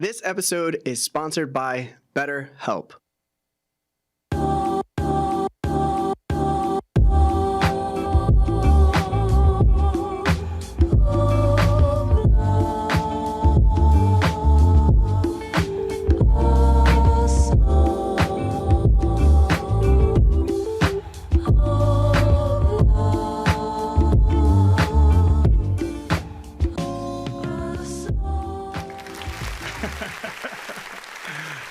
This episode is sponsored by BetterHelp.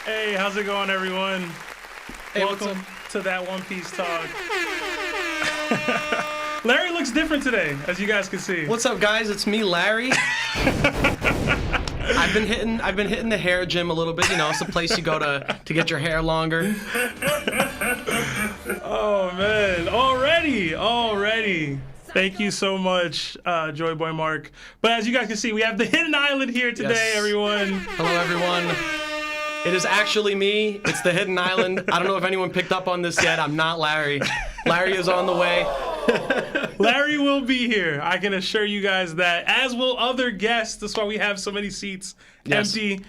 Hey, how's it going, everyone? Hey, welcome to that OnePiece talk. Larry looks different today, as you guys can see. What's up, guys? It's me, Larry. I've been hitting the hair gym a little bit. You know, it's a place you go to get your hair longer. Oh man, already. Thank you so much, Joy Boy Mark. But as you guys can see, we have the Hidden Island here today, Yes. everyone. Hello, everyone. It is actually me. It's the Hidden Island. I don't know if anyone picked up on this yet. I'm not Larry. Larry is on the way. Larry will be here. I can assure you guys that, as will other guests. That's why we have so many seats empty.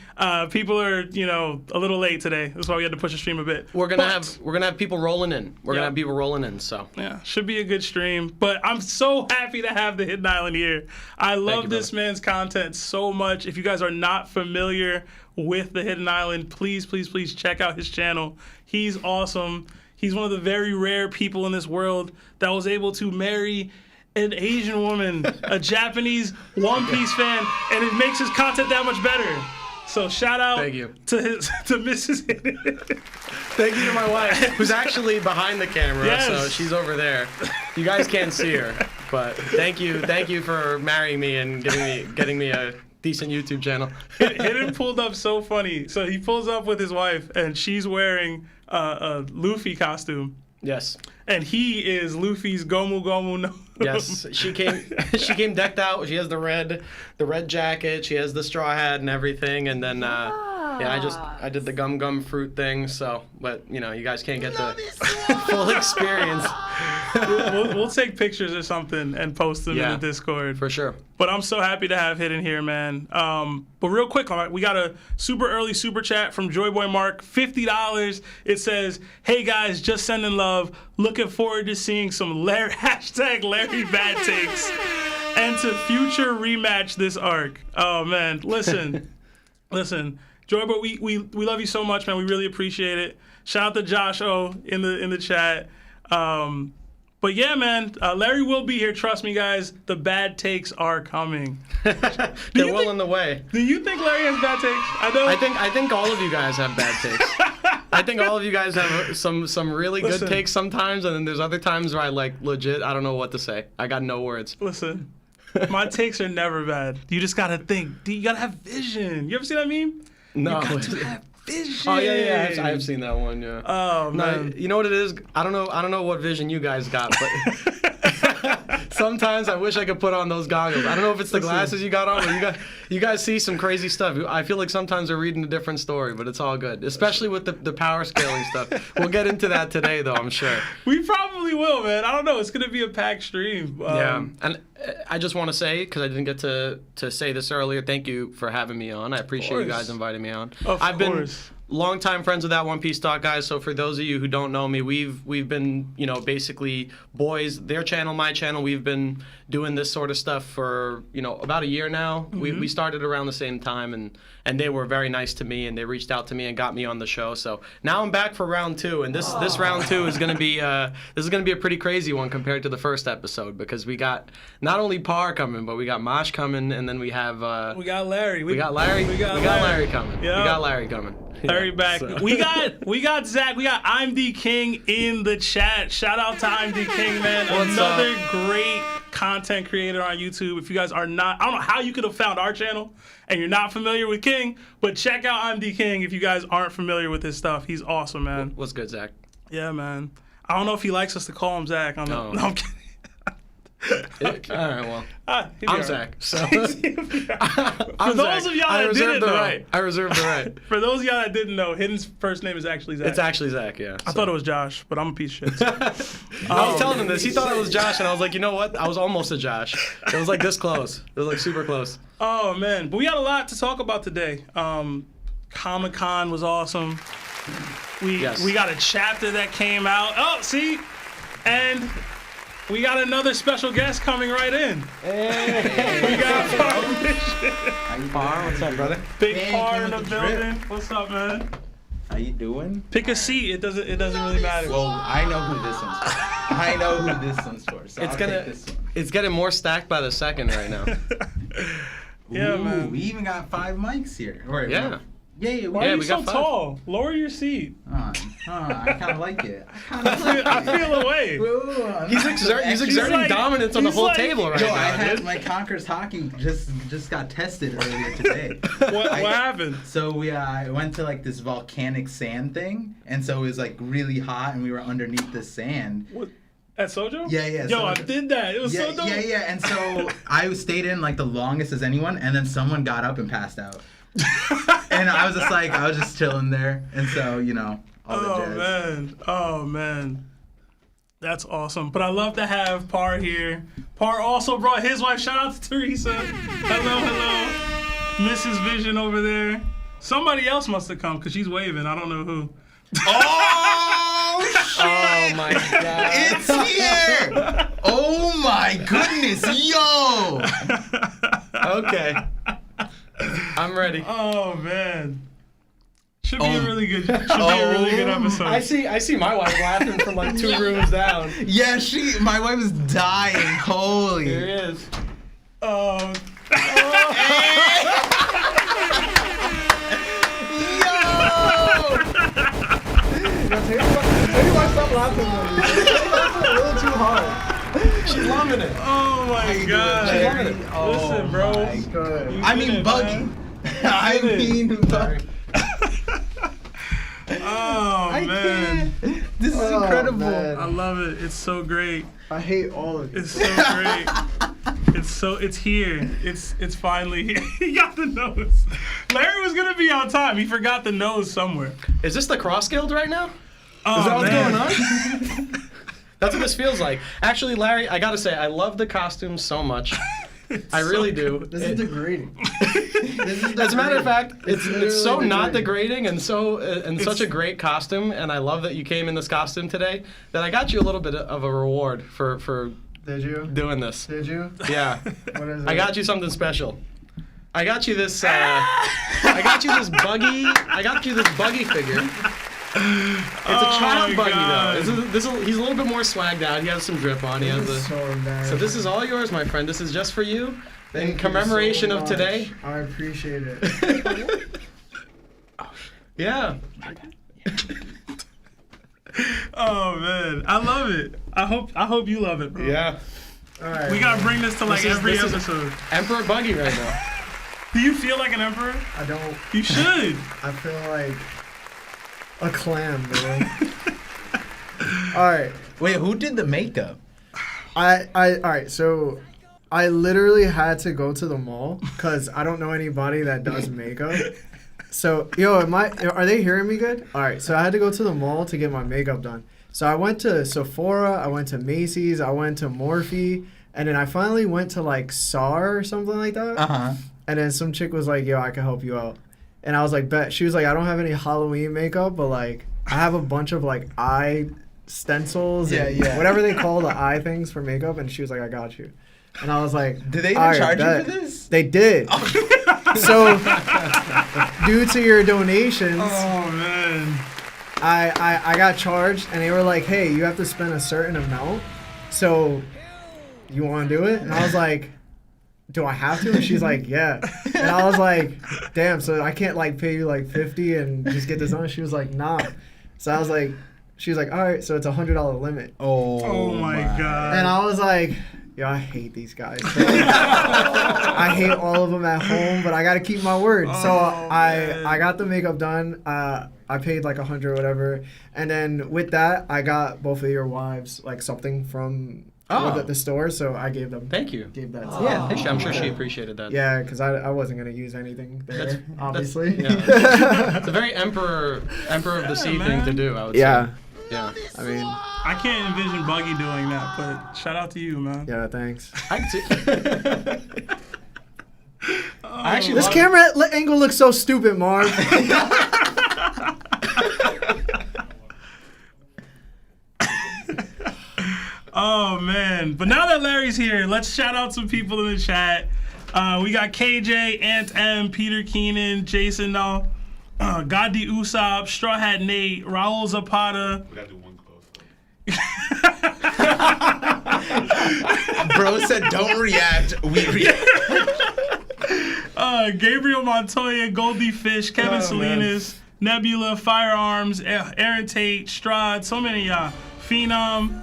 People are, a little late today. That's why we had to push the stream a bit. We're gonna have people rolling in. We're gonna have people rolling in. So yeah, should be a good stream. But I'm so happy to have the Hidden Island here. I love this man's content so much. If you guys are not familiar with the Hidden Island, please check out his channel. He's awesome. He's one of the very rare people in this world that was able to marry an Asian woman, a Japanese One Piece fan, and it makes his content that much better. So shout out to Mrs. Hidden. thank you to my wife, who's actually behind the camera. Yes. So she's over there. You guys can't see her, but thank you for marrying me and getting me a decent YouTube channel. Hidden pulled up so funny. So he pulls up with his wife, and she's wearing a Luffy costume. Yes. And he is Luffy's Gomu Gomu no. Yes, she came decked out. She has the red jacket. She has the straw hat and everything. And then I did the gum fruit thing. So, but you guys can't get the full experience. We'll take pictures or something and post them in the Discord for sure. But I'm so happy to have Hidden here, man. But real quick, we got a super early super chat from Joyboy Mark, $50. It says, "Hey guys, just sending love. Looking forward to seeing some Larry bad takes and to future rematch this arc." Oh man, listen, Joyboy, we love you so much, man. We really appreciate it. Shout out to Josh O in the chat. But yeah, man, Larry will be here. Trust me, guys. The bad takes are coming. They're well on the way. Do you think Larry has bad takes? I think all of you guys have bad takes. I think all of you guys have some really good takes sometimes, and then there's other times where I legit I don't know what to say. I got no words. Listen, my takes are never bad. You just gotta think. You gotta have vision. You ever see that meme? No. You got to have vision. Oh yeah, I've seen that one. Yeah. Oh man. No, you know what it is? I don't know what vision you guys got, but sometimes I wish I could put on those goggles. I don't know if it's the glasses you got on, but you guys see some crazy stuff. I feel like sometimes we're reading a different story, but it's all good, especially with the power scaling stuff. We'll get into that today, though, I'm sure. We probably will, man. I don't know. It's gonna be a packed stream. Yeah, and I just want to say, because I didn't get to say this earlier, thank you for having me on. I appreciate you guys inviting me on. I've been longtime friends with that One Piece Talk, guys. So for those of you who don't know me, we've been, basically boys, their channel, my channel. We've been doing this sort of stuff for, about a year now. Mm-hmm. We started around the same time, and they were very nice to me, and they reached out to me and got me on the show. So now I'm back for round 2, and this round 2 is gonna be a pretty crazy one compared to the first episode, because we got not only Par coming, but we got Moash coming, and then we have we got Larry. We got Larry coming. Yep. We got Larry coming. Larry back. So. We got Zach. We got I'm D King in the chat. Shout out to I'm D King, man. Another great content creator on YouTube. If you guys are not, I don't know how you could have found our channel and you're not familiar with King, but check out I'm D King if you guys aren't familiar with his stuff. He's awesome, man. What's good, Zach? Yeah, man. I don't know if he likes us to call him Zach. No, I'm kidding. All right, well, He'd be I'm all Zach. right. So For those of y'all I that reserve didn't the know, right. I reserve the right. For those of y'all that didn't know, Hidden's first name is actually Zach. It's actually Zach. Yeah. I thought it was Josh, but I'm a piece of shit. I was telling him this. He thought it was Josh, and I was like, you know what? I was almost a Josh. It was like this close. It was like super close. Oh man, but we got a lot to talk about today. Comic-Con was awesome. We got a chapter that came out. Oh, see, and we got another special guest coming right in. Hey. We got ParVision. Par, what's up, brother? Big Par in the building. What's up, man? How you doing? Pick a seat. It doesn't really matter. Well, I know who this one's for. I know who this one's for, so take this one. It's getting more stacked by the second right now. Yeah, Ooh, man. we even got 5 mics here. Or, Yeah. Yeah, Why are you we so got 5. tall? Lower your seat. I kind of like it. I feel away. He's exerting like- dominance on the he's whole like- table right Yo, now. I had dude. my Conquerors hockey just got tested earlier today. What happened? So I went to like this volcanic sand thing, and so it was like really hot, and we were underneath the sand. What? At Sojo? Yeah. Yo, I Sojo. did that. It was so dope. Yeah. And so I stayed in like the longest as anyone, and then someone got up and passed out. And I was just chilling there, and so all the jazz. Oh man, that's awesome. But I love to have Par here. Par also brought his wife. Shout out to Teresa. Hello, Mrs. Vision over there. Somebody else must have come because she's waving. I don't know who. Oh shit! Oh my god. It's here! Oh my goodness, yo! Okay. I'm ready. Oh man, should be a really good episode. I see my wife laughing from like 2 rooms down. Yeah, my wife is dying. Holy. Here he is. Oh. Maybe why stop laughing when you're laughing a little too hard. She's loving it. Oh my god. She's loving it. Listen, bro. God. I mean, Buggy. I mean, Buggy. Oh man. This is incredible. Man. I love it. It's so great. I hate all of it. It's so great. It's here. It's finally here. He got the nose. Larry was gonna be on time. He forgot the nose somewhere. Is this the Cross Guild right now? Oh, Is that what's man. going on? That's what this feels like. Actually, Larry, I gotta say, I love the costumes so much. I really do. This is degrading. As a matter of fact, it's so literally not degrading. degrading and so such a great costume, and I love that you came in this costume today. That I got you a little bit of a reward for Did you? doing this. Did you? Yeah, What is it? I got you something special. I got you this. I got you this buggy. I got you this buggy figure. It's a child my buggy God. though. He's a little bit more swagged out. He has some drip on. He has This is the. so embarrassing. So this is all yours, my friend. This is just for you. Thank In you commemoration so of much. today. I appreciate it. Yeah. Oh man, I love it. I hope you love it, bro. Yeah. All right. We gotta bring this to like This is- every this is- episode. Emperor Buggy right now. Do you feel like an emperor? I don't. You should. I feel like a clam, bro. All right. Wait, who did the makeup? All right. So I literally had to go to the mall because I don't know anybody that does makeup. So, are they hearing me good? All right. So I had to go to the mall to get my makeup done. So I went to Sephora, I went to Macy's, I went to Morphe, and then I finally went to like SAR or something like that. Uh-huh. And then some chick was like, yo, I can help you out. And I was like, bet. She was like, I don't have any Halloween makeup, but like I have a bunch of like eye stencils and whatever they call the eye things for makeup. And she was like, I got you. And I was like, Did they even "All right, charge bet." you for this? They did. So due to your donations, Oh man. I got charged, and they were like, hey, you have to spend a certain amount. So you want to do it? And I was like, do I have to? And she's like, yeah. And I was like, damn, so I can't like pay you like 50 and just get this on? She was like, nah. So I was like, she was like, all right, so it's $100 limit. Oh my god. And I was like, yo, I hate these guys. I hate all of them at home, but I got to keep my word. So man. I got the makeup done. I paid like $100 or whatever. And then with that, I got both of your wives like something from with the store, so I gave them. Thank you. Gave that. Yeah, I'm sure she appreciated that. Yeah, because I wasn't gonna use anything there, obviously. It's a very emperor of the sea thing to do. I would say. Yeah. Yeah. I mean, I can't envision Buggy doing that, but shout out to you, man. yeah, thanks. I actually This camera angle looks so stupid, Marv. Oh man! But now that Larry's here, let's shout out some people in the chat. We got KJ, Ant M, Peter Keenan, Jason, Gandhi Usopp, Straw Hat Nate, Raul Zapata. We gotta do one close. Bro said, "Don't react. We react." Gabriel Montoya, Goldie Fish, Kevin Salinas, Nebula, Firearms, Aaron Tate, Strahd, so many y'all. Phenom.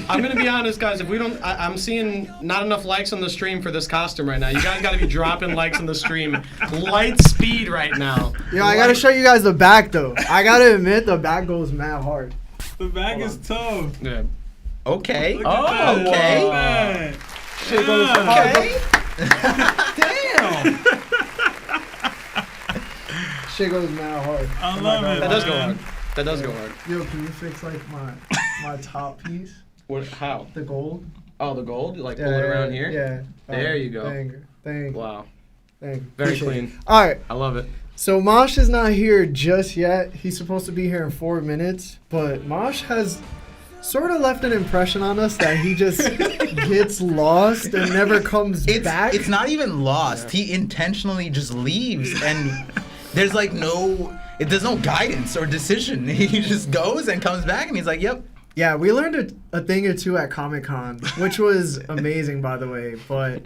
I'm gonna be honest, guys. If we don't, I'm seeing not enough likes on the stream for this costume right now. You guys gotta be dropping likes on the stream, light speed right now. Yo, I gotta show you guys the back though. I gotta admit, the back goes mad hard. The bag is tough. Yeah. Okay. Look at that. Okay. Look at that. Shit goes hard. Damn. Shit goes mad hard. I love it. That does go man. hard. That does go hard. Yo, can you fix like my top piece, What? How? the gold? Oh, the gold? Like pull it around here? Yeah. There you go. Thank you. Wow. Thank you. Very Appreciate clean. it. All right. I love it. So Moash is not here just yet. He's supposed to be here in 4 minutes, but Moash has sort of left an impression on us that he just gets lost and never comes back. It's not even lost. Yeah. He intentionally just leaves, and there's like there's no guidance or decision. He just goes and comes back, and he's like, "Yep." Yeah, we learned a thing or two at Comic-Con, which was amazing, by the way. But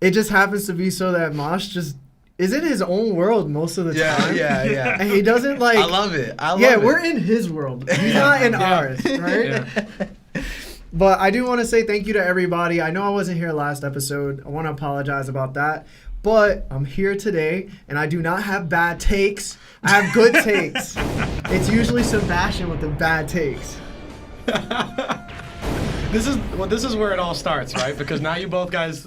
it just happens to be so that Moash just is in his own world most of the time. Yeah. And he doesn't like. I love it. We're in his world. He's not in ours, right? Yeah. But I do want to say thank you to everybody. I know I wasn't here last episode. I want to apologize about that. But I'm here today, and I do not have bad takes. I have good takes. It's usually Sebastian with the bad takes. This is where it all starts, right? Because now you guys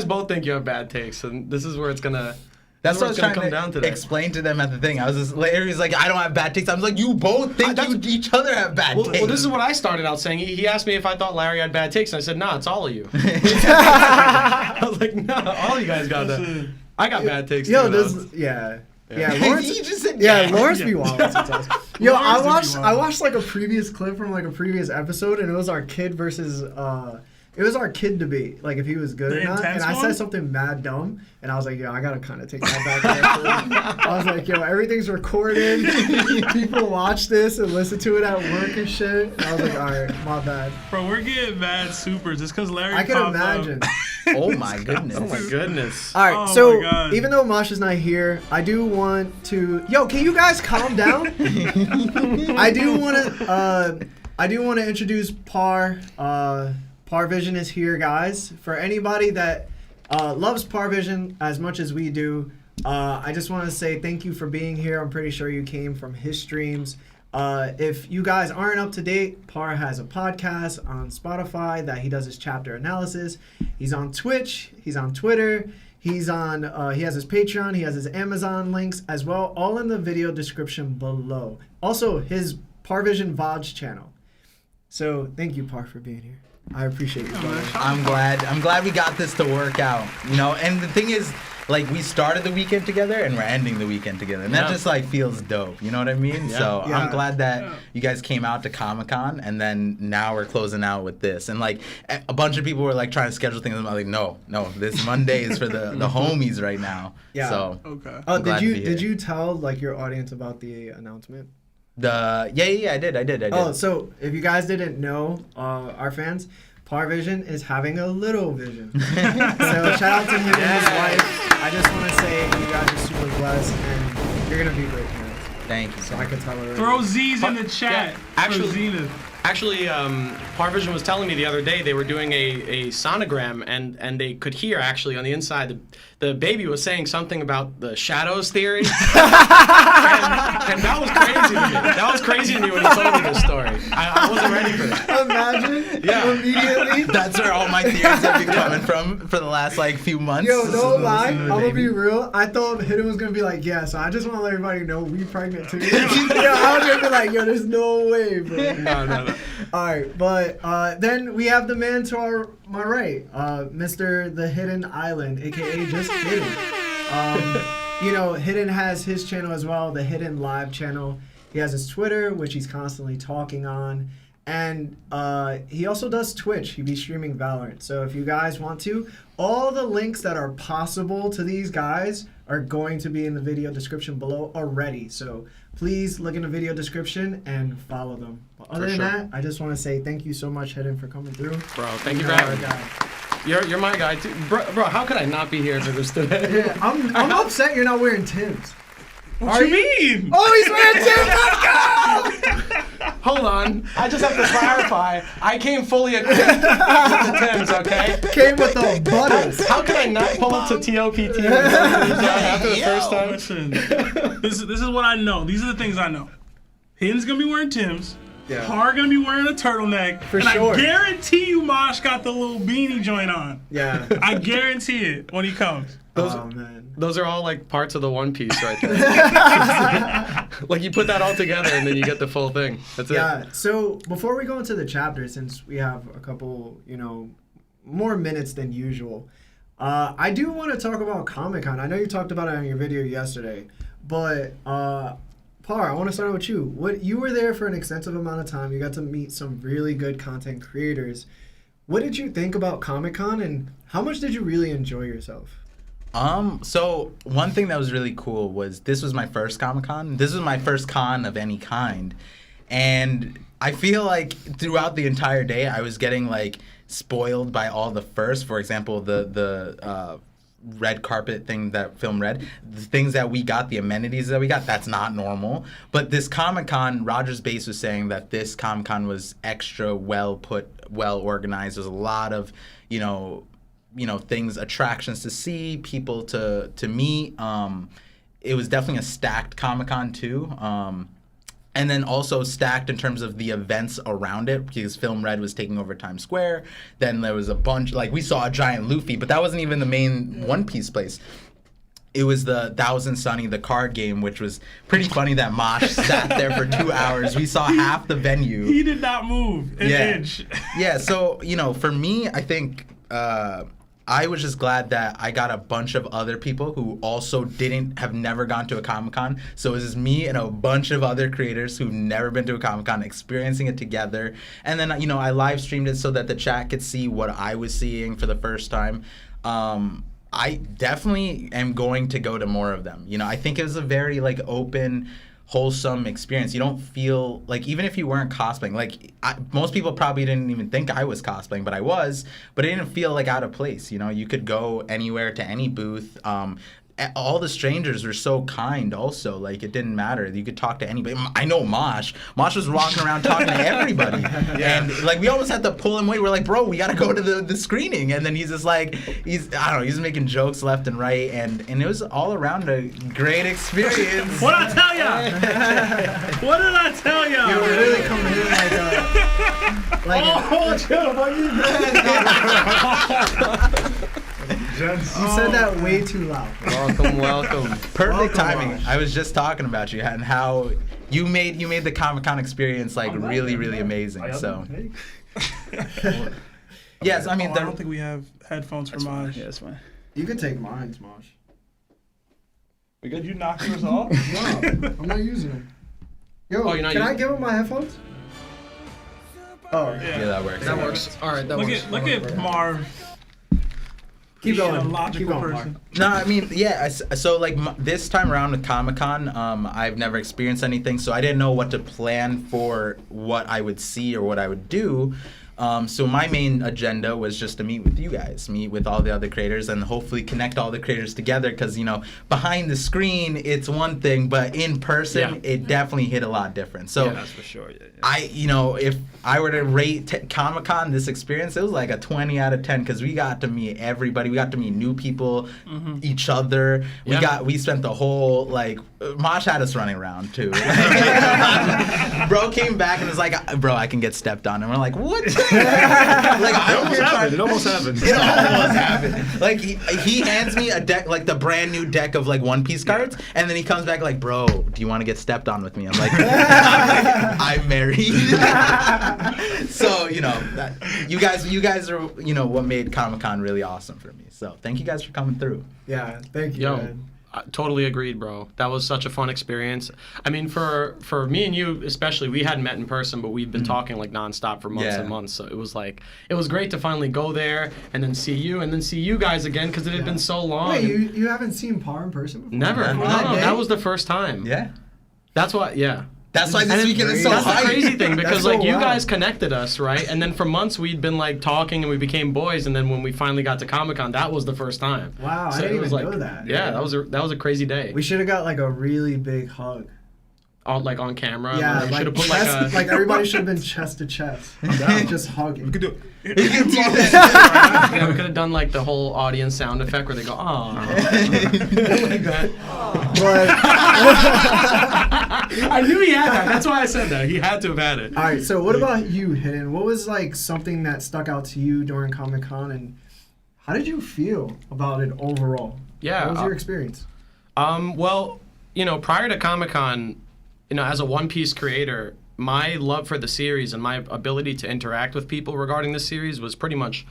both think you have bad takes, and this is where it's gonna. That's what I was trying come down to today. explain to them at the thing. I was just Larry's like, I don't have bad takes. I was like, you both think each other have bad takes. Well, this is what I started out saying. He asked me if I thought Larry had bad takes, and I said, "Nah, it's all of you." I was like, "Nah, all you guys got that. I got bad takes." Yo, too, Yeah, Lawrence. He just said Lawrence be wild sometimes. Yo, I Lawrence watched like a previous clip from like a previous episode, and it was our kid versus it was our kid debate, like if he was good The or not. And I intense said one? something mad dumb, and I was like, yo, I gotta kind of take that back. I was like, yo, everything's recorded. People watch this and listen to it at work and shit. And I was like, all right, my bad. Bro, we're getting mad supers. It's because Larry I can popped imagine. up. Oh my goodness. Oh my goodness. All right, Oh my so God. even though Mosh is not here, I do want to. Yo, can you guys calm down? I do want to introduce Par. ParVision is here, guys. For anybody that loves ParVision as much as we do, I just want to say thank you for being here. I'm pretty sure you came from his streams. If you guys aren't up to date, Par has a podcast on Spotify that he does his chapter analysis. He's on Twitch. He's on Twitter. He's on. He has his Patreon. He has his Amazon links as well, all in the video description below. Also, his ParVision VODs channel. So thank you, Par, for being here. I appreciate you, brother. I'm glad we got this to work out. You know, and the thing is, like, we started the weekend together and we're ending the weekend together. And that just like feels dope. You know what I mean? Yeah. So Yeah. I'm glad that you guys came out to Comic-Con, and then now we're closing out with this. And like a bunch of people were like trying to schedule things. I'm like, no, this Monday is for the homies right now. Yeah. So Okay. I'm glad to be Did here. you tell like your audience about the announcement? I did. Oh, so if you guys didn't know, our fans, ParVision is having a little vision. So shout out to him and his wife. I just want to say you guys are super blessed and you're gonna be great parents. Thank you. So I can tell her. Throw Z's in the chat. Yeah, actually- For Zenith. Actually, ParVision was telling me the other day they were doing a sonogram, and they could hear actually on the inside the baby was saying something about the shadows theory, and that was crazy to me. That was crazy to me when he told me this story. I wasn't ready for that. Imagine. Yeah. Immediately. That's where all my theories have been coming from for the last like few months. Yo, no lie. Listen to I'm the gonna baby. be real. I thought Hidden was gonna be like, yeah, so I just want to let everybody know we pregnant too. Yo, I was gonna be like, yo, there's no way, bro. No. All right, but then we have the man to my right, Mr. The Hidden Island, aka just Hidden. You know, Hidden has his channel as well, the Hidden Live channel. He has his Twitter, which he's constantly talking on, and he also does Twitch. He be streaming Valorant. So if you guys want to, all the links that are possible to these guys are going to be in the video description below already. So please look in the video description and follow them. But other than that, I just want to say thank you so much, Hidden, for coming through. Bro, thank you for having me. You're my guy too, bro. How could I not be here for this today? Yeah, I'm upset you're not wearing Tim's. What you mean? Oh, he's wearing Tim's. Let's go! Hold on, I just have to clarify. I came fully equipped with the Timbs, okay? Came with the butters. How could I not pull up to TOPT after the first time? Listen, this is what I know. These are the things I know. Hidden's gonna be wearing Tim's. Yeah. Har gonna be wearing a turtleneck. For and sure. I guarantee you Mosh got the little beanie joint on. Yeah. I guarantee it when he comes. Oh, man. Those are all like parts of the One Piece right there. Like you put that all together and then you get the full thing. That's it. Yeah, so before we go into the chapter, since we have a couple, more minutes than usual, I do want to talk about Comic-Con. I know you talked about it on your video yesterday, but Par, I want to start with you. You were there for an extensive amount of time. You got to meet some really good content creators. What did you think about Comic-Con, and how much did you really enjoy yourself? So one thing that was really cool was this was my first Comic-Con. This was my first con of any kind. And I feel like throughout the entire day, I was getting like spoiled by all the firsts. For example, the red carpet thing that Film Red, the things that we got, the amenities that we got, that's not normal. But this Comic-Con, Rogers Base was saying that this Comic-Con was extra well put, well organized. There's a lot of, things, attractions to see, people to meet. It was definitely a stacked Comic-Con too. And then also stacked in terms of the events around it, because Film Red was taking over Times Square. Then there was a bunch, like we saw a giant Luffy, but that wasn't even the main One Piece place. It was the Thousand Sunny, the card game, which was pretty funny that Mosh sat there for 2 hours. We saw half the venue. He did not move an inch. Yeah, so, for me, I think I was just glad that I got a bunch of other people who also have never gone to a Comic-Con. So it was just me and a bunch of other creators who've never been to a Comic-Con experiencing it together. And then, I live streamed it so that the chat could see what I was seeing for the first time. I definitely am going to go to more of them. I think it was a very open, wholesome experience. You don't feel like, even if you weren't cosplaying, most people probably didn't even think I was cosplaying, but I was, but it didn't feel out of place. You could go anywhere to any booth. All the strangers were so kind also. It didn't matter. You could talk to anybody. I know Mosh was walking around talking to everybody. Yeah. And we almost had to pull him away. We're like, bro, we got to go to the screening. And then he's just he's making jokes left and right. And it was all around a great experience. What'd I tell ya? What did I tell ya? You were really coming in you said that way too loud. Welcome. Perfect timing. Mosh. I was just talking about you and how you made the Comic-Con experience really, really amazing. So yes, I I don't think we have headphones for Mosh. Yeah, that's fine. You could take mine, Mosh. Did you knock yours off? No, I'm not using them. Yo, you're not can I using- give him my headphones? Oh, yeah, that works. That works. All right, that Look works. at Marv. keep He's a going. logical Keep going, person. Mark. No, I mean, yeah. So this time around with Comic-Con, I've never experienced anything, so I didn't know what to plan for, what I would see or what I would do. So my main agenda was just to meet with you guys, meet with all the other creators, and hopefully connect all the creators together. Because behind the screen it's one thing, but in person it definitely hit a lot different. So that's for sure. Yeah. if I were to rate Comic-Con this experience, it was like a 20 out of 10 because we got to meet everybody, we got to meet new people, each other. We spent the whole Moash had us running around too. Bro came back and was like, "Bro, I can get stepped on," and we're like, "What?" It almost happened. It almost happened. Like he hands me a deck, like the brand new deck of One Piece cards, and then he comes back like, "Bro, do you want to get stepped on with me?" I'm like, "I'm married." So you guys are what made Comic-Con really awesome for me. So thank you guys for coming through. Yeah, thank you. Yo, Man. I totally agreed, bro. That was such a fun experience. I mean, for me and you especially, we hadn't met in person, but we've been talking nonstop for months and months. So it was great to finally go there and then see you guys again because it had been so long. Wait, you haven't seen Par in person before? Never. No, that was the first time. Yeah. That's why. Yeah. That's why this weekend is so That's hype. the crazy thing because so you wild. guys connected us, right? And then for months we'd been talking and we became boys, and then when we finally got to Comic-Con, that was the first time. Wow, So I didn't it was even know that. Yeah, that was a crazy day. We should have got a really big hug. On camera. Yeah, we should have put chest, everybody should have been chest to chest, just hugging. We could do it. Yeah, we could have done the whole audience sound effect where they go, "Oh," like that. But I knew he had that. That's why I said that. He had to have had it. all right, so what about you, Hidden? What was something that stuck out to you during Comic-Con, and how did you feel about it overall? Yeah. What was your experience? Well, prior to Comic-Con, as a One Piece creator, my love for the series and my ability to interact with people regarding this series was pretty much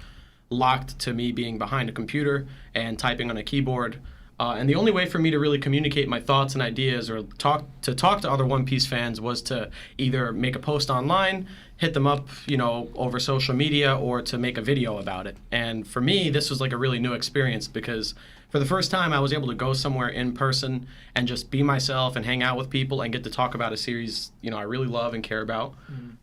locked to me being behind a computer and typing on a keyboard. And the only way for me to really communicate my thoughts and ideas or talk to other One Piece fans was to either make a post online, hit them up, over social media, or to make a video about it. And for me, this was a really new experience because for the first time I was able to go somewhere in person and just be myself and hang out with people and get to talk about a series, I really love and care about.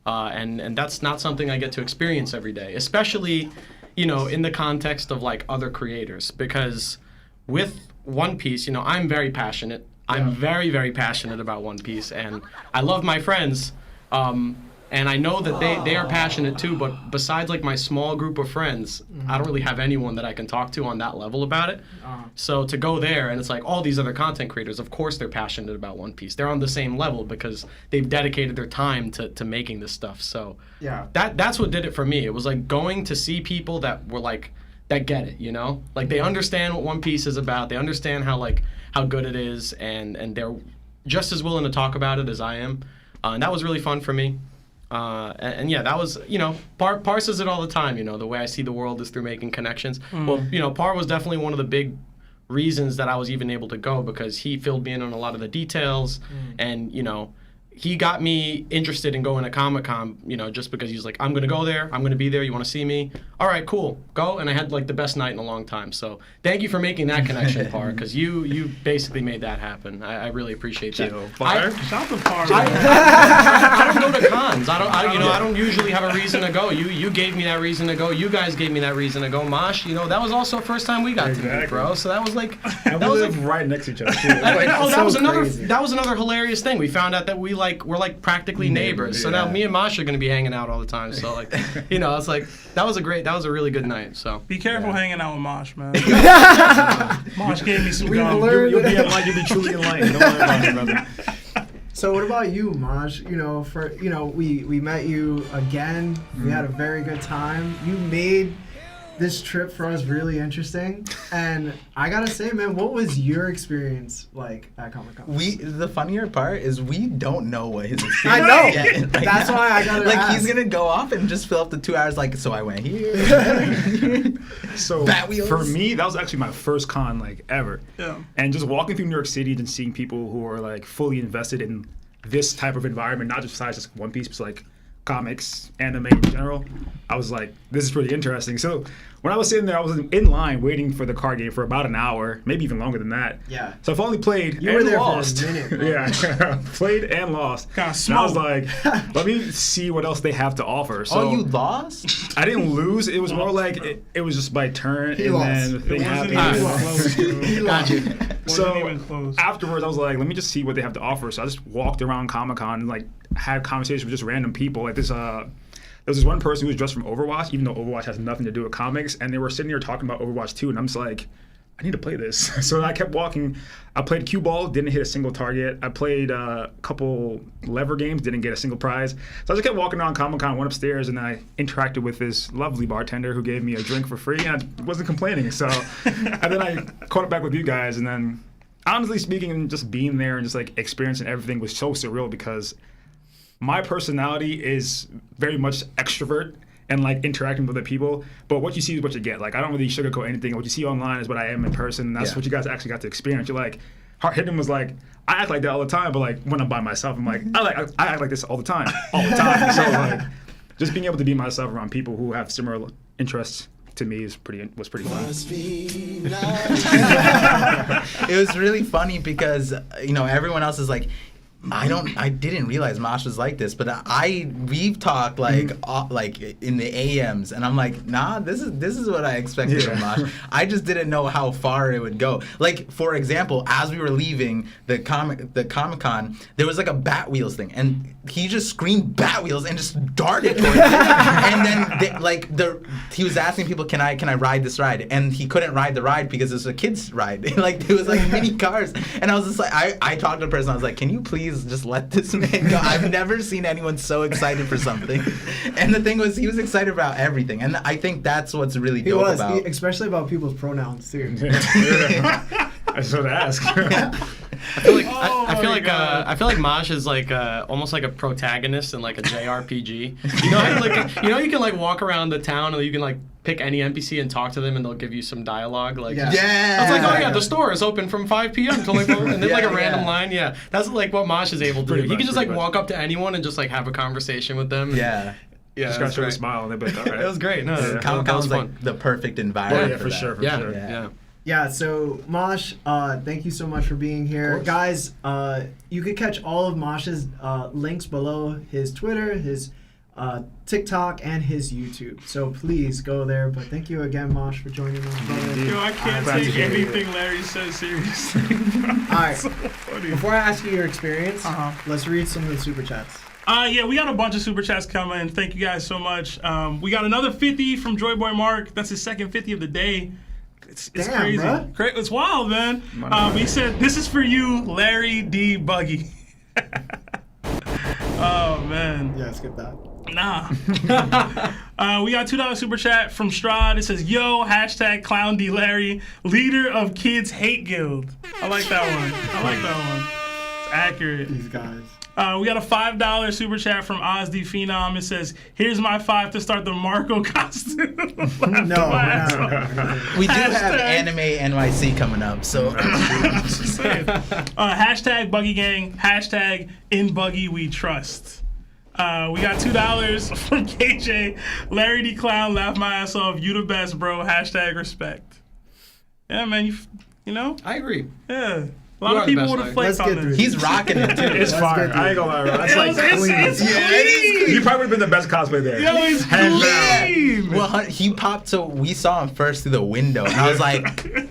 And that's not something I get to experience every day, especially, in the context of other creators, because with One Piece, I'm very passionate. I'm very, very passionate about One Piece, and I love my friends. And I know that they are passionate too, but besides my small group of friends, I don't really have anyone that I can talk to on that level about it. So to go there and it's all these other content creators, of course they're passionate about One Piece. They're on the same level because they've dedicated their time to making this stuff. So Yeah. that's what did it for me. It was going to see people that were that get it, they understand what One Piece is about. They understand how good it is, and they're just as willing to talk about it as I am. And that was really fun for me. And yeah, that was, Par says it all the time, the way I see the world is through making connections. Well, Par was definitely one of the big reasons that I was even able to go because he filled me in on a lot of the details and, he got me interested in going to Comic-Con, just because he's I'm going to go there. I'm going to be there. You want to see me? All right, cool. Go. And I had the best night in a long time. So thank you for making that connection, Par, because you basically made that happen. I really appreciate that. Shout out to Par. I don't go to cons. I don't usually have a reason to go. You gave me that reason to go. You guys gave me that reason to go. Mosh, that was also the first time we got to meet, bro. So that was and we live right next to each other too. That was another hilarious thing. We found out that we're practically neighbors. So now me and Mosh are going to be hanging out all the time. So it's that was a really good night. So Be careful hanging out with Mosh, man. Mosh gave me some gum. You'll be enlightened. You'll be truly enlightened. Don't worry about it, brother. So what about you, Mosh? We met you again. We had a very good time. You made this trip for us really interesting, and I gotta say, man, what was your experience at Comic-Con? The funnier part is we don't know what his experience I know. is yet. That's why I gotta ask. He's gonna go off and just fill up the 2 hours. So I went here. So Batwheels. for me, that was actually my first con ever. Yeah. And just walking through New York City and seeing people who are fully invested in this type of environment, not just besides just One Piece, but comics, anime in general, I was like, this is pretty interesting. So when I was sitting there, I was in line waiting for the card game for about an hour, maybe even longer than that. Yeah. So I've only played You and were there lost. for a minute, bro. Yeah, played and lost. Got And I was smoked. like, let me see what else they have to offer. So Oh, you lost? I didn't lose. It was more like it was just by turn, and lost. then the thing Wasn't happened. even close, bro. He lost. So Wasn't even close. afterwards, I was like, let me just see what they have to offer. So I just walked around Comic-Con and like had conversations with just random people. Like there was this one person who was dressed from Overwatch, even though Overwatch has nothing to do with comics, and they were sitting here talking about Overwatch 2, and I'm just like, I need to play this. So I kept walking. I played cue ball, didn't hit a single target. I played a couple lever games, didn't get a single prize. So I just kept walking around Comic-Con, went upstairs, and I interacted with this lovely bartender who gave me a drink for free, and I wasn't complaining. So, and then I caught up back with you guys, and then honestly speaking, and just being there and just like experiencing everything was so surreal because my personality is very much extrovert and like interacting with other people, but what you see is what you get. Like I don't really sugarcoat anything. What you see online is what I am in person, and that's what you guys actually got to experience. You're like, Hard Hitting was like, I act like that all the time, but like when I'm by myself, I'm like, I act like this all the time. So like, just being able to be myself around people who have similar interests to me was pretty fun. It was really funny because everyone else is like, I didn't realize Moash was like this, but we've talked like in the AMs, and I'm like, nah, this is what I expected from Moash. I just didn't know how far it would go. Like for example, as we were leaving the Comic-Con, there was like a Bat Wheels thing, and he just screamed Bat Wheels and just darted towards it. And then he was asking people, can I ride this ride? And he couldn't ride the ride because it was a kid's ride. Like it was like mini cars, and I was just like, I talked to the person, I was like, can you please just let this man go? I've never seen anyone so excited for something. And the thing was, he was excited about everything, and I think that's what's really dope about. Especially about people's pronouns too. I should ask. I feel like I feel like Moash is like almost like a protagonist in like a JRPG. You know how you can like walk around the town and you can like pick any NPC and talk to them and they'll give you some dialogue. Like Yeah. It's like, oh yeah, the store is open from 5 p.m. till like and then like a random line. Yeah, that's like what Moash is able to do. He can just like walk up to anyone and just like have a conversation with them. Yeah. Yeah, Just gotta show a smile and they'd be like, all right. It was great. No, that Comic-Con was was fun. like the perfect environment. Yeah, for that. sure. Yeah. Yeah, so Moash, thank you so much for being here. Guys, you could catch all of Moash's links below, his Twitter, his TikTok, and his YouTube. So please go there. But thank you again, Moash, for joining us, brother. Yo, I can't glad to take hear you. anything Larry says seriously. All right, So funny. before I ask you your experience, Uh-huh. let's read some of the super chats. Yeah, we got a bunch of super chats coming. Thank you guys so much. We got another 50 from Joy Boy Mark. That's his second 50 of the day. It's Damn, crazy. bruh. It's wild, man. He said, "This is for you, Larry D. Buggy." Oh man. Yeah, skip that. Nah. We got $2 super chat from Strahd. It says, "Yo, hashtag Clown D Larry, leader of Kids Hate Guild." I like that one. It's accurate. These guys. We got a $5 super chat from Ozzy Phenom. It says, "Here's my 5 to start the Marco costume." No. We do have Hashtag- Anime NYC coming up, so Just saying. Hashtag Buggy Gang. Hashtag In Buggy We Trust. We got $2 from KJ. Larry D. Clown, laugh my ass off. You the best, bro. Hashtag respect. Yeah, man. You know? I agree. Yeah. A You lot are of the people best, would Larry. have flaked Let's on get this. through he's rocking it too. It's Let's fire. get through I ain't gonna lie, bro. That's It's like clean. It's Yeah, it is clean. You probably been the best cosplay there. Yo, it's Hands down. clean. Well, he popped, so we saw him first through the window, and I was like,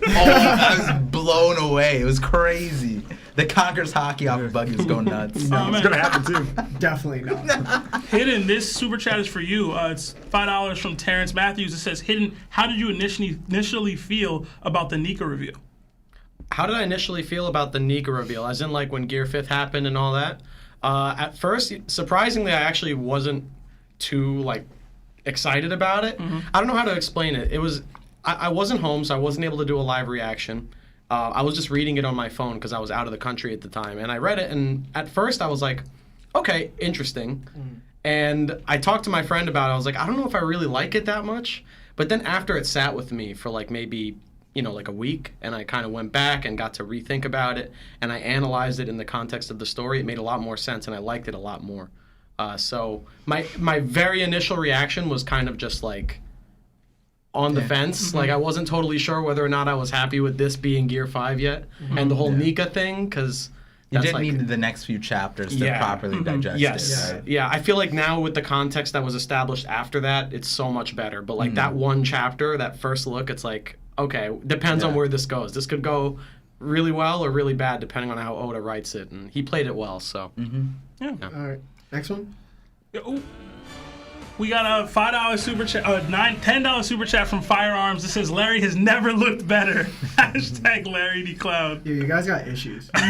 I was blown away. It was crazy. The Conquer's hockey off of Buggy was going nuts. Oh, man. It's gonna happen too. Definitely not. Hidden, this super chat is for you. It's $5 from Terrence Matthews. It says, "Hidden, how did you initially feel about the Nika review?" How did I initially feel about the Nika reveal? As in, like, when Gear 5th happened and all that? At first, surprisingly, I actually wasn't too, like, excited about it. I don't know how to explain it. It was... I wasn't home, so I wasn't able to do a live reaction. I was just reading it on my phone because I was out of the country at the time. And I read it, and at first I was like, okay, interesting. And I talked to my friend about it. I was like, I don't know if I really like it that much. But then after it sat with me for, like, maybe... like a week, and I kind of went back and got to rethink about it, and I analyzed it in the context of the story. It made a lot more sense, and I liked it a lot more. So my very initial reaction was kind of just like on the fence. Like I wasn't totally sure whether or not I was happy with this being Gear 5 yet, and the whole Nika thing, because You did need the next few chapters to properly digest it. Right? Yeah, I feel like now with the context that was established after that, it's so much better. But like that one chapter, that first look, it's like, okay, depends on where this goes. This could go really well or really bad depending on how Oda writes it, and he played it well. So All right, next one. Ooh. We got a $5 super chat, $10 super chat from Firearms. It says Larry has never looked better. Hashtag Larry D Cloud. Yeah, you guys got issues. We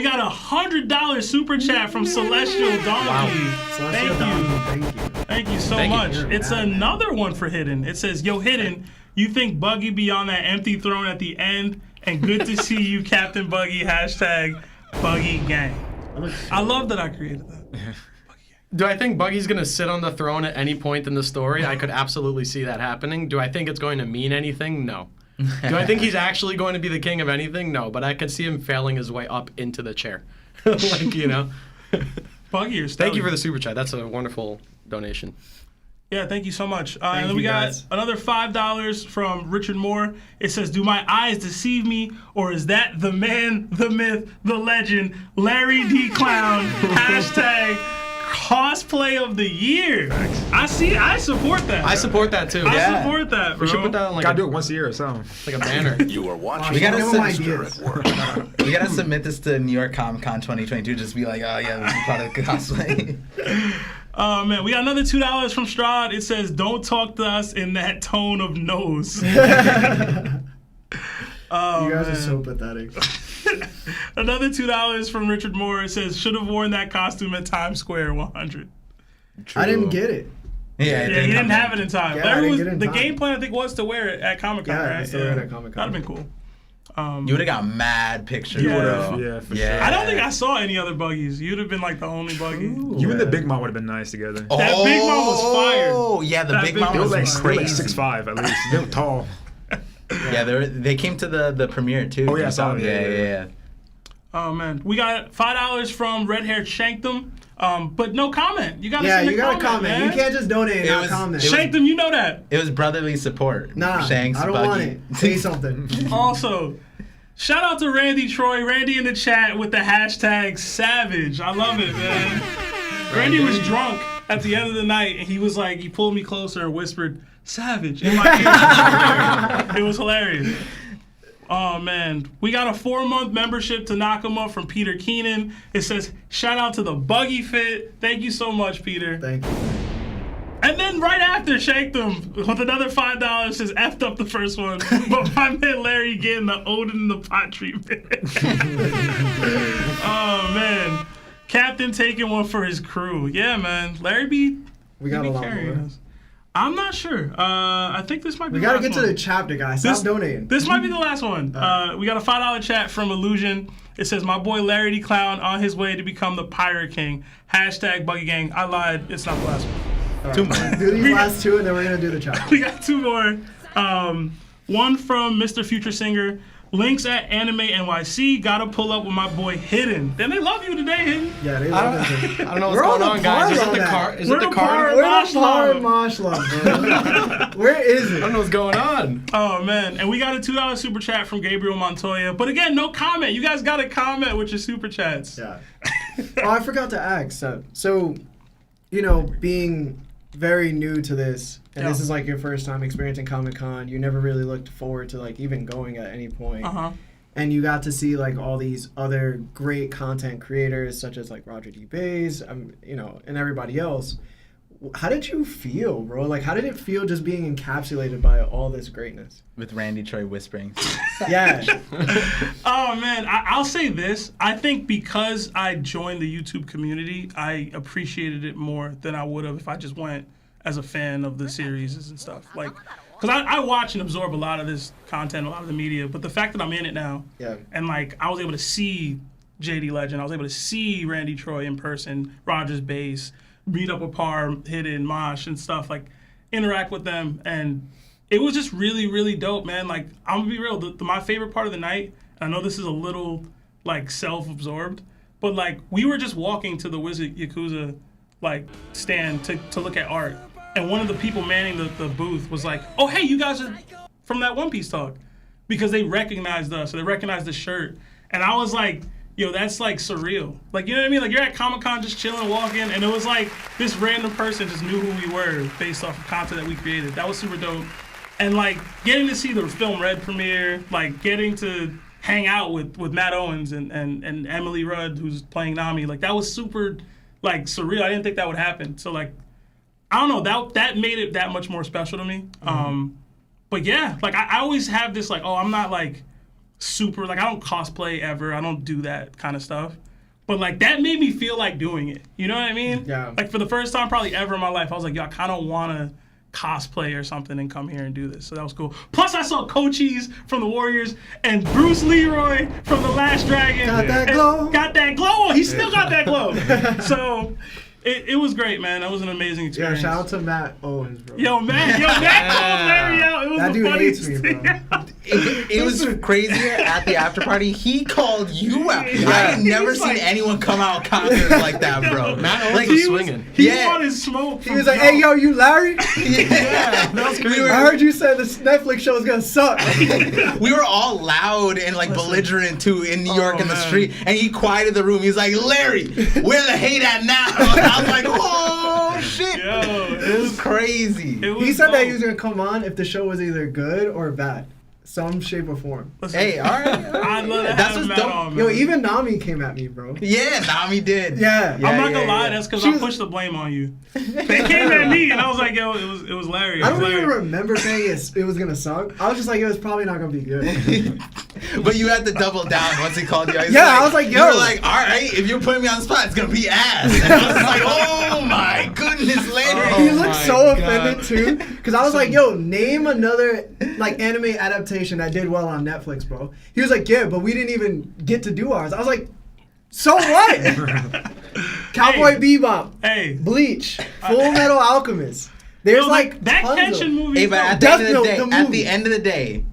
got a $100 super chat from Celestial Donkey. Thank you. Thank you so much. It's another one for Hidden. It says, yo, Hidden, you think Buggy be on that empty throne at the end? And good to see you, Captain Buggy. Hashtag Buggy Gang. I love that I created that. do I think Buggy's going to sit on the throne at any point in the story? I could absolutely see that happening. Do I think it's going to mean anything? No. Do I think he's actually going to be the king of anything? No, but I could see him failing his way up into the chair. Like, you know. Buggy or Thank you for the super chat. That's a wonderful donation. Yeah, thank you so much. And then we got another $5 from Richard Moore. It says, do my eyes deceive me, or is that the man, the myth, the legend, Larry D. Clown, hashtag cosplay of the year? I support that. I support that too. I support that, bro. We should put that on like Gotta do it once a year or something. like a banner. You are watching. We gotta ideas. we gotta submit this to New York Comic Con 2022. Just be like, oh yeah, this is part of the cosplay. Oh man, we got another $2 from Strahd. It says, don't talk to us in that tone of nose. You guys are so pathetic. Another $2 from Richard Moore. It says, should have worn that costume at Times Square 100. I didn't get it. Yeah, He didn't have it in time. Yeah, I didn't get it in the time. game plan, I think, was to wear it at Comic-Con, Yeah, right? it's to wear it at Comic-Con. That'd have been cool. You would have got mad pictures. You bro. would've. For sure. I don't think I saw any other buggies. You'd have been like the only buggy. You and the Big Mom would have been nice together. That Big Mom was fire. Oh yeah, the That Big Big Mom Mom was was They were like crazy. 6'5" at least. They were tall. Yeah, they came to the premiere too. Oh, yeah, I saw it. Yeah. Oh man, we got $5 from Red Haired Shankdom, but no comment. You gotta send you a gotta comment, comment. man. You can't just donate and It not was- comment. it was- Shankdom, you know that. It was brotherly support. Nah, Shanks, I don't Buggy. want it. Say something. Also, shout out to Randy Troy. Randy in the chat with the hashtag savage. I love it, man. Randy was drunk at the end of the night, and he was like, he pulled me closer and whispered, savage, in my ear. It was hilarious. Oh, man. We got a 4-month membership to Nakama from Peter Keenan. It says, shout out to the Buggy Fit. Thank you so much, Peter. Thank you. And then right after, Shankdom with another $5 says, effed up the first one. But my man Larry getting the Odin in the pot treatment. Oh, man. Captain taking one for his crew. Yeah, man. Larry We got he a be lot carrying more. us. I'm not sure. I think this might be We the gotta last get to one. the chapter, guys. Stop donating. This might be the last one. We got a $5 chat from Illusion. It says, my boy Larry D. Clown on his way to become the Pirate King. Hashtag Buggy Gang. I lied. It's not the last one. Two more. Do these last two, and then we're gonna do the chapter. We got 2 more. One from Mr. Future Singer. Links at Anime NYC. Gotta pull up with my boy Hidden. Then they love you today, Hidden. Yeah, they love it. I don't know what's We're on going the on, guys. Is par it the on car? that. Is We're it the the car? par- We're Mosh the par love. Mosh love, bro. Where is I it? don't know what's going on. Oh, man. And we got a $2 super chat from Gabriel Montoya. But again, no comment. You guys got to comment with your super chats. Yeah. Oh, I forgot to ask. So, you know, being very new to this, and this is like your first time experiencing Comic-Con, you never really looked forward to like even going at any point. Uh-huh. And you got to see like all these other great content creators, such as like Roger D. Bays, you know, and everybody else. How did you feel, bro? Like, how did it feel just being encapsulated by all this greatness? With Randy Troy whispering. Yeah. Oh, man. I'll say this. I think because I joined the YouTube community, I appreciated it more than I would have if I just went as a fan of the series and stuff. Like, because I watch and absorb a lot of this content, a lot of the media, but the fact that I'm in it now, Yeah. and like I was able to see JD Legend, I was able to see Randy Troy in person, Rogers Base, meet up with Par, Hidden, Mosh, and stuff, like interact with them, and it was just really, really dope, man. Like, I'm gonna be real, my favorite part of the night, and I know this is a little like self-absorbed, but like we were just walking to the Wizard Yakuza like stand to look at art, and one of the people manning the booth was like, "Oh, hey, you guys are from that One Piece talk," because they recognized us, so they recognized the shirt, and I was like, "Yo, that's like surreal." Like, you know what I mean? Like you're at Comic-Con just chilling, walking, and it was like this random person just knew who we were based off of content that we created. That was super dope. And like getting to see the film Red premiere, like getting to hang out with Matt Owens and Emily Rudd, who's playing Nami, like that was super like surreal. I didn't think that would happen. So like, I don't know, that made it that much more special to me. But yeah, like I always have this like, oh, I'm not like super, like I don't cosplay ever. I don't do that kind of stuff. But like that made me feel like doing it. You know what I mean? Yeah. Like for the first time probably ever in my life, I was like, yo, I kind of want to cosplay or something and come here and do this. So that was cool. Plus I saw Cochise from the Warriors and Bruce Leroy from The Last Dragon. Got that glow. Got that glow. He still got that glow. So it was great, man. That was an amazing Yeah, experience. shout out to Matt Owens, bro. Matt called Larry out. It was That the dude funniest hates me, bro. thing. It was crazier at the after party. He called you out. Yeah. I had never He's seen like- anyone come out confident like that, bro. Matt Owens Like, was He was swinging. He Yeah. wanted smoke. He was like, "Hey, yo, you Larry? Yeah, that was crazy. I heard you said this Netflix show is gonna suck." we were all loud and like belligerent too in New York in the man. street, and he quieted the room. He's like, "Larry, where the hate at now?" I was like, "Oh shit!" Yo, It was crazy. it was He said that dope. he was gonna come on if the show was either good or bad, some shape or form. Listen, Hey, all right. I love that. That's what's Matt dope. on, Yo, man. even Nami came at me, bro. Yeah, Nami did. Yeah. I'm not gonna lie, yeah. that's because She I was- pushed the blame on you. They came at me, and I was like, yo, it was Larry. It I was don't even Larry. remember saying it was gonna suck. I was just like, it was probably not gonna be good. But you had to double down once he called you out. He's Yeah, I was like, you yo. were like, all right, if you're putting me on the spot, it's gonna be ass. And I was like, oh my goodness, Larry. He Oh looked my so God. offended too, because I was like, "Yo, name another like anime adaptation that did well on Netflix, bro." He was like, "Yeah, but we didn't even get to do ours." I was like, "So what?" Cowboy Bebop, Hey, Bleach, Full Metal Alchemist. There's yo, like that tons of- Kenshin movie. Hey, but at Death the end of the Note, day, the at movie. the end of the day,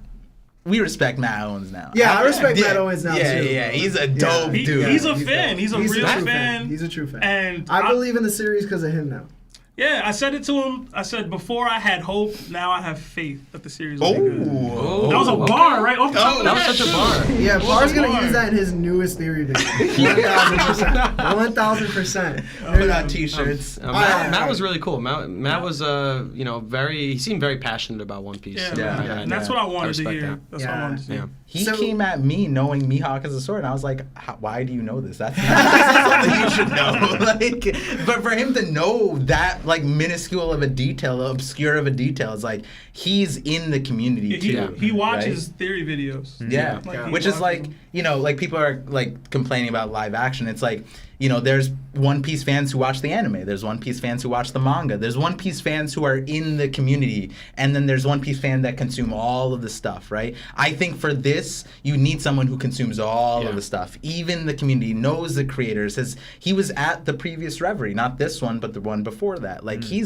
we respect Matt Owens now. Yeah, I respect Matt Owens now, yeah, too, Yeah, bro. he's a Yeah. dope dude. He's a He's fan. dope. He's a He's real true fan. He's a true fan. And I believe in the series because of him now. Yeah, I said it to him. I said before I had hope, now I have faith that the series will be good. Oh, That was a bar, right? Off the top of That my was such a head. bar. Yeah, Bar's gonna bar. use that in his newest theory video. 1,000%. 1,000%. put on t-shirts. Matt was really cool. Matt was, he seemed very passionate about One Piece. Yeah, So man. yeah, And that's what I wanted to respect hear. that. That's what I Yeah. wanted to see. Yeah. He So- came at me knowing Mihawk as a sword, and I was like, why do you know this? That's not something you should know. Like, but for him to know that, like, minuscule of a detail, obscure of a detail, it's like, he's in the community, Yeah, too. he watches right? theory videos. Yeah, Like, he which is watches like, them. like people are like complaining about live action. It's like, there's One Piece fans who watch the anime. There's One Piece fans who watch the manga. There's One Piece fans who are in the community. And then there's One Piece fans that consume all of the stuff, right? I think for this, you need someone who consumes all of the stuff. Even the community knows the creators. He was at the previous Reverie, not this one, but the one before that. Like, he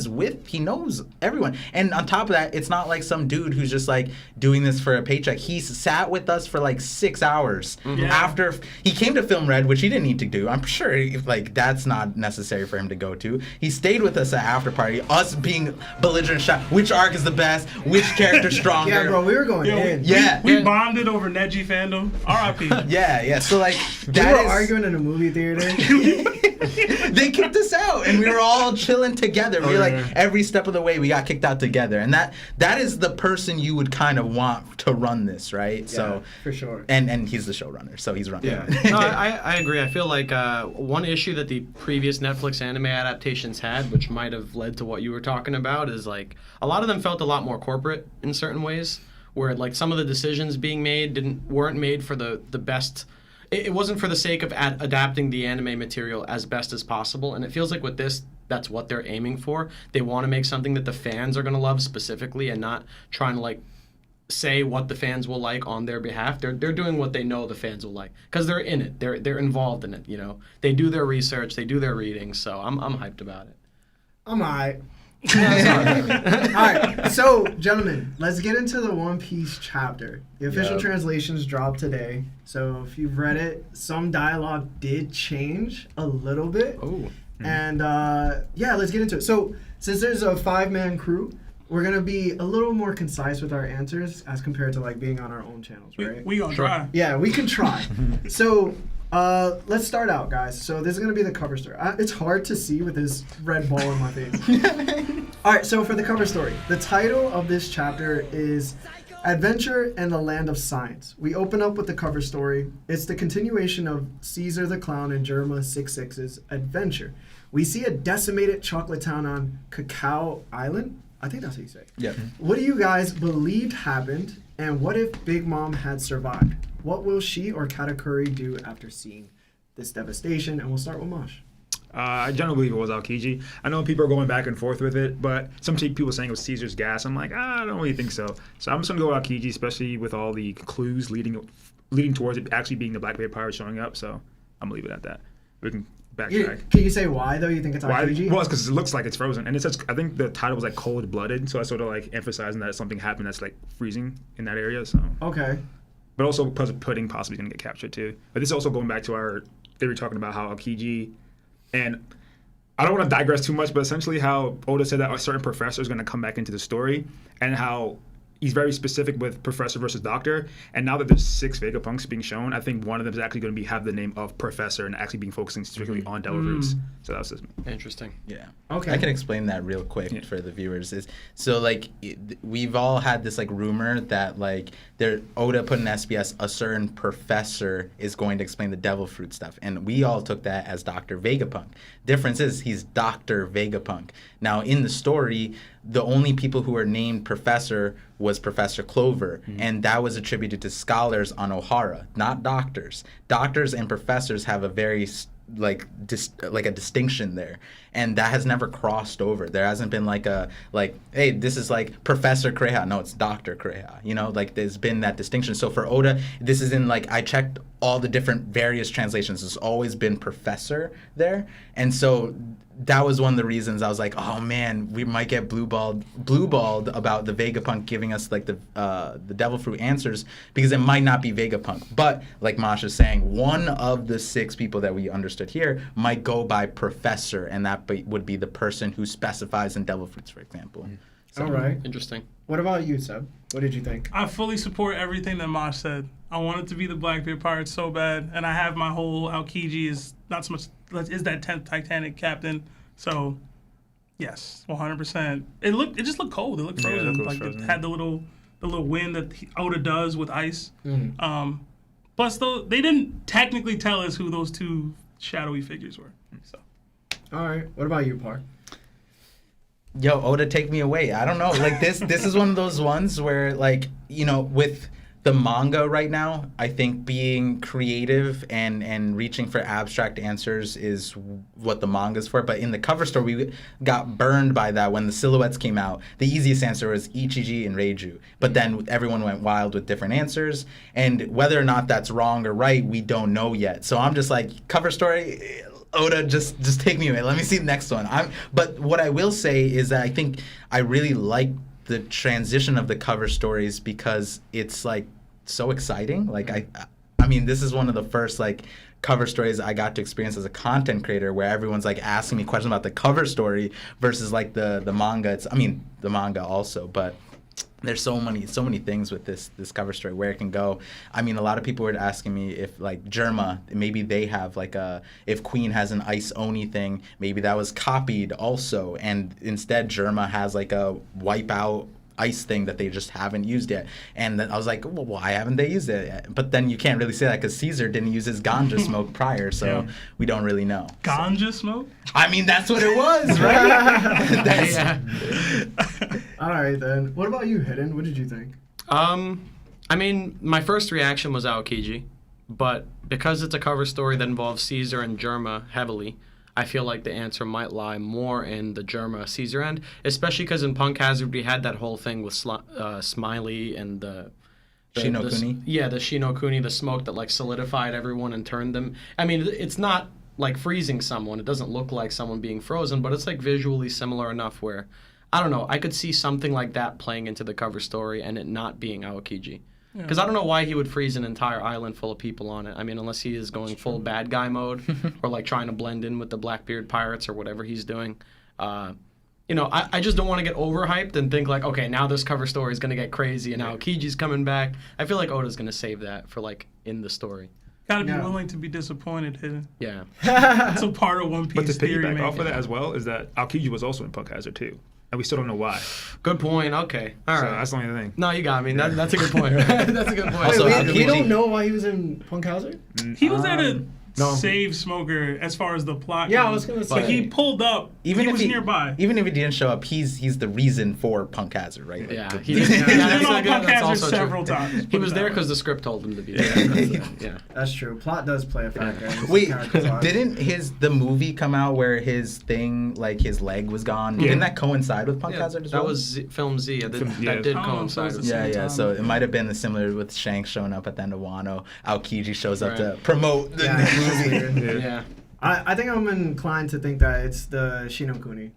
knows everyone. And on top of that, it's not like some dude who's just like doing this for a paycheck. He sat with us for like 6 hours after he came to Film Red, which he didn't need to do. I'm sure like that's not necessary for him to go to. He stayed with us at after party, us being belligerent shot. Which arc is the best? Which character stronger? Yeah, bro, we were going Yo, in. Yeah. We bonded over Neji fandom. R.I.P. Yeah. So like We that were is- arguing in a movie theater. they kicked us out, and we were all chilling together. We were like every step of the way we got kicked out together, and that is the person you would kind of want to run this, right? So for sure. and he's the showrunner, so he's running. Yeah, no, I agree. I feel like one issue that the previous Netflix anime adaptations had, which might have led to what you were talking about, is like a lot of them felt a lot more corporate in certain ways, where like some of the decisions being made weren't made for the best. It wasn't for the sake of adapting the anime material as best as possible, and it feels like with this, that's what they're aiming for. They want to make something that the fans are going to love specifically, and not trying to like say what the fans will like on their behalf. They're doing what they know the fans will like because they're in it. They're involved in it. They do their research, they do their reading. So I'm hyped about it. I'm alright. All right, so gentlemen, let's get into the One Piece chapter. The official translations dropped today, so if you've read it, some dialogue did change a little bit. Oh. And yeah, let's get into it. So since there's a 5-man crew, we're gonna be a little more concise with our answers as compared to like being on our own channels, right? We gonna try. Yeah, we can try. So let's start out, guys. So this is gonna be the cover story. It's hard to see with this red ball in my face. All right, so for the cover story, the title of this chapter is Adventure and the Land of Science. We open up with the cover story. It's the continuation of Caesar the Clown and Germa 66's adventure. We see a decimated chocolate town on Cacao Island. I think that's how you say it. Yeah. What do you guys believed happened, and what if Big Mom had survived? What will she or Katakuri do after seeing this devastation? And we'll start with Mosh. I generally believe it was Aokiji. I know people are going back and forth with it, but some people saying it was Caesar's gas. I'm like, I don't really think so. So I'm just going to go with Aokiji, especially with all the clues leading towards it actually being the Black Bay Pirate showing up. So I'm going to leave it at that. We can backtrack. Can you say why, though, you think it's Aokiji? Well, it's because it looks like it's frozen. And it says, I think the title was like cold-blooded, so I sort of like emphasizing that something happened that's like freezing in that area. So. Okay. But also because Pudding possibly going to get captured too. But this is also going back to our theory talking about how Aokiji, and I don't want to digress too much, but essentially how Oda said that a certain professor is going to come back into the story, and how he's very specific with Professor versus Doctor. And now that there's 6 Vegapunks being shown, I think one of them is actually going to have the name of Professor and actually being focusing strictly on Devil Fruits. So that was just Interesting. Yeah. Okay. I can explain that real quick for the viewers. So like we've all had this like rumor that like Oda put in SBS a certain professor is going to explain the Devil Fruit stuff, and we all took that as Dr. Vegapunk. Difference is he's Dr. Vegapunk. Now in the story, the only people who were named professor was Professor Clover, and that was attributed to scholars on Ohara, not doctors. Doctors and professors have a very like a distinction there, and that has never crossed over. There hasn't been like hey, this is like Professor Kreha. No, it's Dr. Kreha. You know, like there's been that distinction. So for Oda, this is in like I checked all the different various translations. There's always been professor there, and so that was one of the reasons I was like, oh man, we might get blue balled about the Vegapunk giving us like the Devil Fruit answers, because it might not be Vegapunk. But like Masha's saying, one of the 6 people that we understood here might go by Professor, and that would be the person who specifies in Devil Fruits, for example. So, all right. Interesting. What about you, Seb? What did you think? I fully support everything that Mosh said. I want it to be the Blackbeard Pirates so bad, and I have my whole Aokiji is not so much is that 10th Titanic captain. So, yes, 100%. It just looked cold. It looked frozen. Yeah, like frozen. it had the little wind that Oda does with ice. Plus, though, they didn't technically tell us who those 2 shadowy figures were. So. All right. What about you, Par? Yo, Oda, take me away. I don't know. Like this is one of those ones where like, you know, with the manga right now, I think being creative and reaching for abstract answers is what the manga's for. But in the cover story, we got burned by that when the silhouettes came out. The easiest answer was Ichiji and Reiju. But then everyone went wild with different answers. And whether or not that's wrong or right, we don't know yet. So I'm just like, cover story, Oda, just take me away. Let me see the next one. But what I will say is that I think I really like the transition of the cover stories because it's like so exciting. Like I mean, this is one of the first like cover stories I got to experience as a content creator, where everyone's like asking me questions about the cover story versus like the manga. The manga also, but there's so many things with this cover story where it can go. I mean, a lot of people were asking me if like Germa, maybe they have like if Queen has an Ice Oni thing, maybe that was copied also, and instead Germa has like a Wipeout ice thing that they just haven't used yet. And then I was like, well, why haven't they used it yet? But then you can't really say that because Caesar didn't use his ganja smoke prior, so we don't really know. Ganja smoke? I mean, that's what it was, right? All right, then. What about you, Hidden? What did you think? I mean, my first reaction was Aokiji, but because it's a cover story that involves Caesar and Germa heavily, I feel like the answer might lie more in the Germa Caesar end, especially because in Punk Hazard we had that whole thing with Smiley and the Shinokuni? The Shinokuni, the smoke that like solidified everyone and turned them. I mean, it's not like freezing someone. It doesn't look like someone being frozen, but it's like visually similar enough where I don't know. I could see something like that playing into the cover story and it not being Aokiji. Because I don't know why he would freeze an entire island full of people on it. I mean, unless he is going full bad guy mode or like trying to blend in with the Blackbeard pirates or whatever he's doing. I just don't want to get overhyped and think like, okay, now this cover story is going to get crazy and Aokiji's coming back. I feel like Oda's going to save that for like in the story. Gotta be willing to be disappointed, Hidden. Yeah. That's a part of One Piece But to theory, piggyback man. off of that as well is that Aokiji was also in Punk Hazard too, and we still don't know why. Good point. Okay. All So right. that's the only thing. No, you got me. That's a good point. That's a good point. Also, Wait, we Aokiji- don't know why he was in Punk Hazard? He was there to No. save Smoker as far as the plot. Yeah, I goes. was gonna But say. he pulled up. Even he if was he nearby. Even if he didn't show up, he's the reason for Punk Hazard, right? Yeah, Like, he did. He's been That's on good. Punk That's Hazard also true. several times. He was there because the script told him to be there. Yeah. That's true. Plot does play a factor. in Wait, character's arc. didn't the movie come out where his thing, like his leg was gone? Yeah. Didn't that coincide with Punk Yeah, Hazard as that well? was film Z. Yeah. That did Oh, coincide. so it's with the Yeah, same yeah. time. So it might have been similar with Shanks showing up at the end of Wano. Aokiji shows up to Right. promote the Yeah, new it's just movie. weird. Yeah. I think I'm inclined to think that it's the Shinokuni.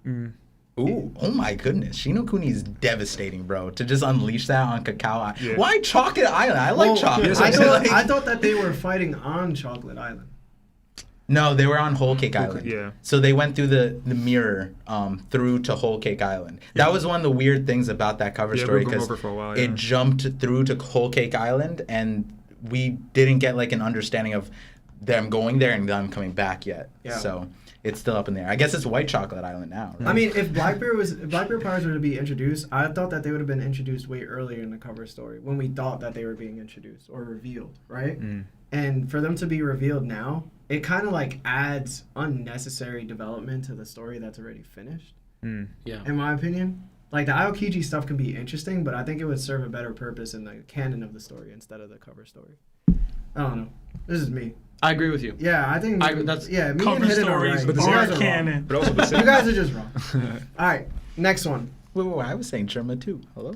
Ooh, oh my goodness. Shinokuni is devastating, bro. To just unleash that on Cacao. Yeah. Why Chocolate Island? I like Well, chocolate. I thought that they were fighting on Chocolate Island. No, they were on Whole Cake Island. Yeah. So they went through the mirror through to Whole Cake Island. That was one of the weird things about that cover Yeah, story we were because over for a while, yeah. it jumped through to Whole Cake Island and we didn't get like an understanding of them going there and them coming back yet. Yeah. So it's still up in there. I guess it's White Chocolate Island now. Right? I mean, if Blackbeard Pirates were to be introduced, I thought that they would have been introduced way earlier in the cover story when we thought that they were being introduced or revealed, right? And for them to be revealed now, it kind of like adds unnecessary development to the story that's already finished. Yeah. In my opinion, like the Aokiji stuff can be interesting, but I think it would serve a better purpose in the canon of the story instead of the cover story. I don't know. This is me. I agree with you. Yeah, I think me Cover and Hidden are stories right. but the You same- guys are wrong. canon. But also the You same. guys are just wrong. All right, next one. Wait, I was saying Germa too. Hello?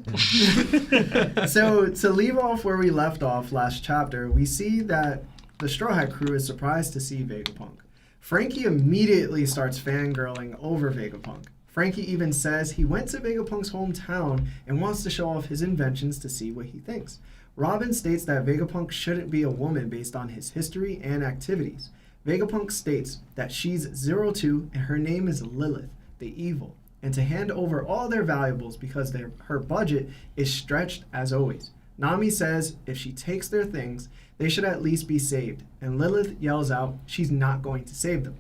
So to leave off where we left off last chapter, we see that the Straw Hat crew is surprised to see Vegapunk. Frankie immediately starts fangirling over Vegapunk. Frankie even says he went to Vegapunk's hometown and wants to show off his inventions to see what he thinks. Robin states that Vegapunk shouldn't be a woman based on his history and activities. Vegapunk states that she's 02 and her name is Lilith, the evil, and to hand over all their valuables because her budget is stretched as always. Nami says if she takes their things, they should at least be saved, and Lilith yells out she's not going to save them.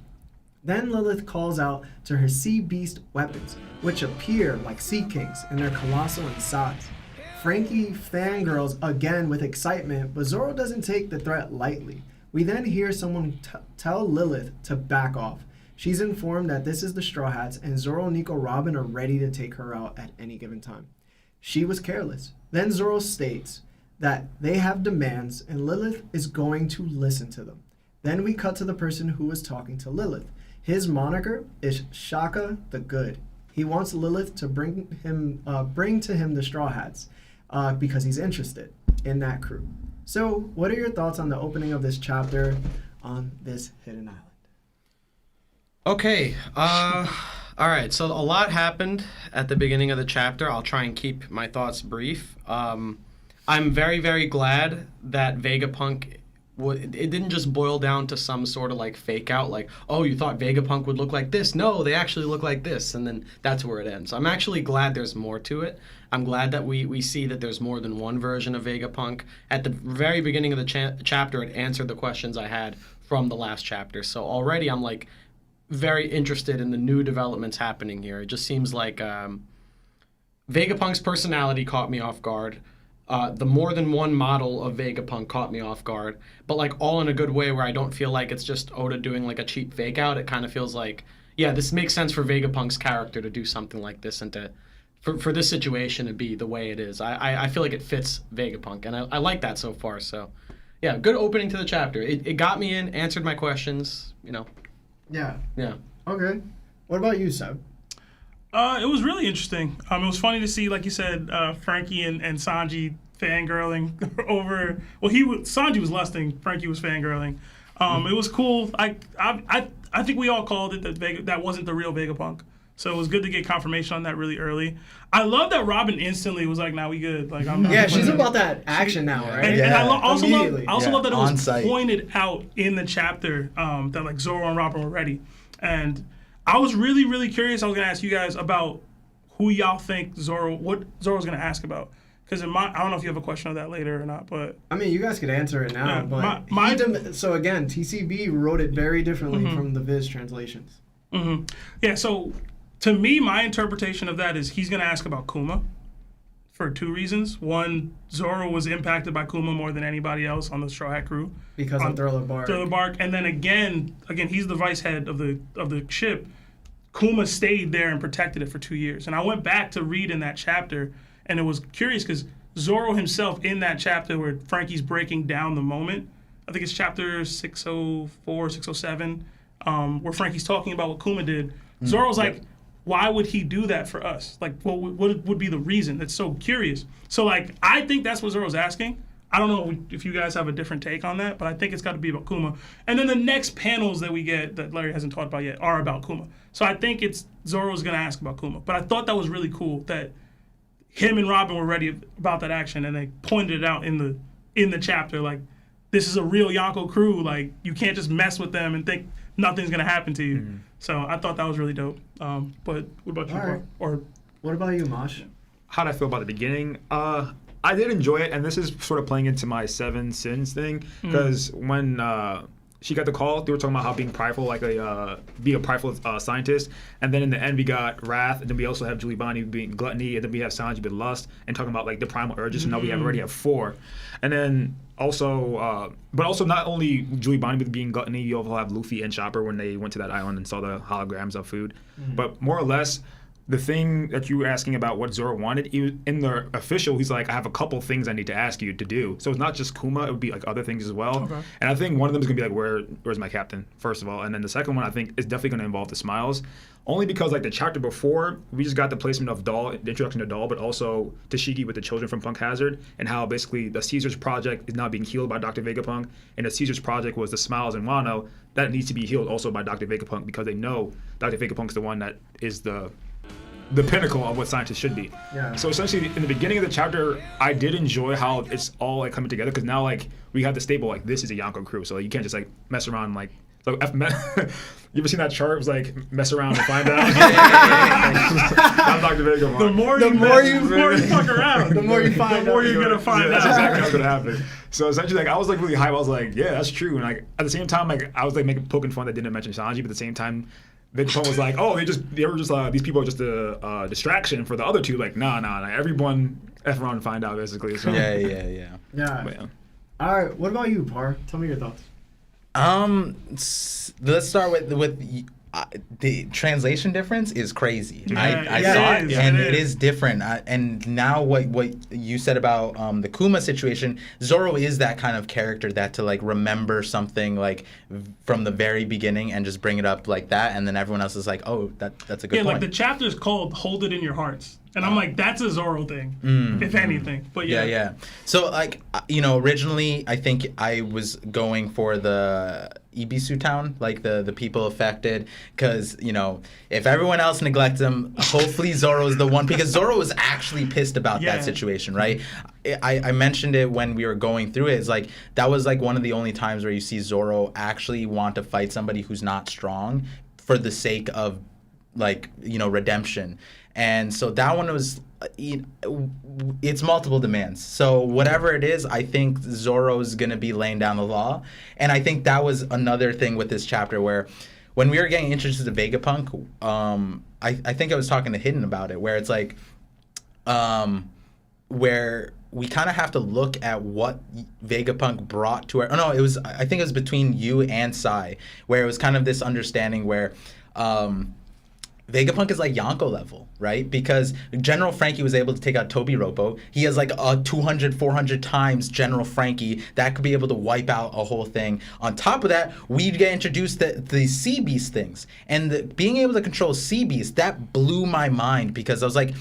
Then Lilith calls out to her sea beast weapons, which appear like sea kings and they're colossal in size. Frankie fangirls again with excitement, but Zoro doesn't take the threat lightly. We then hear someone tell Lilith to back off. She's informed that this is the Straw Hats, and Zoro, Nico, Robin are ready to take her out at any given time. She was careless. Then Zoro states that they have demands, and Lilith is going to listen to them. Then we cut to the person who was talking to Lilith. His moniker is Shaka the Good. He wants Lilith to bring to him the Straw Hats because he's interested in that crew. So, what are your thoughts on the opening of this chapter on this hidden island? Okay. All right. So a lot happened at the beginning of the chapter. I'll try and keep my thoughts brief. I'm very, very glad that Vegapunk. It didn't just boil down to some sort of like fake out, like, oh, you thought Vegapunk would look like this. No, they actually look like this. And then that's where it ends. I'm actually glad there's more to it. I'm glad that we see that there's more than one version of Vegapunk. At the very beginning of the chapter, it answered the questions I had from the last chapter. So already I'm like very interested in the new developments happening here. It just seems like Vegapunk's personality caught me off guard. The more than one model of Vegapunk caught me off guard, but like all in a good way where I don't feel like it's just Oda doing like a cheap fake out. It kind of feels like, yeah, this makes sense for Vegapunk's character to do something like this and to for this situation to be the way it is. I feel like it fits Vegapunk, and I like that so far. So, yeah, good opening to the chapter. It got me in, answered my questions, you know. Yeah. Yeah. Okay. What about you, Seb? It was really interesting. It was funny to see, like you said, Frankie and Sanji fangirling over. Well, Sanji was lusting. Frankie was fangirling. It was cool. I think we all called it that that wasn't the real Vegapunk. So it was good to get confirmation on that really early. I love that Robin instantly was like, "Nah, we good." Like, I'm Yeah, she's about that action now, right? And I also love, Immediately. love that it was On-site. pointed out in the chapter that like Zoro and Robin were ready. And I was really, really curious. I was gonna ask you guys about who y'all think what Zoro's gonna ask about. Because I don't know if you have a question on that later or not, but I mean, you guys could answer it now, Yeah, but so again, TCB wrote it very differently from the Viz translations. yeah. So to me, my interpretation of that is he's gonna ask about Kuma for two reasons. One, Zoro was impacted by Kuma more than anybody else on the Straw Hat crew Because of Thriller Bark. Thriller Bark, and then again, he's the vice head of the ship. Kuma stayed there and protected it for 2 years. And I went back to read in that chapter, and it was curious because Zoro himself in that chapter where Frankie's breaking down the moment, I think it's chapter 604, 607, where Frankie's talking about what Kuma did. Zoro's like, why would he do that for us? Like, what would be the reason? It's so curious. So, like, I think that's what Zoro's asking. I don't know if you guys have a different take on that, but I think it's got to be about Kuma. And then the next panels that we get that Larry hasn't talked about yet are about Kuma. So I think Zoro's going to ask about Kuma. But I thought that was really cool that him and Robin were ready about that action, and they pointed it out in the chapter. Like, this is a real Yonko crew. Like, you can't just mess with them and think nothing's going to happen to you. So I thought that was really dope. But what about you, All right. Or What about you, Mosh? How did I feel about the beginning? I did enjoy it, and this is sort of playing into my Seven Sins thing, because when she got the call, they were talking about how being prideful, like be a prideful scientist, and then in the end we got wrath, and then we also have Julie Bonney being gluttony, and then we have Sanji with lust, and talking about like the primal urges, and now we already have 4, and then also, but also not only Julie Bonney with being gluttony, you also have Luffy and Chopper when they went to that island and saw the holograms of food, but more or less. The thing that you were asking about what Zoro wanted, in the official, he's like, I have a couple things I need to ask you to do. So it's not just Kuma, it would be like other things as well. Okay. And I think one of them is going to be like, where's my captain, first of all. And then the second one, I think, is definitely going to involve the smiles. Only because like the chapter before, we just got the placement of Doll, the introduction to Doll, but also Tashigi with the children from Punk Hazard, and how basically the Caesar's project is now being healed by Dr. Vegapunk, and the Caesar's project was the smiles in Wano, that needs to be healed also by Dr. Vegapunk, because they know Dr. Vegapunk's the one that is the pinnacle of what scientists should be. Yeah. So essentially, in the beginning of the chapter, I did enjoy how it's all like coming together, because now like we have the stable, like this is a Yonko crew, so like, you can't just like mess around like. So you ever seen that chart? It was like mess around and find out. I'm Dr. Vegapunk. the more you fuck around, the more you find out. The more you're gonna find out. That's exactly what's gonna happen. So essentially, like I was like really hype. I was like, yeah, that's true. And like at the same time, like I was like poking fun that didn't mention Sanji, but at the same time, Vegapunk was like, oh, they were just these people are just a distraction for the other two. Like, nah. Everyone F around and find out basically. So, Yeah. But, yeah. All right. What about you, Par? Tell me your thoughts. Let's start with the translation difference is crazy. I saw it, and it is different. And now what you said about the Kuma situation, Zoro is that kind of character that to like remember something like from the very beginning and just bring it up like that, and then everyone else is like, oh, that's a good point. Like the chapter's called "Hold It in Your Hearts." And I'm like, that's a Zoro thing, if anything. But yeah. So like, originally I think I was going for the Ibisu town, like the people affected, because if everyone else neglects them, hopefully Zoro's the one, because Zoro was actually pissed about that situation, right? I mentioned it when we were going through it. It's like that was like one of the only times where you see Zoro actually want to fight somebody who's not strong for the sake of like redemption. And so that one was, it's multiple demands. So whatever it is, I think Zoro's going to be laying down the law. And I think that was another thing with this chapter where when we were getting introduced to Vegapunk, I think I was talking to Hidden about it, where it's like, where we kind of have to look at what Vegapunk brought to our, I think it was between you and Sai, where it was kind of this understanding where, Vegapunk is like Yonko level, right? Because General Frankie was able to take out Tobiropo. He has like a 200, 400 times General Frankie that could be able to wipe out a whole thing. On top of that, we get introduced to the Sea Beast things. And being able to control Sea Beast, that blew my mind, because I was like,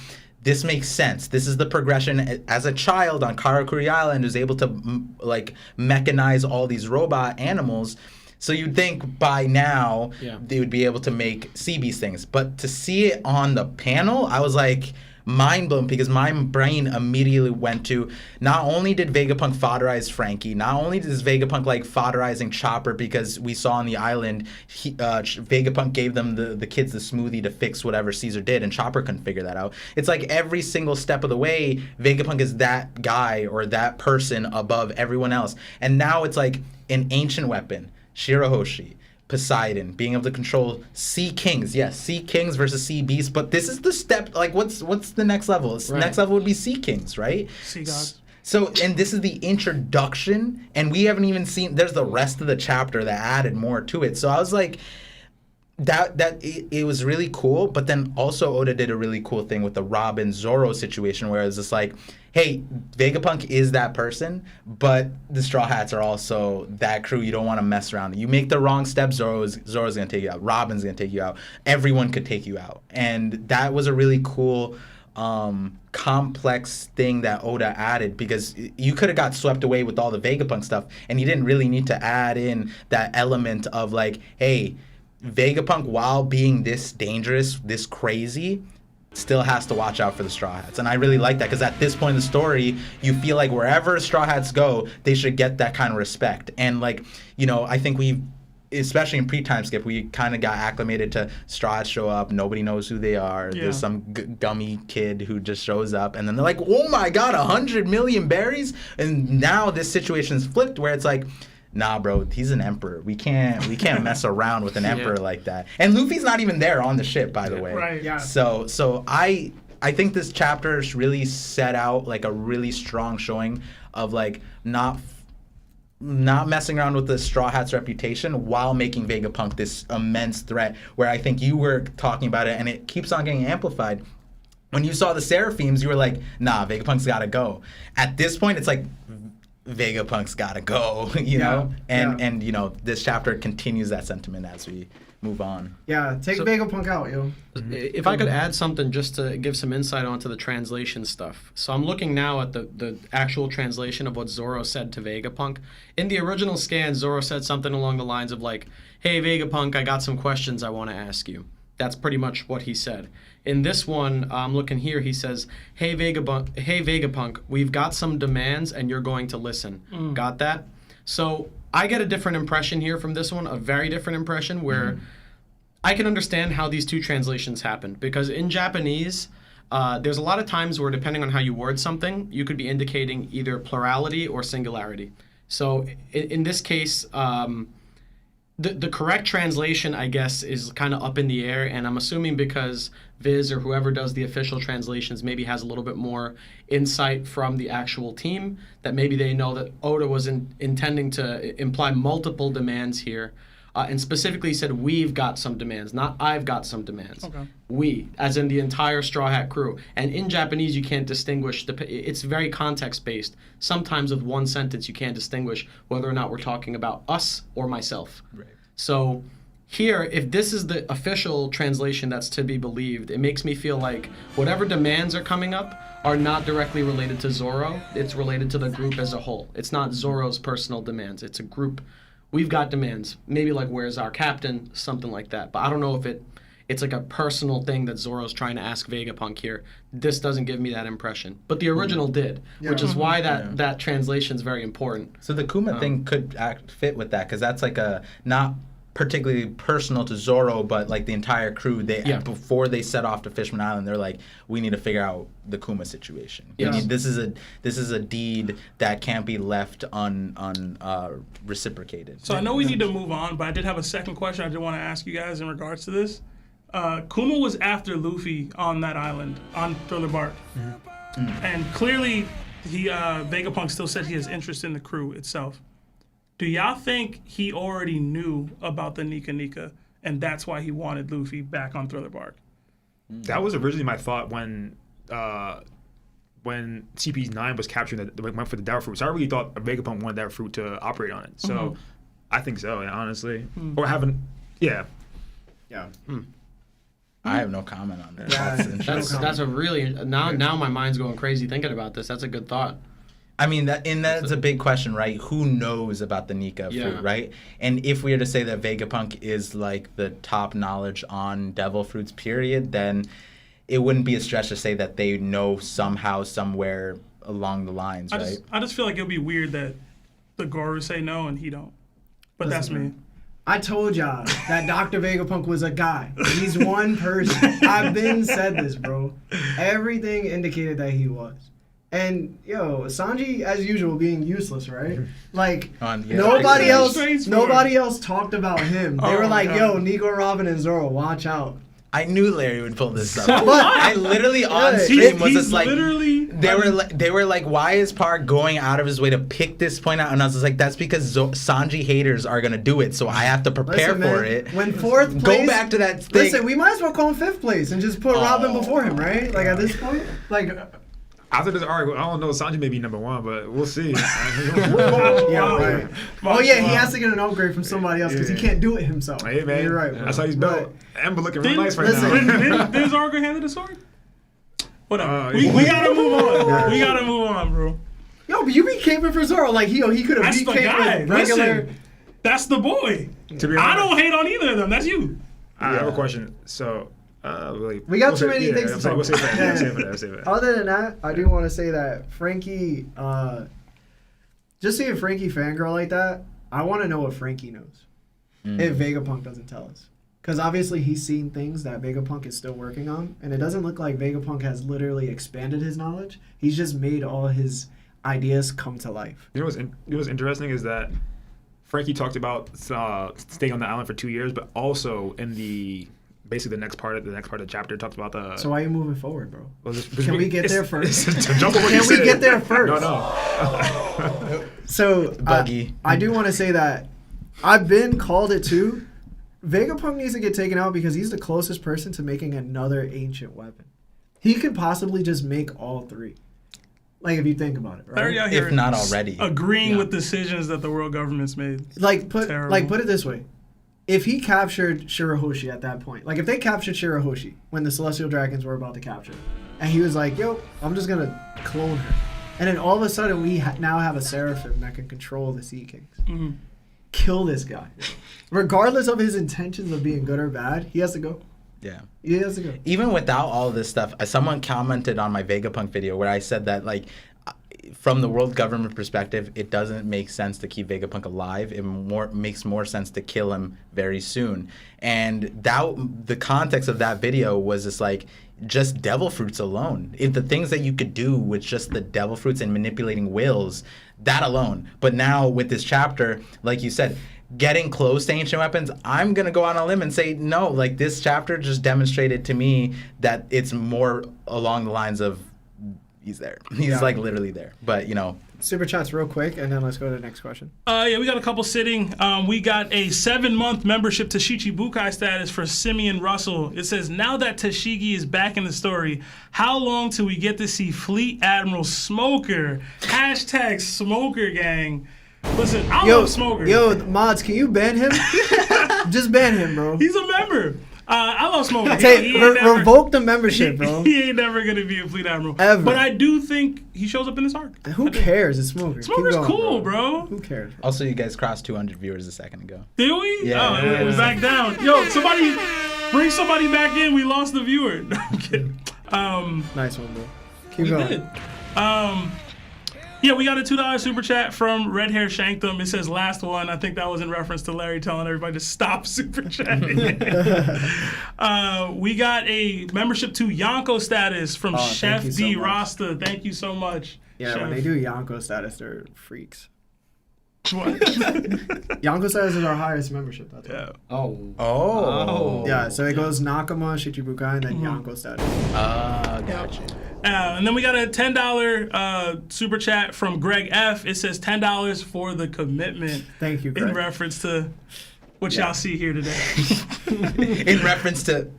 this makes sense. This is the progression as a child on Karakuri Island, who's able to like mechanize all these robot animals. So you'd think by now they would be able to make sea beast things. But to see it on the panel, I was like mind blown, because my brain immediately went to, not only did Vegapunk fodderize Frankie, not only does Vegapunk like fodderizing Chopper, because we saw on the island Vegapunk gave them the kids the smoothie to fix whatever Caesar did, and Chopper couldn't figure that out. It's like every single step of the way Vegapunk is that guy or that person above everyone else. And now it's like an ancient weapon, Shirahoshi, Poseidon, being able to control Sea Kings. Yes, Sea Kings versus Sea Beasts, but this is the step, like what's the next level? The next level would be Sea Kings, right? Sea gods. So, and this is the introduction, and we haven't even seen, there's the rest of the chapter that added more to it. So I was like, it was really cool, but then also Oda did a really cool thing with the Robin Zoro situation, where it's just like, hey, Vegapunk is that person, but the Straw Hats are also that crew. You don't want to mess around. You make the wrong step, Zoro's gonna take you out. Robin's gonna take you out. Everyone could take you out, and that was a really cool, complex thing that Oda added, because you could have got swept away with all the Vegapunk stuff, and you didn't really need to add in that element of like, hey, Vegapunk, while being this dangerous, this crazy, still has to watch out for the Straw Hats. And I really like that, because at this point in the story, you feel like wherever Straw Hats go, they should get that kind of respect. And like, you know, I think we, especially in pre-time skip, we kind of got acclimated to Straw Hats show up, nobody knows who they are. There's some gummy kid who just shows up, and then they're like, oh my god, 100 million berries? And now this situation's flipped, where it's like, nah, bro, he's an emperor. We can't mess around with an emperor like that. And Luffy's not even there on the ship, by the way. Right. Yeah. So I think this chapter really set out like a really strong showing of like not messing around with the Straw Hats' reputation while making Vegapunk this immense threat. Where I think you were talking about it, and it keeps on getting amplified. When you saw the Seraphims, you were like, nah, Vegapunk's gotta go. At this point, it's like, Vegapunk's gotta go, you know? And you know, this chapter continues that sentiment as we move on. Yeah, take Vegapunk out, yo. If I could add something just to give some insight onto the translation stuff. So I'm looking now at the actual translation of what Zoro said to Vegapunk. In the original scan, Zoro said something along the lines of like, hey Vegapunk, I got some questions I want to ask you. That's pretty much what he said. In this one, I'm looking here, he says, hey Vegapunk, we've got some demands and you're going to listen. Got that? So I get a different impression here from this one, a very different impression, where I can understand how these two translations happened. Because in Japanese, there's a lot of times where, depending on how you word something, you could be indicating either plurality or singularity. So in this case, the correct translation, I guess, is kind of up in the air, and I'm assuming because Viz or whoever does the official translations maybe has a little bit more insight from the actual team, that maybe they know that Oda was intending to imply multiple demands here, and specifically said, we've got some demands, not I've got some demands. Okay. We, as in the entire Straw Hat crew. And in Japanese, you can't distinguish, it's very context-based. Sometimes with one sentence, you can't distinguish whether or not we're talking about us or myself. Right. So here, if this is the official translation that's to be believed, it makes me feel like whatever demands are coming up are not directly related to Zoro. It's related to the group as a whole. It's not Zoro's personal demands. It's a group. We've got demands. Maybe like, where's our captain? Something like that. But I don't know if it's like a personal thing that Zoro's trying to ask Vegapunk here. This doesn't give me that impression. But the original did, which is why that translation's very important. So the Kuma thing could fit with that, because that's like a not particularly personal to Zoro, but like the entire crew, before they set off to Fishman Island, they're like, we need to figure out the Kuma situation. Yes. This is a deed that can't be left reciprocated. So I know we need to move on, but I did have a second question I did want to ask you guys in regards to this. Kuma was after Luffy on that island, on Thriller Bark. And clearly, Vegapunk still said he has interest in the crew itself. Do y'all think he already knew about the Nika, and that's why he wanted Luffy back on Thriller Bark? That was originally my thought when CP9 was capturing went for the Devil Fruit. So I really thought Vegapunk wanted Devil Fruit to operate on it. So I think so, honestly. Or haven't, Yeah. I have no comment on that. That's a really now my mind's going crazy thinking about this. That's a good thought. I mean, that's a big question, right? Who knows about the Nika fruit, right? And if we were to say that Vegapunk is like the top knowledge on devil fruits, period, then it wouldn't be a stretch to say that they know somehow, somewhere along the lines, right? I just feel like it would be weird that the Goru say no and he don't. But that's me. I told y'all that Dr. Vegapunk was a guy. He's one person. I've been said this, bro. Everything indicated that he was. And Sanji, as usual, being useless, right? Like nobody else talked about him. They were like, Nico, Robin, and Zoro, watch out. I knew Larry would pull this up. I literally on stream was just like, they were like, why is Park going out of his way to pick this point out? And I was just like, that's because Sanji haters are gonna do it, so I have to prepare for it. When fourth place, go back to that thing. Listen, we might as well call him fifth place and just put Robin before him, right? Like at this point, like. After this arc, I don't know. Sanji may be number one, but we'll see. Right. Oh yeah, he has to get an upgrade from somebody else because he can't do it himself. Hey man, you're right. That's how he's built. Ember looking real nice right now. Did Zoro hand the sword? Whatever. We gotta move on. We gotta move on, bro. Yo, but you be caping for Zoro like he could have beat Cape with regular. Listen, that's the boy. To be honest, I don't hate on either of them. That's you. I have a question. So. We got too many things to talk about. Save it. Other than that, I do want to say that Frankie, just seeing Frankie fangirl like that, I want to know what Frankie knows. If Vegapunk doesn't tell us. Because obviously he's seen things that Vegapunk is still working on, and it doesn't look like Vegapunk has literally expanded his knowledge. He's just made all his ideas come to life. You know what's interesting is that Frankie talked about staying on the island for 2 years, but also in basically the next part of the chapter talks about the. So why are you moving forward, bro? Well, Can we get there first? Can we get there first? No. So Buggy. I do want to say that I've been called it too. Vegapunk needs to get taken out because he's the closest person to making another ancient weapon. He could possibly just make all three. Like if you think about it, right? If not already. Agreeing with decisions that the world government's made. Put it this way. If he captured Shirahoshi at that point, like if they captured Shirahoshi when the Celestial Dragons were about to capture, and he was like, yo, I'm just going to clone her. And then all of a sudden we now have a Seraphim that can control the Sea Kings. Mm-hmm. Kill this guy. Regardless of his intentions of being good or bad, he has to go. Yeah. He has to go. Even without all this stuff, someone commented on my Vegapunk video where I said that, like, from the world government perspective, it doesn't make sense to keep Vegapunk alive. It makes more sense to kill him very soon. And the context of that video was just devil fruits alone. The things that you could do with just the devil fruits and manipulating wills, that alone. But now with this chapter, like you said, getting close to ancient weapons, I'm going to go on a limb and say no. Like this chapter just demonstrated to me that it's more along the lines of he's there. He's like literally there. But, Super chats real quick, and then let's go to the next question. We got a couple sitting. We got a 7-month membership to Shichibukai status for Simeon Russell. It says, now that Tashigi is back in the story, how long till we get to see Fleet Admiral Smoker? # Smoker Gang. Listen, I love Smoker. Yo, mods, can you ban him? Just ban him, bro. He's a member. I love Smoker. Revoke the membership, bro. He ain't never going to be a Fleet Admiral. Ever. But I do think he shows up in this arc. Who cares? It's Smoker. Smoker's cool, bro. Who cares? Also, you guys crossed 200 viewers a second ago. Did we? Yeah. We're back down. Yo, bring somebody back in. We lost the viewer. No, I'm kidding. Nice one, bro. Keep going. Did. Yeah, we got a $2 super chat from Red Hair Shanktum. It says last one. I think that was in reference to Larry telling everybody to stop super chatting. We got a membership to Yonko status from Chef D. Rasta. Thank you so much. Yeah, Chef. when they do Yonko status, they're freaks. What? Yonko status is our highest membership. That's Yeah. Oh. Yeah, so it goes Nakama, Shichibukai, and then Yonko status. Gotcha. And then we got a $10 super chat from Greg F. It says $10 for the commitment. Thank you, Greg. In reference to what y'all see here today. In reference to...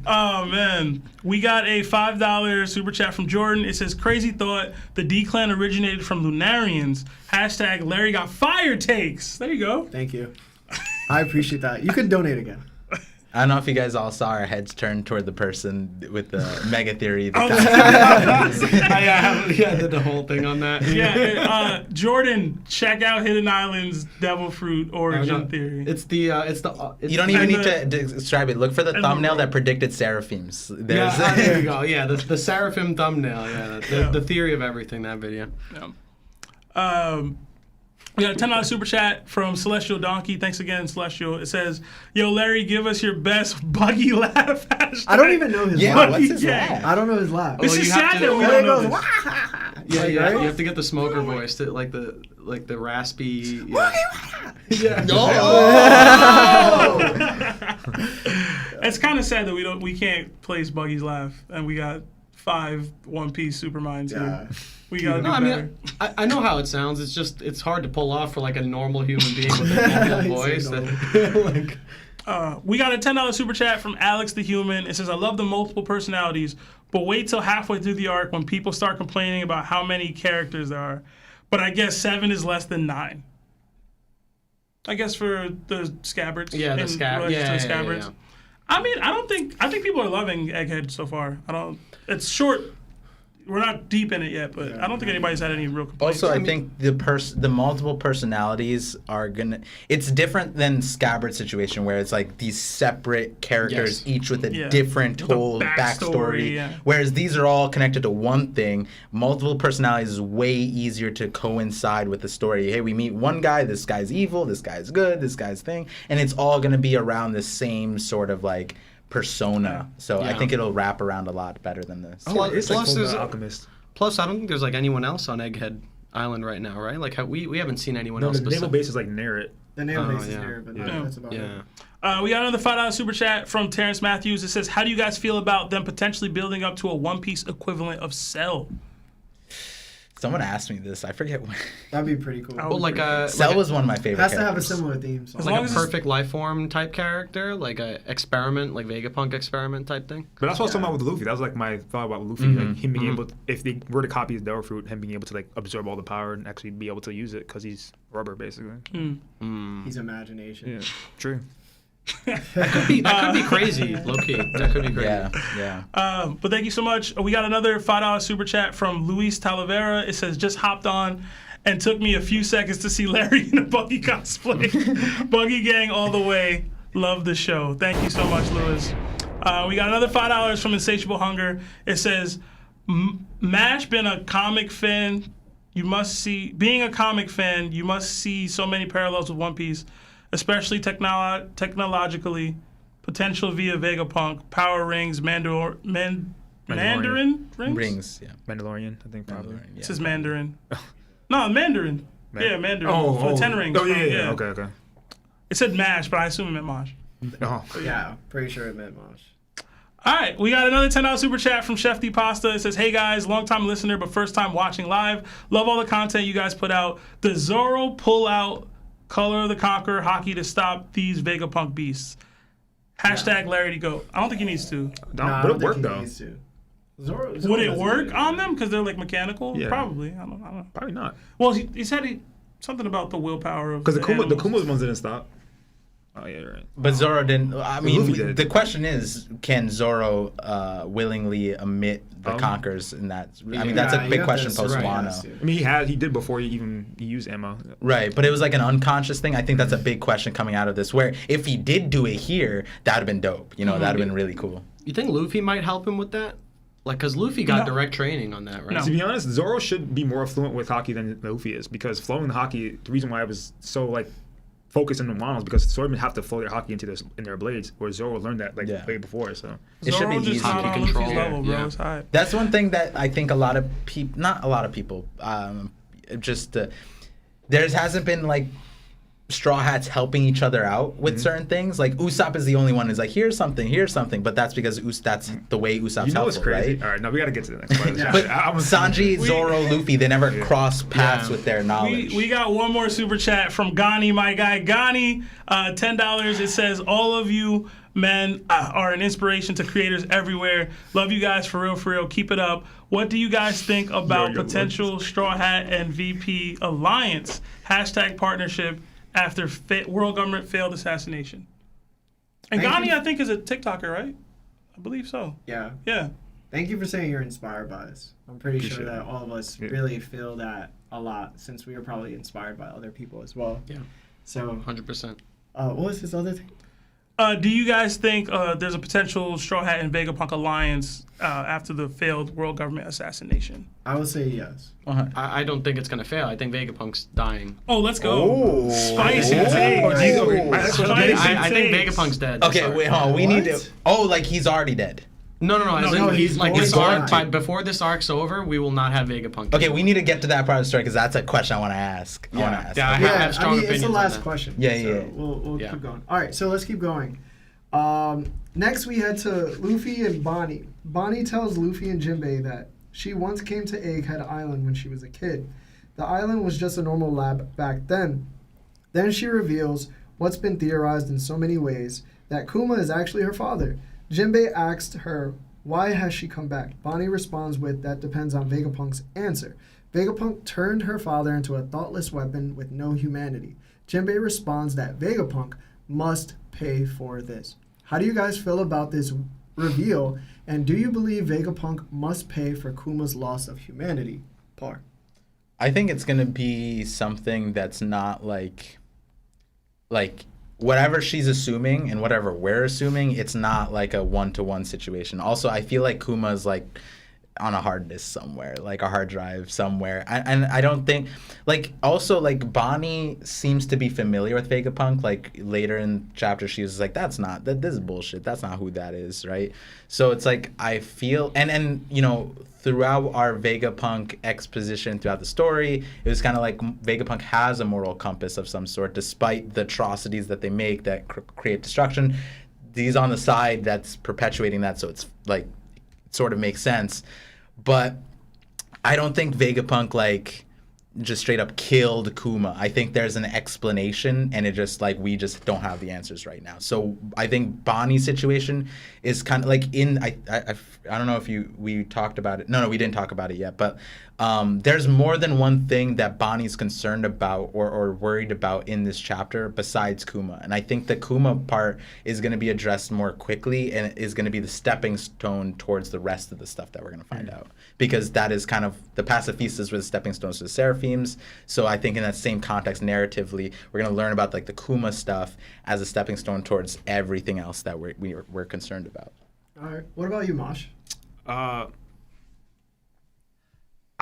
Oh, man. We got a $5 super chat from Jordan. It says, crazy thought, the D-Clan originated from Lunarians. # Larry got fire takes. There you go. Thank you. I appreciate that. You can donate again. I don't know if you guys all saw our heads turn toward the person with the mega theory. Yeah, the whole thing on that. Yeah, Jordan, check out Hidden Island's Devil Fruit origin theory. It's You don't even need to describe it. Look for the thumbnail that predicted seraphims. There's there you go. Yeah, the seraphim thumbnail. Yeah, the theory of everything. That video. Yeah. We got a $10 super chat from Celestial Donkey. Thanks again, Celestial. It says, "Yo, Larry, give us your best buggy laugh." I don't even know his Yeah, laugh. what's his Yeah. laugh? I don't know his laugh. This Well, is you have sad to- that we And don't it know goes, this. "Wah!" Yeah, Right? you have to get the smoker voice to like the raspy. Yeah. It's kind of sad that we can't place Buggy's laugh, and we got 5 One Piece Superminds here. We gotta do No, I better. mean, I know how it sounds. It's hard to pull off for like a normal human being with a normal voice. Like, We got a $10 super chat from Alex the Human. It says, "I love the multiple personalities, but wait till halfway through the arc when people start complaining about how many characters there are. But I guess 7 is less than 9. I guess for the scabbards. Yeah, the in scab- relation to yeah, the yeah, scabbards. yeah. I mean, I think people are loving Egghead so far. It's short. We're not deep in it yet, but I don't think anybody's had any real complaints. Also, I think the multiple personalities are gonna. It's different than Scabbard situation where it's like these separate characters, Yes. each with a Yeah. different With a whole backstory, backstory. yeah. Whereas these are all connected to one thing. Multiple personalities is way easier to coincide with the story. Hey, we meet one guy. This guy's evil. This guy's good. This guy's thing, and it's all gonna be around the same sort of like persona. So I Yeah. think it'll wrap around a lot better than this. Plus- It's like plus Full there's- Metal Alchemist. Plus, I don't think there's like anyone else on Egghead Island right now, right? Like we haven't seen anyone No, else. the naval besides- base is like near it. The naval Oh, base is yeah. there, but Yeah. that's about it. Yeah. We got another $5 super chat from Terrence Matthews. It says, "How do you guys feel about them potentially building up to a One Piece equivalent of Cell?" Someone asked me this. I forget when. That'd be pretty cool. Well, like a Cell was one of my favorite. Has to have a characters. similar theme. So. As like long a as it's- perfect life form type character, like a experiment, like Vegapunk experiment type thing. But that's what I was talking about with Luffy. That was like my thought about Luffy. Like him being able to, if they were to copy his Devil Fruit, him being able to like absorb all the power and actually be able to use it because he's rubber basically. His imagination. Yeah, true. That could be crazy, low key. That could be crazy. Yeah. But thank you so much. We got another $5 super chat from Luis Talavera. It says, "Just hopped on and took me a few seconds to see Larry in a Buggy cosplay. Buggy gang all the way. Love the show." Thank you so much, Luis. We got another $5 from Insatiable Hunger. It says, "Mash been a comic fan. Being a comic fan, you must see so many parallels with One Piece, especially technologically. Potential via Vegapunk, power rings, Mandarin rings? Rings. Yeah. Mandalorian, I think probably. Yeah. It says Mandarin. No, Mandarin. Yeah, Mandarin. For the 10 rings. Oh yeah. Okay. It said Mash, but I assume it meant Mosh. Oh. Yeah, pretty sure it meant Mosh. All right, we got another $10 super chat from Chef D Pasta. It says, "Hey guys, long time listener, but first time watching live. Love all the content you guys put out. Does Zoro pull out Color of the Conqueror hockey to stop these Vegapunk beasts? Hashtag Larry to go." I don't think he needs to. Nah, I Would don't it think work he though? needs to. Zoro Would it doesn't work really on do them? Because they're like mechanical? Yeah. Probably. I don't know. Probably not. Well, he said something about the willpower of Because the animals. Kuma's ones didn't stop. Oh yeah, you're right. But Zoro didn't. I Luffy mean, did. the question is, can Zoro willingly omit the conquers in that? I mean, that's Yeah, a you big have question to post surrender Wano. us, dude. I mean, he did before he used ammo. Right, but it was like an unconscious thing. I think that's a big question coming out of this. Where if he did do it here, that'd have been dope. You know, that'd have been really cool. You think Luffy might help him with that? Like, because Luffy got direct training on that, right? No. To be honest, Zoro should be more fluent with hockey than Luffy is because flowing the hockey. The reason why I was so like focused on the Wano is because swordsmen have to flow their hockey into their blades, where Zoro learned that way before. So It should Zoro be just easy. not on Hockey Luffy's control. level, bro. Yeah. It's high. That's one thing that I think a lot of people, not a lot of people, there hasn't been like Straw Hats helping each other out with certain things. Like Usopp is the only one who's like, here's something, but that's because that's the way Usopp's you know what's helpful, crazy? right? All right, no, we got to get to the next part. Yeah. But I'm Sanji, Zoro, Luffy, they never cross paths with their knowledge. We got one more super chat from Ghani, my guy Ghani. $10. It says, "All of you men are an inspiration to creators everywhere. Love you guys for real. Keep it up. What do you guys think about potential Straw Hat and VP alliance? Hashtag partnership after world government failed assassination." And Thank Ghani, you. I think, is a TikToker, right? I believe so. Yeah. Yeah. Thank you for saying you're inspired by us. I'm pretty sure Appreciate that it. all of us Yeah. really feel that a lot since we are probably inspired by other people as well. Yeah. So, 100%. what was this other thing? Do you guys think there's a potential Straw Hat and Vegapunk alliance after the failed world government assassination? I would say yes. I don't think it's gonna fail. I think Vegapunk's dying. Oh, let's go. Spicy takes. Oh, geez, okay. Spicy I think takes. Vegapunk's dead. Okay, Sorry. wait, hold on. We need to. What? Oh, like he's already dead. No. As in, no, he's he's like going this to arc. die. Before this arc's over, we will not have Vegapunk. Okay, we need to get to that part of the story because that's a question I want to ask. I want to ask. Yeah, I Yeah, have strong it's the opinions on last that. question. Yeah, so yeah. We'll Yeah. keep going. All right, so let's keep going. Next, we head to Luffy and Bonney. Bonney tells Luffy and Jinbei that she once came to Egghead Island when she was a kid. The island was just a normal lab back then. Then she reveals what's been theorized in so many ways, that Kuma is actually her father. Jinbei asked her, why has she come back? Bonney responds with, that depends on Vegapunk's answer. Vegapunk turned her father into a thoughtless weapon with no humanity. Jinbei responds that Vegapunk must pay for this. How do you guys feel about this reveal, and do you believe Vegapunk must pay for Kuma's loss of humanity? Par. I think it's gonna be something that's not like whatever she's assuming and whatever we're assuming. It's not like a one-to-one situation. Also, I feel like Kuma's like on a hard disk somewhere, like a hard drive somewhere. And I don't think, like, also, like, Bonney seems to be familiar with Vegapunk. Like, later in chapter, she was like, this is bullshit. That's not who that is, right? So it's like, I feel, and you know, throughout our Vegapunk exposition throughout the story, it was kind of like Vegapunk has a moral compass of some sort, despite the atrocities that they make that create destruction. He's on the side that's perpetuating that, so it's like, it sort of makes sense. But I don't think Vegapunk, like, just straight up killed Kuma. I think there's an explanation, and it just, like, we just don't have the answers right now. So I think Bonney's situation is kind of like I don't know if we talked about it. No, we didn't talk about it yet. But there's more than one thing that Bonnie's concerned about or worried about in this chapter besides Kuma. And I think the Kuma part is going to be addressed more quickly, and is going to be the stepping stone towards the rest of the stuff that we're going to find out. Because that is kind of the pacifistas were the stepping stones to the Seraphims. So I think in that same context, narratively, we're going to learn about like the Kuma stuff as a stepping stone towards everything else that we're concerned about. All right. What about you, Mosh? I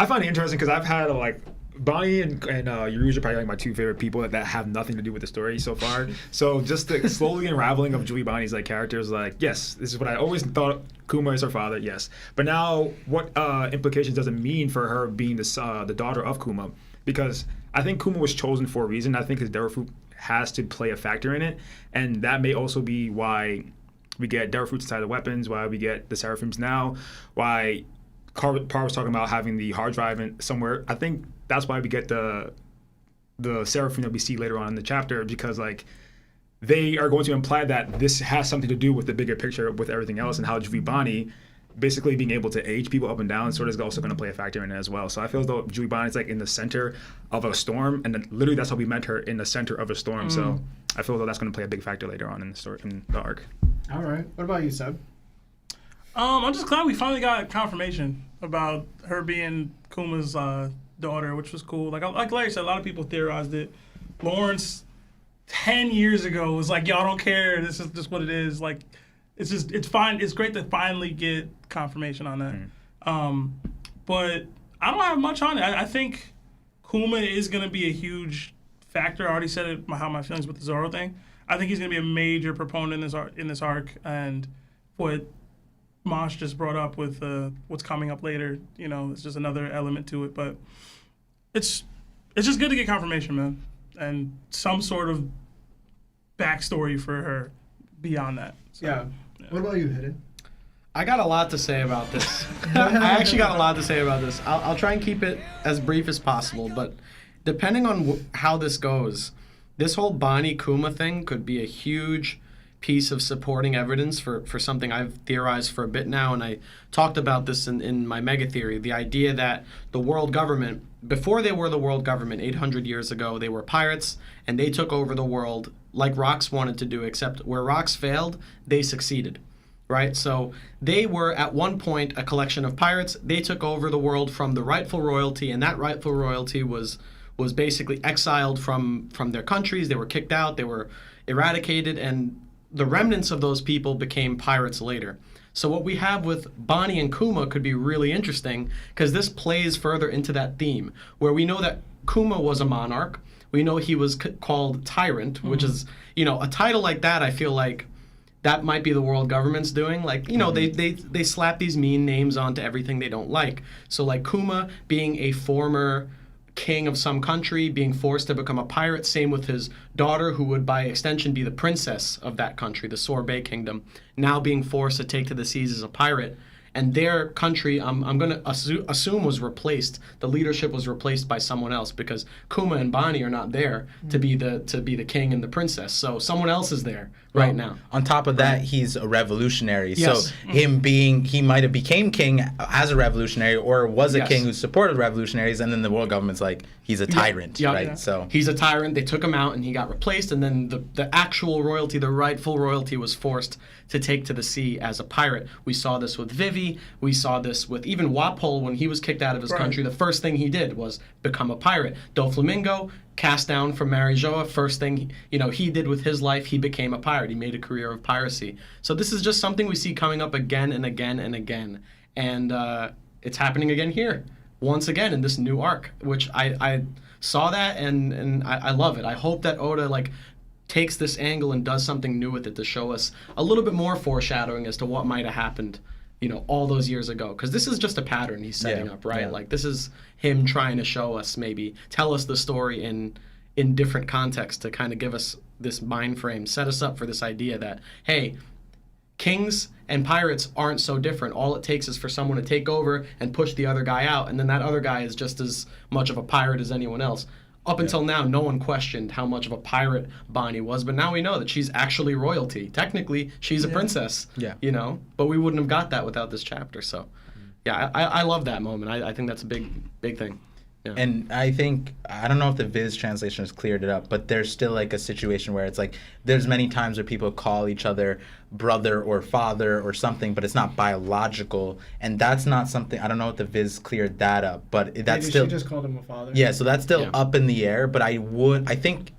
find it interesting because I've had like Bonney and Yuruj are probably like my two favorite people that have nothing to do with the story so far. So just the slowly unraveling of Julie Bonnie's like characters, like, yes, this is what I always thought. Kuma is her father, yes, but now what implications does it mean for her being the daughter of Kuma? Because I think Kuma was chosen for a reason. I think his devil fruit has to play a factor in it, and that may also be why we get devil fruits inside of the weapons, why we get the Seraphims now, why Par was talking about having the hard drive in somewhere. I think that's why we get the Seraphim that we see later on in the chapter, because like they are going to imply that this has something to do with the bigger picture with everything else, and how Julie Bonney basically being able to age people up and down sort of is also going to play a factor in it as well. So I feel as though Julie Bonnie's like in the center of a storm, and then literally that's how we met her, in the center of a storm. So I feel as though that's going to play a big factor later on in the story, in the arc. All right. What about you, Seb? I'm just glad we finally got confirmation about her being Kuma's daughter, which was cool. Like Larry said, a lot of people theorized it. Lawrence, 10 years ago, was like, y'all don't care. This is just what it is. Like, it's fine. It's great to finally get confirmation on that. But I don't have much on it. I think Kuma is going to be a huge factor. I already said it, how my feelings with the Zoro thing. I think he's going to be a major proponent in this arc, and what Mosh just brought up with what's coming up later, you know, it's just another element to it. But it's just good to get confirmation, man, and some sort of backstory for her beyond that. So, Yeah. What about you, Hidden? I got a lot to say about this. I actually got a lot to say about this. I'll try and keep it as brief as possible, but depending on how this goes, this whole Bonney Kuma thing could be a huge piece of supporting evidence for something I've theorized for a bit now, and I talked about this in my mega theory, the idea that the world government, before they were the world government 800 years ago, they were pirates, and they took over the world like Rocks wanted to do, except where Rocks failed, they succeeded. Right? So they were at one point a collection of pirates. They took over the world from the rightful royalty, and that rightful royalty was basically exiled from their countries. They were kicked out, they were eradicated, and the remnants of those people became pirates later. So what we have with Bonney and Kuma could be really interesting, because this plays further into that theme, where we know that Kuma was a monarch. We know he was called Tyrant, which is, a title like that, I feel like that might be the world government's doing. Like, they slap these mean names onto everything they don't like. So like Kuma being a former king of some country, being forced to become a pirate, same with his daughter, who would by extension be the princess of that country, the Sorbet Kingdom, now being forced to take to the seas as a pirate. And their country, I'm going to assume, was replaced. The leadership was replaced by someone else, because Kuma and Bonney are not there to be the king and the princess. So someone else is there right now. On top of that, he's a revolutionary. Yes. So he might have became king as a revolutionary, or was a king who supported revolutionaries, and then the world government's like, he's a tyrant, right? Yeah. So he's a tyrant. They took him out, and he got replaced. And then the actual royalty, the rightful royalty, was forced to take to the sea as a pirate. We saw this with Vivi. We saw this with even Walpole when he was kicked out of his country. The first thing he did was become a pirate. Doflamingo, cast down from Marijoa, first thing he did with his life, he became a pirate. He made a career of piracy. So this is just something we see coming up again and again and again. And it's happening again here, once again in this new arc, which I saw that and I love it. I hope that Oda takes this angle and does something new with it to show us a little bit more foreshadowing as to what might have happened, all those years ago. Because this is just a pattern he's setting up, right? Yeah. Like, this is him trying to show us, maybe tell us the story in different contexts to kind of give us this mind frame, set us up for this idea that, hey, kings and pirates aren't so different. All it takes is for someone to take over and push the other guy out, and then that other guy is just as much of a pirate as anyone else. Up until now, no one questioned how much of a pirate Bonney was, but now we know that she's actually royalty. Technically, she's a princess, but we wouldn't have got that without this chapter. So, I love that moment. I think that's a big thing. Yeah. And I think, I don't know if the Viz translation has cleared it up, but there's still a situation where it's like, there's many times where people call each other brother or father or something, but it's not biological. And that's not something, I don't know if the Viz cleared that up, but that's Maybe still. she just called him a father. Yeah, so that's still up in the air, but I think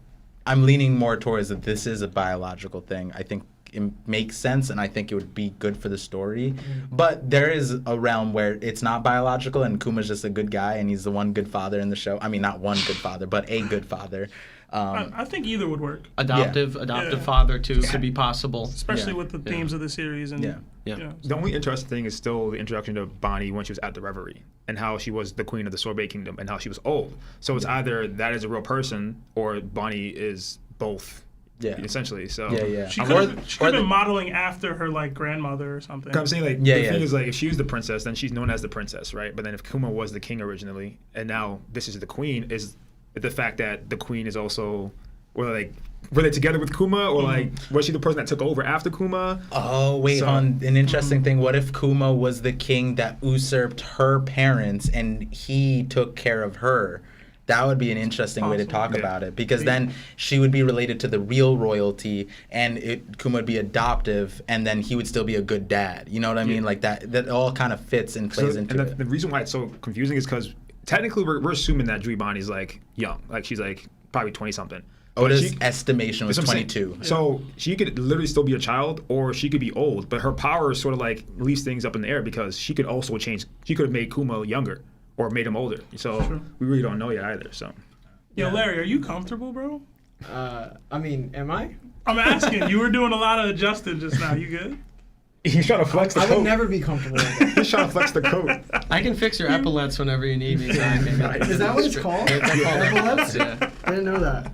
I'm leaning more towards that this is a biological thing. I think it makes sense, and I think it would be good for the story. But there is a realm where it's not biological, and Kuma's just a good guy, and he's the one good father in the show. I mean, not one good father, but a good father. I think either would work. Adoptive father, too, could be possible. Especially with the themes of the series. And, The only interesting thing is still the introduction to Bonney when she was at the Reverie, and how she was the queen of the Sorbet Kingdom, and how she was old. So it's either that is a real person, or Bonney is both. Yeah, essentially. So she could have been modeling after her grandmother or something. I'm saying the thing is if she was the princess, then she's known as the princess, right? But then if Kuma was the king originally, and now this is the queen, is the fact that the queen is also were they together with Kuma, or was she the person that took over after Kuma? Oh wait, an interesting thing. What if Kuma was the king that usurped her parents and he took care of her? That would be an interesting way to talk about it, because then she would be related to the real royalty, and Kuma would be adoptive, and then he would still be a good dad. You know what I mean? Like that all kind of fits and plays into it. The reason why it's so confusing is because technically we're assuming that Jui Bonnie's young, she's probably 20-something. Oda's estimation was 22. So she could literally still be a child, or she could be old, but her power is sort of leaves things up in the air, because she could also change. She could have made Kuma younger, or made him older. So we really don't know yet either. So, Larry, are you comfortable, bro? I mean, am I? I'm asking. You were doing a lot of adjusting just now. You good? He's trying to flex the coat. I would never be comfortable with it. He's trying to flex the coat. I can fix your epaulets whenever you need me. Is that what it's called? Epaulets? Yeah. I didn't know that.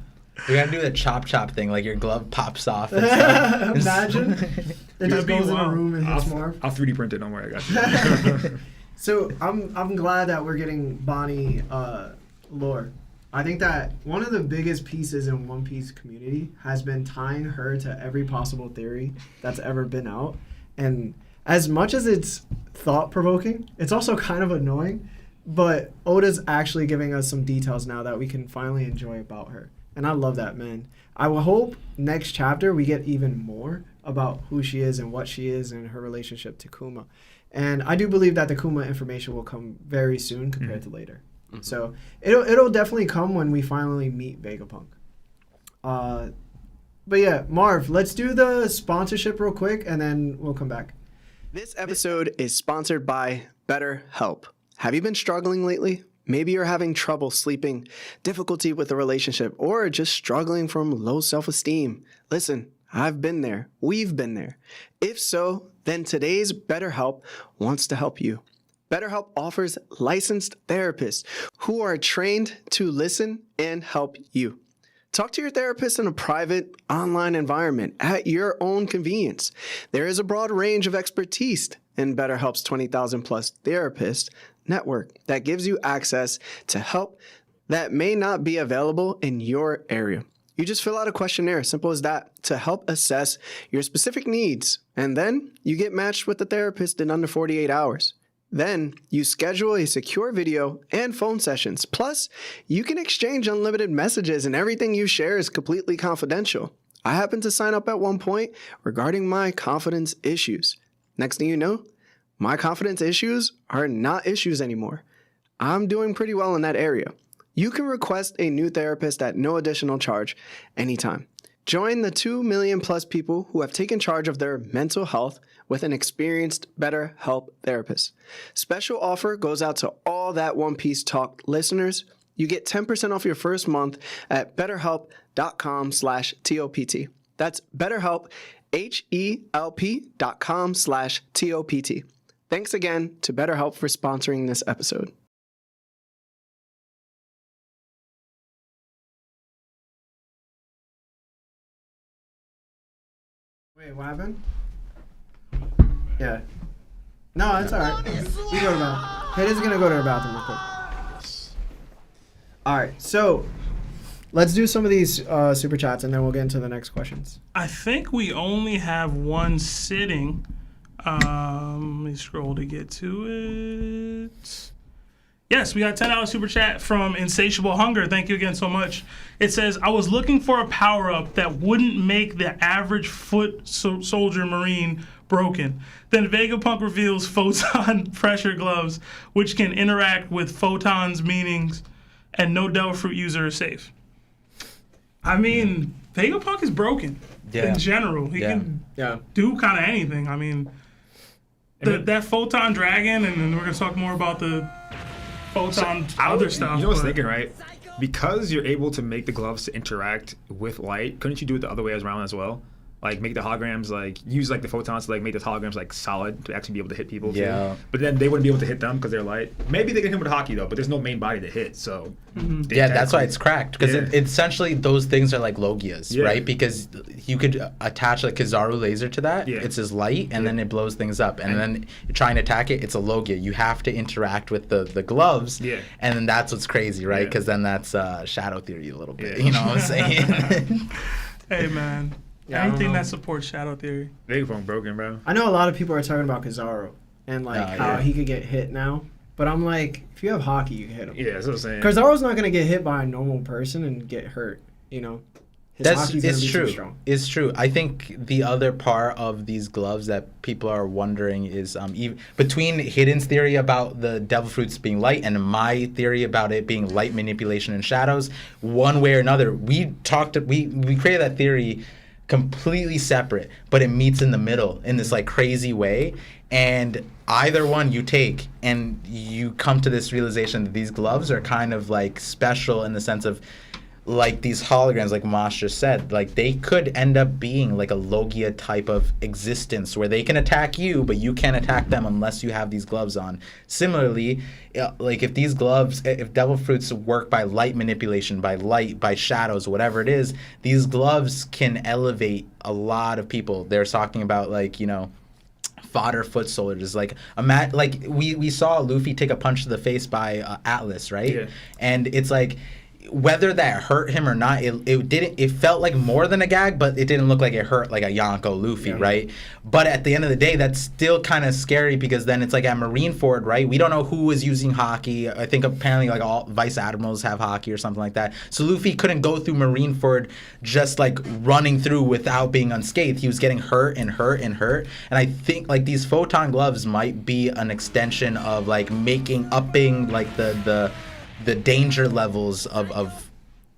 We gotta do the chop thing, your glove pops off. And stuff. Imagine. It just goes in a room and hits Marv. I'll 3D print it. Don't worry, I got you. So I'm glad that we're getting Bonney lore. I think that one of the biggest pieces in One Piece community has been tying her to every possible theory that's ever been out. And as much as it's thought-provoking, it's also kind of annoying. But Oda's actually giving us some details now that we can finally enjoy about her. And I love that, man. I will hope next chapter we get even more about who she is and what she is and her relationship to Kuma. And I do believe that the Kuma information will come very soon compared to later. Mm-hmm. So it'll definitely come when we finally meet Vegapunk. But yeah, Marv, let's do the sponsorship real quick and then we'll come back. This episode is sponsored by BetterHelp. Have you been struggling lately? Maybe you're having trouble sleeping, difficulty with a relationship, or just struggling from low self-esteem. Listen, I've been there. We've been there. If so, then today's BetterHelp wants to help you. BetterHelp offers licensed therapists who are trained to listen and help you. Talk to your therapist in a private, online environment at your own convenience. There is a broad range of expertise in BetterHelp's 20,000 plus therapist network that gives you access to help that may not be available in your area. You just fill out a questionnaire, simple as that, to help assess your specific needs. And then you get matched with the therapist in under 48 hours. Then you schedule a secure video and phone sessions. Plus, you can exchange unlimited messages and everything you share is completely confidential. I happened to sign up at one point regarding my confidence issues. Next thing you know, my confidence issues are not issues anymore. I'm doing pretty well in that area. You can request a new therapist at no additional charge anytime. Join the 2 million plus people who have taken charge of their mental health with an experienced BetterHelp therapist. Special offer goes out to all that One Piece Talk listeners. You get 10% off your first month at betterhelp.com/TOPT. That's BetterHelp, HELP.com/TOPT. Thanks again to BetterHelp for sponsoring this episode. Wait, what happened? Yeah. No, it's alright. You go to the bathroom. Hayden's gonna go to the bathroom real quick. Alright, so let's do some of these super chats and then we'll get into the next questions. I think we only have one sitting. Let me scroll to get to it. Yes, we got a $10 super chat from Insatiable Hunger. Thank you again so much. It says, I was looking for a power-up that wouldn't make the average foot soldier marine broken. Then Vegapunk reveals photon pressure gloves, which can interact with photons' meanings, and no devil fruit user is safe. I mean, Vegapunk is broken in general. He can do kind of anything. I mean, that photon dragon, and then we're going to talk more about the photon other stuff. You know what I was thinking, right? Because you're able to make the gloves to interact with light, couldn't you do it the other way around as well? Like make the holograms, like use like the photons to like make the holograms like solid to actually be able to hit people. Yeah. Too. But then they wouldn't be able to hit them because they're light. Maybe they can hit with hockey though, but there's no main body to hit. So yeah, that's why it's cracked because essentially those things are like Logias, right? Because you could attach like Kizaru laser to that. Yeah. It's his light, and then it blows things up. And then you're trying to attack it, it's a Logia. You have to interact with the gloves. Yeah. And then that's what's crazy, right? Because then that's shadow theory a little bit. You know what I'm saying? Hey man. Yeah, anything that supports shadow theory. Vegapunk broken, bro. I know a lot of people are talking about Kizaru and like how he could get hit now. But I'm like, if you have hockey, you can hit him. Yeah, that's what I'm saying. Kizaru's not gonna get hit by a normal person and get hurt. You know, it's true. It's true. I think the other part of these gloves that people are wondering is even between Hidden's theory about the devil fruits being light and my theory about it being light manipulation and shadows. One way or another, we created that theory completely separate, but it meets in the middle in this like crazy way, and either one you take and you come to this realization that these gloves are kind of like special in the sense of like these holograms, like Moash just said, like they could end up being like a Logia type of existence where they can attack you, but you can't attack them unless you have these gloves on. Similarly, like if these gloves, if devil fruits work by light manipulation, by light, by shadows, whatever it is, these gloves can elevate a lot of people. They're talking about like, you know, fodder foot soldiers. Like we saw Luffy take a punch to the face by Atlas, right? Yeah. And it's like, whether that hurt him or not, it didn't. It felt like more than a gag, but it didn't look like it hurt like a Yonko Luffy, right? But at the end of the day, that's still kind of scary because then it's like at Marineford, right? We don't know who was using hockey. I think apparently like all vice admirals have hockey or something like that. So Luffy couldn't go through Marineford just like running through without being unscathed. He was getting hurt and hurt and hurt. And I think like these photon gloves might be an extension of like upping like the danger levels of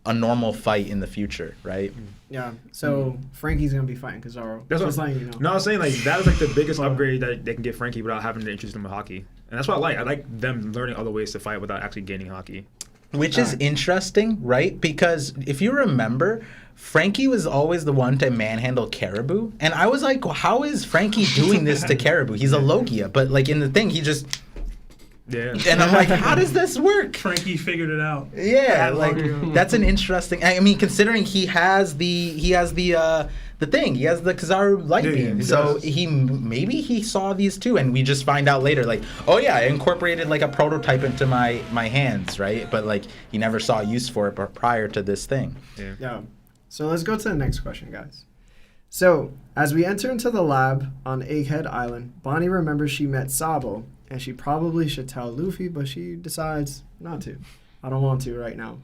a normal fight in the future, right? Yeah. So Frankie's gonna be fighting Zoro. That's Just what, letting you know. No, I was saying like that was like the biggest upgrade that they can get Frankie without having to introduce him to hockey, and that's what I like. I like them learning other ways to fight without actually gaining hockey. Which is interesting, right? Because if you remember, Frankie was always the one to manhandle Caribou, and I was like, well, how is Frankie doing this to Caribou? He's a Logia, but like in the thing, he just. Yeah. And I'm like, how does this work? Frankie figured it out. Yeah, like that's an interesting. I mean, considering he has the thing, he has the Kizaru light beam, so maybe he saw these too, and we just find out later, like, oh yeah, I incorporated like a prototype into my hands, right? But like he never saw use for it prior to this thing. Yeah. So let's go to the next question, guys. So as we enter into the lab on Egghead Island, Bonney remembers she met Sabo. And she probably should tell Luffy, but she decides not to. I don't want to right now.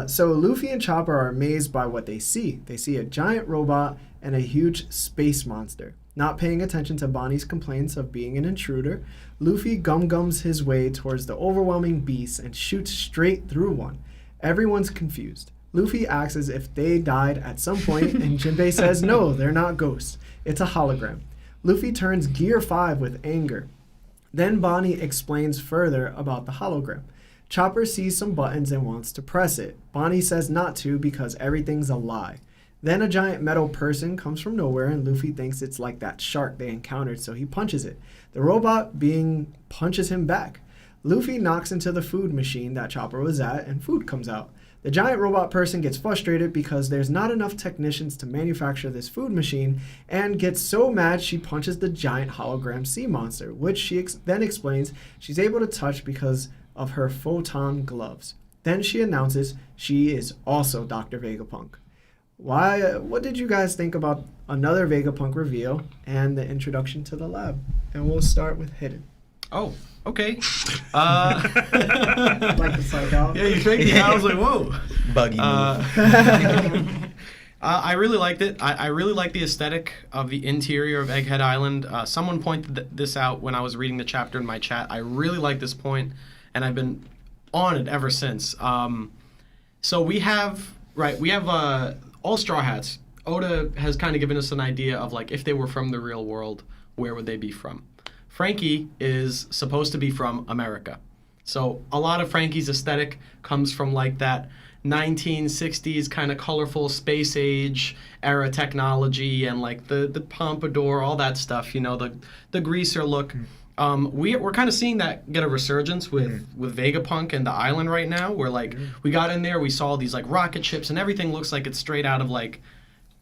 So Luffy and Chopper are amazed by what they see. They see a giant robot and a huge space monster. Not paying attention to Bonnie's complaints of being an intruder, Luffy gum-gums his way towards the overwhelming beast and shoots straight through one. Everyone's confused. Luffy asks as if they died at some point, and Jinbei says no, they're not ghosts. It's a hologram. Luffy turns Gear 5 with anger. Then Bonney explains further about the hologram. Chopper sees some buttons and wants to press it. Bonney says not to because everything's a lie. Then a giant metal person comes from nowhere and Luffy thinks it's like that shark they encountered, so he punches it. The robot being punches him back. Luffy knocks into the food machine that Chopper was at and food comes out. The giant robot person gets frustrated because there's not enough technicians to manufacture this food machine and gets so mad she punches the giant hologram sea monster, which she then explains she's able to touch because of her photon gloves. Then she announces she is also Dr. Vegapunk. What did you guys think about another Vegapunk reveal and the introduction to the lab? And we'll start with Hidden. Oh, okay. Like the psych out. Yeah, you faked it. I was like, whoa. Buggy move. I really liked it. I really like the aesthetic of the interior of Egghead Island. Someone pointed this out when I was reading the chapter in my chat. I really like this point, and I've been on it ever since. So we have all Straw Hats. Oda has kind of given us an idea of like if they were from the real world, where would they be from? Frankie is supposed to be from America. So a lot of Frankie's aesthetic comes from like that 1960s kind of colorful space age era technology and like the pompadour, all that stuff, you know, the greaser look. We're kind of seeing that get a resurgence with Vegapunk and the island right now, where like we got in there, we saw these like rocket ships and everything looks like it's straight out of like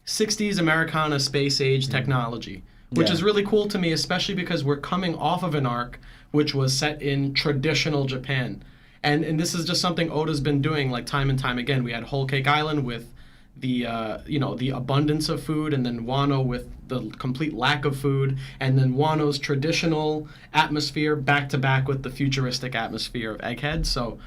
60s Americana space age technology. Which is really cool to me, especially because we're coming off of an arc which was set in traditional Japan. And this is just something Oda's been doing like time and time again. We had Whole Cake Island with the the abundance of food, and then Wano with the complete lack of food, and then Wano's traditional atmosphere back to back with the futuristic atmosphere of Egghead. So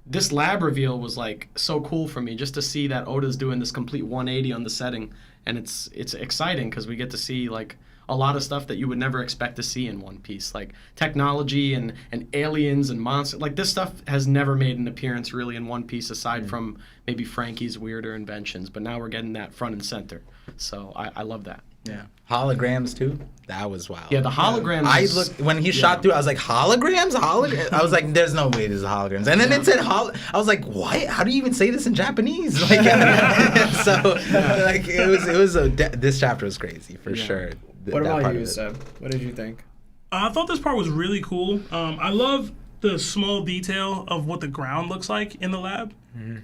this lab reveal was like so cool for me just to see that Oda's doing this complete 180 on the setting, and it's exciting because we get to see like a lot of stuff that you would never expect to see in One Piece, like technology and aliens and monsters. Like this stuff has never made an appearance really in One Piece aside from maybe Frankie's weirder inventions, but now we're getting that front and center. So I love that. Yeah. Holograms too. That was wild. Yeah, the holograms. I looked when he shot through. I was like, holograms. I was like, there's no way this is holograms. And then it said I was like, what? How do you even say this in Japanese? Like, like it was this chapter was crazy for sure. What about you, Seb? What did you think? I thought this part was really cool. I love the small detail of what the ground looks like in the lab.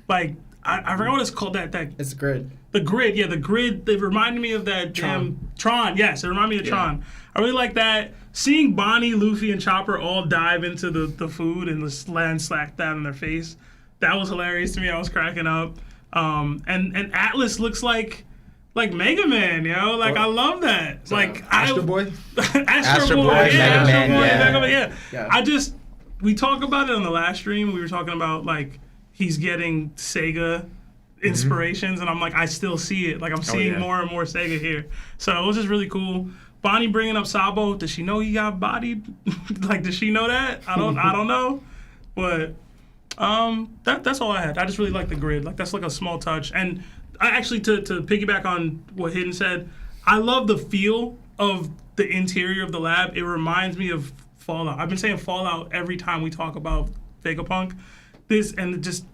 Like I forgot what it's called. That it's the grid. The grid, yeah, the grid. They reminded me of that Tron. Yes, it reminded me of Tron. I really like that. Seeing Bonney, Luffy, and Chopper all dive into the food and just land slack that in their face. That was hilarious to me. I was cracking up. And Atlas looks like Mega Man, yo. Like, I love that. Like, Astro Boy? Astro Boy, Mega Man, Mega Man, Yeah. We talked about it on the last stream. We were talking about, like, he's getting Sega inspirations, and I'm like, I still see it. Like, I'm seeing more and more Sega here. So it was just really cool. Bonney bringing up Sabo. Does she know he got bodied? Like, does she know that? I don't know. But that's all I had. I just really like the grid. Like, that's like a small touch. And I actually, to piggyback on what Hidden said, I love the feel of the interior of the lab. It reminds me of Fallout. I've been saying Fallout every time we talk about Vegapunk. This and just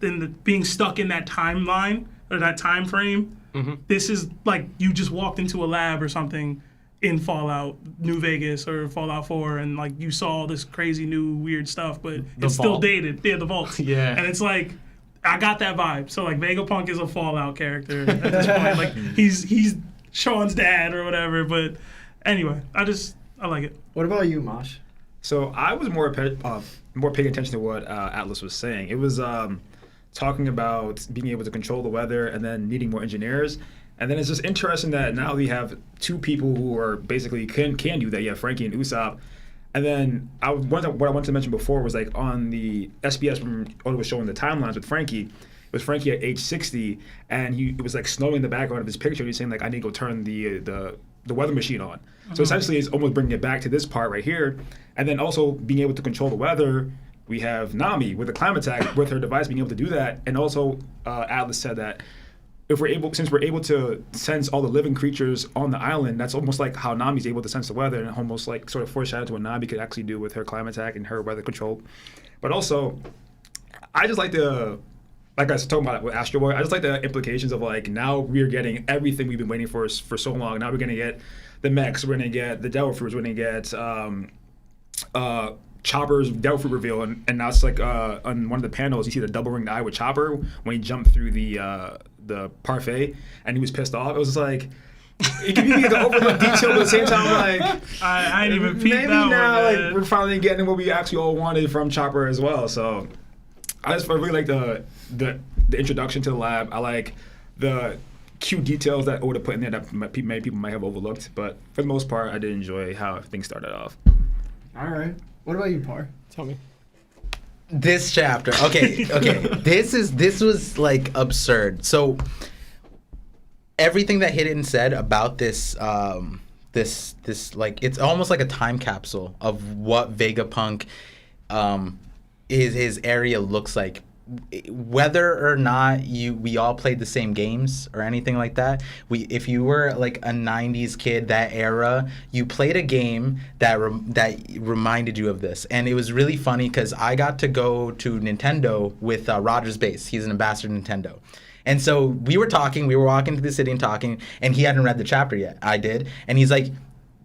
being stuck in that timeline or that time frame. Mm-hmm. This is like you just walked into a lab or something in Fallout New Vegas or Fallout 4, and like you saw all this crazy new weird stuff, but it's still dated. Yeah, the vault. Yeah. And it's like I got that vibe. So like Vegapunk is a Fallout character at this point. Like he's Sean's dad or whatever. But anyway, I like it. What about you, Mosh? So I was more paying attention to what Atlas was saying. It was talking about being able to control the weather and then needing more engineers. And then it's just interesting that now we have two people who are basically can do that. You have Frankie and Usopp. And then what I wanted to mention before was like on the SBS when Oda was showing the timelines with Frankie. It was Frankie at age 60, and it was like snowing in the background of his picture. He's saying like, I need to go turn the weather machine on. So essentially, it's almost bringing it back to this part right here. And then also being able to control the weather, we have Nami with the climate tag with her device being able to do that. And also, Atlas said that since we're able to sense all the living creatures on the island, that's almost like how Nami's able to sense the weather, and almost like sort of foreshadow to what Nami could actually do with her climate tag and her weather control. But also, I just like like I was talking about with Astro Boy, I just like the implications of like now we're getting everything we've been waiting for so long. Now we're gonna get the mechs, we're gonna get the Devil Fruits, we're gonna get Chopper's Devil Fruit reveal, and now it's like on one of the panels you see the double ringed eye with Chopper when he jumped through the parfait and he was pissed off. It was just like it can be like an overlooked detail, but at the same time like I ain't even peeped maybe that now one, like we're finally getting what we actually all wanted from Chopper as well. So I really like the introduction to the lab. I like the cute details that Oda put in there that many people might have overlooked, but for the most part I did enjoy how things started off. All right. What about you, Par? Tell me. This chapter, okay. This was like absurd. So everything that Hidden said about this like it's almost like a time capsule of what Vegapunk his area looks like. Whether or not we all played the same games or anything like that, if you were like a 90s kid that era, you played a game that reminded you of this. And it was really funny because I got to go to Nintendo with Roger's Base. He's an ambassador to Nintendo. And so we were walking to the city and talking, and he hadn't read the chapter yet. I did. And he's like,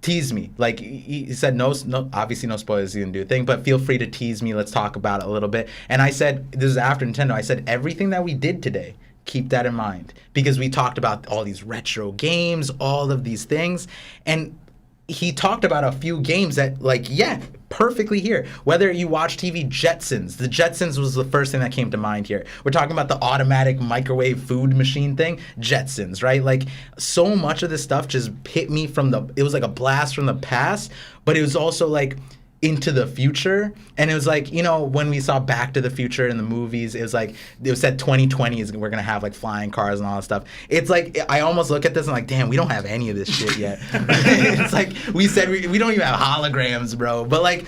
tease me. Like he said, no, obviously no spoilers, he didn't do a thing, but feel free to tease me. Let's talk about it a little bit. And I said, this is after Nintendo, I said, everything that we did today, keep that in mind. Because we talked about all these retro games, all of these things. And he talked about a few games that, like, yeah, perfectly here. Whether you watch TV, Jetsons. The Jetsons was the first thing that came to mind here. We're talking about the automatic microwave food machine thing. Jetsons, right? Like, so much of this stuff just hit me it was like a blast from the past, but it was also like into the future. And it was like, you know, when we saw Back to the Future in the movies, it was like, it was said 2020 we're gonna have like flying cars and all that stuff. It's like, I almost look at this and like, damn, we don't have any of this shit yet. It's like, we said we don't even have holograms, bro. But like,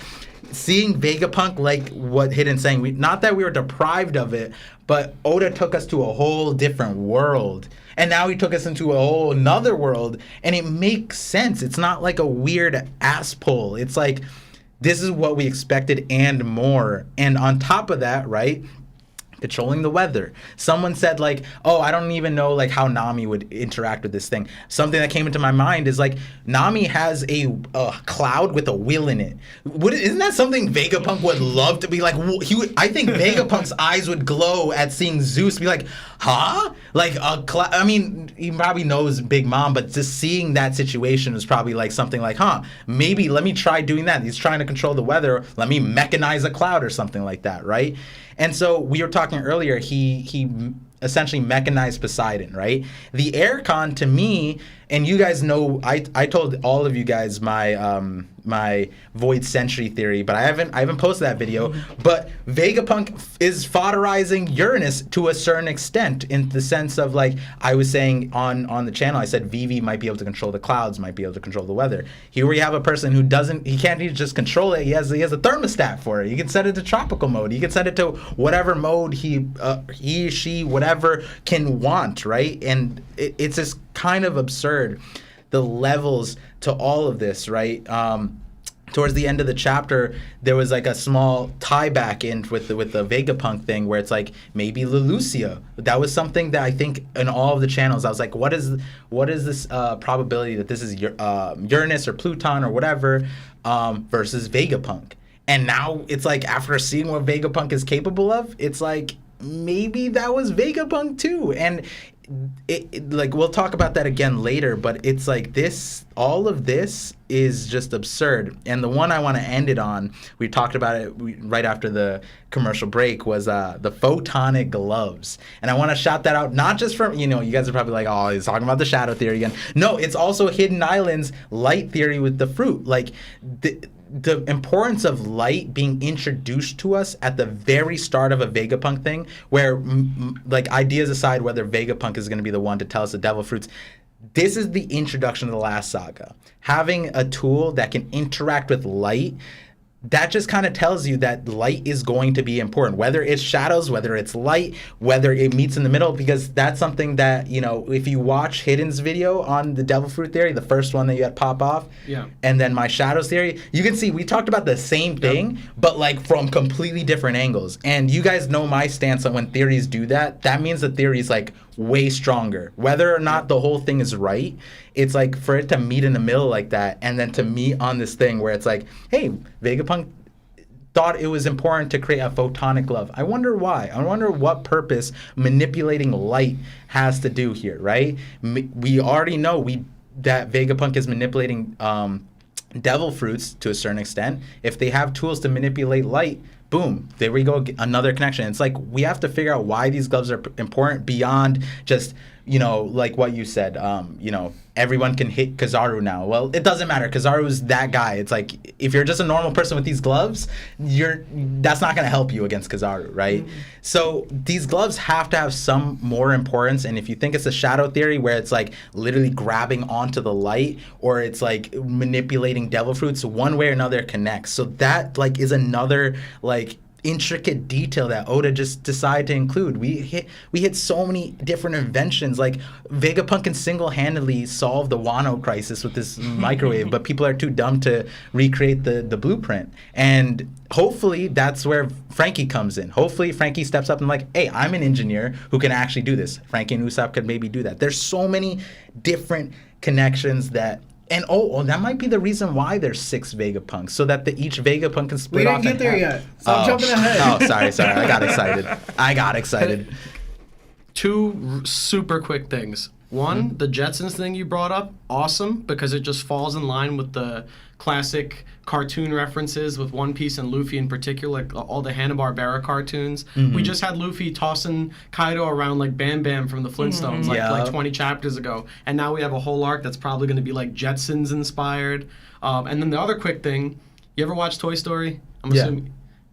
seeing Vegapunk, like what Hidden's saying, not that we were deprived of it, but Oda took us to a whole different world. And now he took us into a whole another world, and it makes sense. It's not like a weird ass pull. It's like, this is what we expected and more. And on top of that, right, controlling the weather. Someone said like, oh, I don't even know like how Nami would interact with this thing. Something that came into my mind is like, Nami has a cloud with a wheel in it. Isn't that something Vegapunk would love to be like? I think Vegapunk's eyes would glow at seeing Zeus be like, huh? Like I mean, he probably knows Big Mom, but just seeing that situation was probably like something like, huh, maybe let me try doing that. He's trying to control the weather. Let me mechanize a cloud or something like that, right? And so we were talking earlier, he essentially mechanized Poseidon, right? The aircon to me, and you guys know, I told all of you guys my my Void Century theory, but I haven't posted that video. But Vegapunk is fodderizing Uranus to a certain extent, in the sense of, like I was saying on the channel, I said Vivi might be able to control the clouds, might be able to control the weather. Here we have a person who he can't even just control it. He has a thermostat for it. You can set it to tropical mode. You can set it to whatever mode he, she, whatever can want, right? And it's just kind of absurd, the levels to all of this, right? Towards the end of the chapter, there was like a small tie back in with the Vegapunk thing, where it's like maybe Leloucia. That was something that I think in all of the channels, I was like, what is this probability that this is Uranus or Pluton or whatever versus Vegapunk? And now it's like, after seeing what Vegapunk is capable of, it's like maybe that was Vegapunk too. And it like, we'll talk about that again later, but it's like all of this is just absurd. And the one I want to end it on, we talked about it right after the commercial break, was the photonic gloves. And I want to shout that out, not just from, you guys are probably like, oh, he's talking about the shadow theory again. No, it's also Hidden Islands light theory with the fruit. Like, the importance of light being introduced to us at the very start of a Vegapunk thing, where, like, ideas aside whether Vegapunk is going to be the one to tell us the devil fruits, this is the introduction of the last saga. Having a tool that can interact with light, that just kind of tells you that light is going to be important, whether it's shadows, whether it's light, whether it meets in the middle, because that's something that, if you watch Hidden's video on the devil fruit theory, the first one that you had pop off, and then my shadows theory, you can see we talked about the same thing, but like from completely different angles. And you guys know my stance on when theories do that, that means the theory is like way stronger. Whether or not the whole thing is right, it's like for it to meet in the middle like that, and then to meet on this thing where it's like, hey, Vegapunk thought it was important to create a photonic glove. I wonder why. I wonder what purpose manipulating light has to do here, right? We already know that Vegapunk is manipulating devil fruits to a certain extent. If they have tools to manipulate light, boom, there we go, another connection. It's like we have to figure out why these gloves are important beyond just, like what you said, everyone can hit Kizaru now. Well, it doesn't matter. Kizaru's that guy. It's like, if you're just a normal person with these gloves, that's not going to help you against Kizaru, right? Mm-hmm. So these gloves have to have some more importance. And if you think it's a shadow theory where it's like literally grabbing onto the light, or it's like manipulating devil fruits, one way or another it connects. So that like is another like intricate detail that Oda just decided to include. We hit so many different inventions. Like Vegapunk can single-handedly solve the Wano crisis with this microwave, but people are too dumb to recreate the blueprint. And hopefully that's where Frankie comes in. Hopefully Frankie steps up and like, hey, I'm an engineer who can actually do this. Frankie and Usopp could maybe do that. There's so many different connections that. And that might be the reason why there's 6 Vegapunks, so that each Vegapunk can split off. We didn't get there yet. Stop jumping ahead. Oh, sorry. I got excited. 2 super quick things. One, the Jetsons thing you brought up, awesome, because it just falls in line with the classic cartoon references with One Piece and Luffy in particular, like all the Hanna-Barbera cartoons. Mm-hmm. We just had Luffy tossing Kaido around like Bam Bam from the Flintstones like 20 chapters ago. And now we have a whole arc that's probably going to be like Jetsons inspired. And then the other quick thing, you ever watch Toy Story? I'm assuming.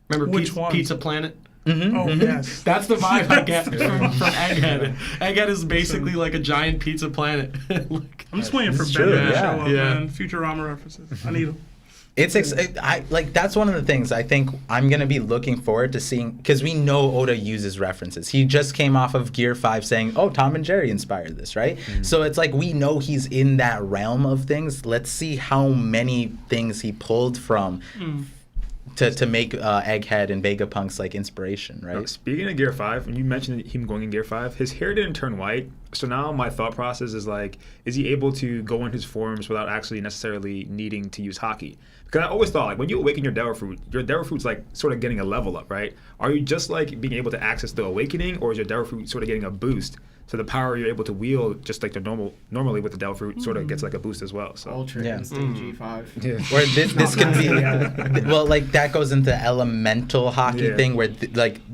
Remember Which one? Pizza Planet? Mm-hmm. Oh, yes. That's the vibe I get from Egghead. Egghead is basically like a giant pizza planet. I'm just waiting for Ben to show up, man. Futurama references. I need them. That's one of the things I think I'm going to be looking forward to seeing, because we know Oda uses references. He just came off of Gear 5 saying, oh, Tom and Jerry inspired this, right? Mm-hmm. So it's like we know he's in that realm of things. Let's see how many things he pulled from to make Egghead and Vegapunk's like inspiration, right? Speaking of Gear 5, when you mentioned him going in Gear 5, his hair didn't turn white. So now my thought process is like, is he able to go in his forms without actually necessarily needing to use Haki? Because I always thought, like, when you awaken your Devil Fruit's like sort of getting a level up, right? Are you just like being able to access the awakening, or is your Devil Fruit sort of getting a boost? So the power you're able to wield, just like the normally with the Devil Fruit, sort of gets like a boost as well. So Ultra Instinct G5. Yeah. Or this can be, well, like that goes into elemental hockey Yeah. thing where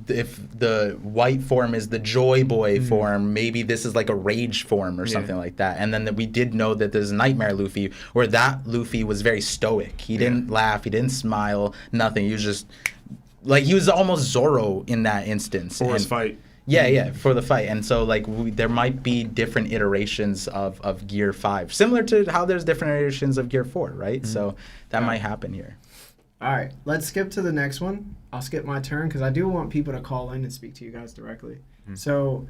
if the white form is the Joy Boy form, maybe this is like a Rage form or something like that. And then we did know that there's Nightmare Luffy, where that Luffy was very stoic. He didn't laugh, he didn't smile, nothing. He was just like, he was almost Zoro in that instance. For his fight. Yeah, for the fight. And so, like, there might be different iterations of Gear 5, similar to how there's different iterations of Gear 4, right? So that might happen here. All right, let's skip to the next one. I'll skip my turn because I do want people to call in and speak to you guys directly. So,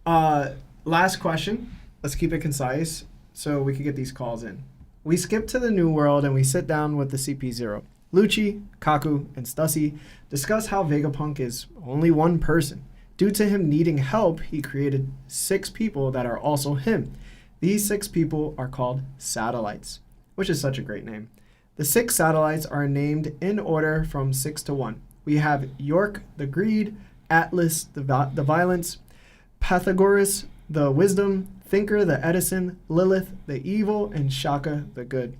last question. Let's keep it concise so we can get these calls in. We skip to the New World and we sit down with the CP0. Lucci, Kaku, and Stussy discuss how Vegapunk is only one person. Due to him needing help, he created 6 people that are also him. These 6 people are called satellites, which is such a great name. The 6 satellites are named in order from 6 to 1. We have York, the greed, Atlas, the violence, Pythagoras, the wisdom, Thinker, the Edison, Lilith, the evil, and Shaka, the good.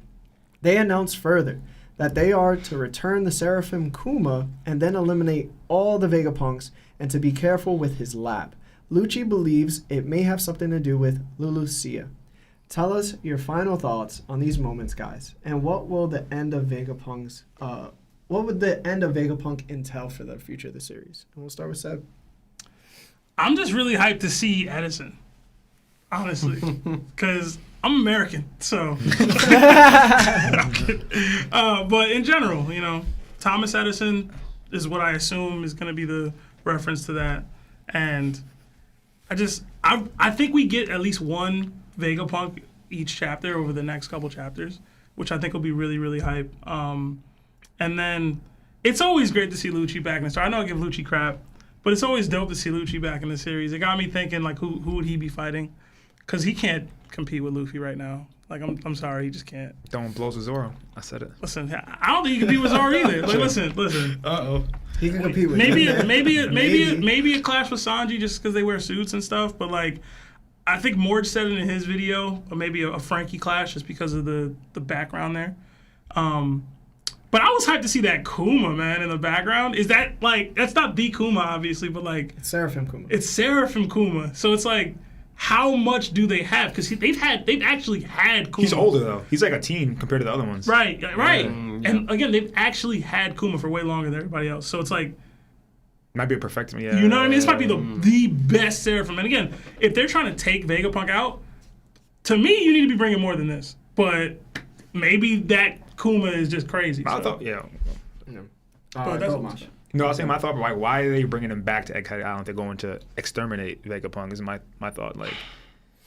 They announce further that they are to return the Seraphim Kuma and then eliminate all the Vegapunks and to be careful with his lab. Lucci believes it may have something to do with Lulucia. Tell us your final thoughts on these moments, guys, and what would the end of Vegapunk entail for the future of the series? And we'll start with Seb. I'm just really hyped to see Edison, honestly, because I'm American, so. But in general, you know, Thomas Edison is what I assume is going to be the reference to that, and I think we get at least one Vegapunk each chapter over the next couple chapters, which I think will be really, really hype. And then it's always great to see Lucci back in the story. I know I give Lucci crap, but it's always dope to see Lucci back in the series. It got me thinking, like, who would he be fighting? Because he can't compete with Luffy right now. Like, I'm sorry, he just can't. Don't blows with Zoro. I said it. Listen, I don't think he can compete with Zoro either. Like, listen. Uh-oh. He can compete with maybe a clash with Sanji just because they wear suits and stuff. But like, I think Morge said it in his video, or maybe a Frankie clash just because of the background there. But I was hyped to see that Kuma, man, in the background. Is that like, that's not the Kuma obviously, but like It's Seraphim Kuma. it's Seraphim Kuma. So it's like, how much do they have? Because they've actually had Kuma. He's older though. He's like a teen compared to the other ones. Right. And again, they've actually had Kuma for way longer than everybody else. So it's like, Might be a perfectum. Yeah. you know what I mean? This might be the best Seraphim. And again, if they're trying to take Vegapunk out, to me, you need to be bringing more than this. But maybe that Kuma is just crazy. I so. thought, yeah. But that's go, what- Mosh. No, I was saying my thought, like, why are they bringing him back to Egghead Island? They're going to exterminate Vegapunk is my thought. Like,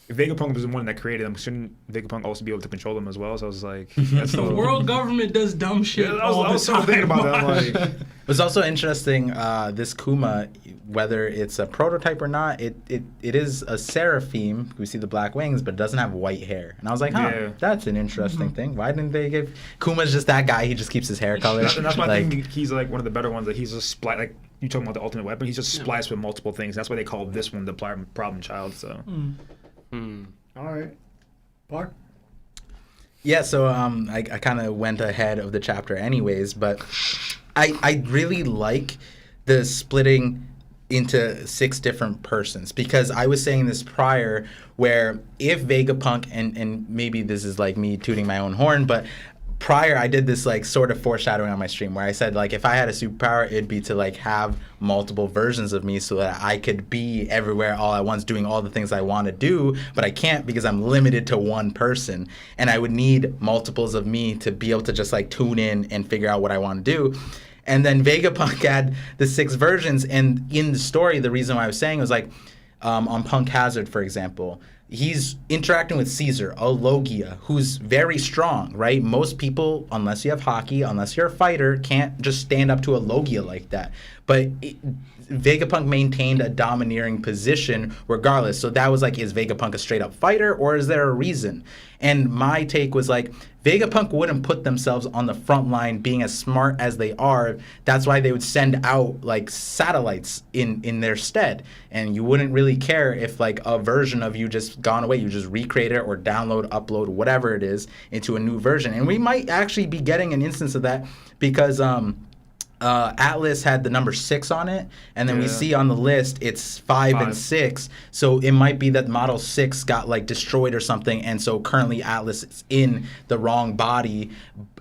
if Vegapunk was the one that created him, shouldn't Vegapunk also be able to control them as well? So I was like, that's The world government does dumb shit Yeah, I all the was sort of time. thinking about that. I'm like, It was also interesting, this Kuma, whether it's a prototype or not, it is a seraphim. We see the black wings, but it doesn't have white hair. And I was like, Yeah. that's an interesting thing. Why didn't they give... Kuma's just that guy. He just keeps his hair colored. and that's why I Like, think he's like one of the better ones. Like, he's just like you talking about the ultimate weapon. He's just spliced with multiple things. That's why they call this one the problem child. So All right. Park? yeah, so I kind of went ahead of the chapter anyways, but I really like the splitting into 6 different persons, because I was saying this prior where if Vegapunk, and maybe this is like me tooting my own horn, but prior I did this like sort of foreshadowing on my stream where I said like if I had a superpower it'd be to like have multiple versions of me so that I could be everywhere all at once doing all the things I want to do, but I can't because I'm limited to one person, and I would need multiples of me to be able to just like tune in and figure out what I want to do. And then Vegapunk had the 6 versions, and in the story the reason why I was saying was like on Punk Hazard, for example, he's interacting with Caesar, a Logia, who's very strong, right? Most people, unless you have hockey, unless you're a fighter, can't just stand up to a Logia like that. But Vegapunk maintained a domineering position regardless. So that was like, is Vegapunk a straight up fighter, or is there a reason? And my take was like, Vegapunk wouldn't put themselves on the front line being as smart as they are. That's why they would send out like satellites in their stead. And you wouldn't really care if like a version of you just gone away. You just recreate it or download, upload, whatever it is into a new version. And we might actually be getting an instance of that because Atlas had the number 6 on it, and then we see on the list it's 5 and 6. So it might be that model 6 got like destroyed or something, and so currently Atlas is in the wrong body,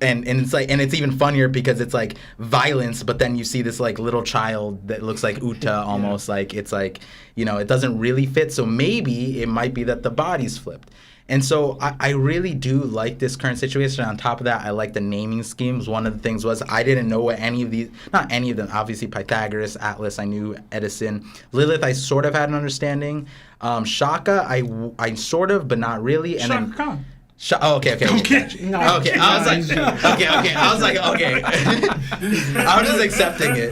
and it's like, and it's even funnier because it's like violence, but then you see this like little child that looks like Uta almost, like it's like, you know, it doesn't really fit. So maybe it might be that the body's flipped. And so I really do like this current situation. On top of that, I like the naming schemes. One of the things was I didn't know what any of these, not any of them, obviously Pythagoras, Atlas, I knew Edison. Lilith, I sort of had an understanding. Shaka, I sort of, but not really. And Shaka then Khan. Okay. Okay, I was like, okay. I was like, okay. I was just accepting it.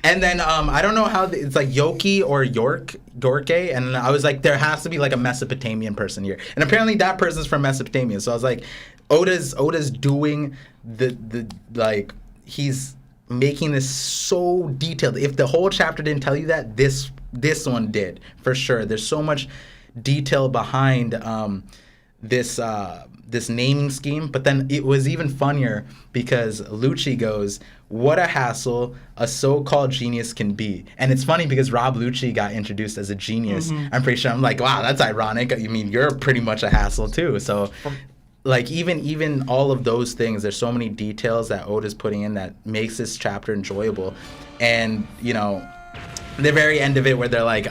And then I don't know how it's like Yoki or Dorke, and I was like, there has to be like a Mesopotamian person here, and apparently that person's from Mesopotamia. So I was like, Oda's doing the like, he's making this so detailed. If the whole chapter didn't tell you that, this one did for sure. There's so much detail behind this naming scheme. But then it was even funnier because Lucci goes, what a hassle a so-called genius can be. And it's funny because Rob Lucci got introduced as a genius. I'm pretty sure, I'm like, wow, that's ironic. I mean, you're pretty much a hassle too. So like even all of those things, there's so many details that Oda's putting in that makes this chapter enjoyable. And, you know, the very end of it where they're like,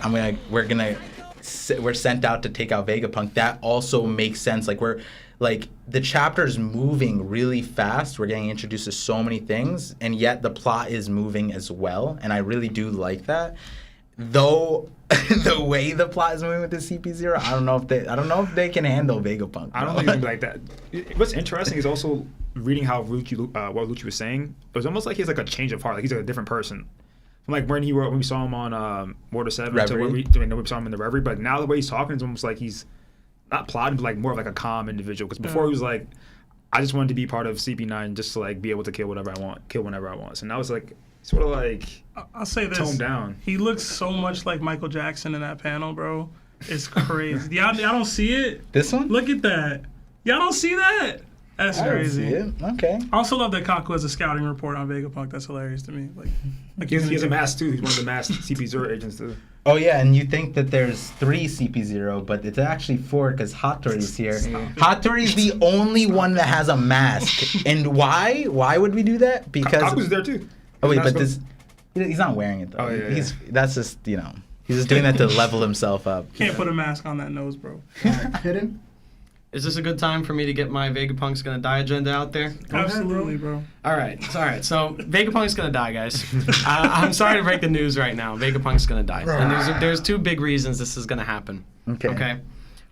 we're sent out to take out Vegapunk, that also makes sense. Like the chapter's moving really fast. We're getting introduced to so many things, and yet the plot is moving as well. And I really do like that. Though the way the plot is moving with the CP0, I don't know if they can handle Vegapunk. I don't think it's gonna be like that. What's interesting is also reading how what Lucci was saying. It was almost like he has like a change of heart. Like he's like a different person. From like when we saw him on Water 7 to when we saw him in the Reverie. But now the way he's talking is almost like he's not plotting, but like more of like a calm individual. Because before he was like, I just wanted to be part of CP9 just to like be able to kill whatever I want, kill whenever I want. So now it's like sort of like I'll say this. Toned down. He looks so much like Michael Jackson in that panel, bro. It's crazy. y'all don't see it? This one? Look at that. Y'all don't see that? That's crazy. I don't see it. Okay. I also love that Kaku has a scouting report on Vegapunk. That's hilarious to me. Like he has a mask too. He's one of the masked CP0 agents too. Oh yeah, and you think that there's 3 CP0, but it's actually 4 because Hattori's here. Hattori's the only one that has a mask. And why? Why would we do that? Because Kaku's there too. Oh wait, but he's not wearing it though. Oh, yeah. That's just, you know, he's just doing that to level himself up. Can't put a mask on that nose, bro. Hidden? Is this a good time for me to get my Vegapunk's gonna die agenda out there? Absolutely, bro. All right. So Vegapunk's gonna die, guys. I'm sorry to break the news right now. Vegapunk's gonna die, and there's 2 big reasons this is gonna happen. Okay.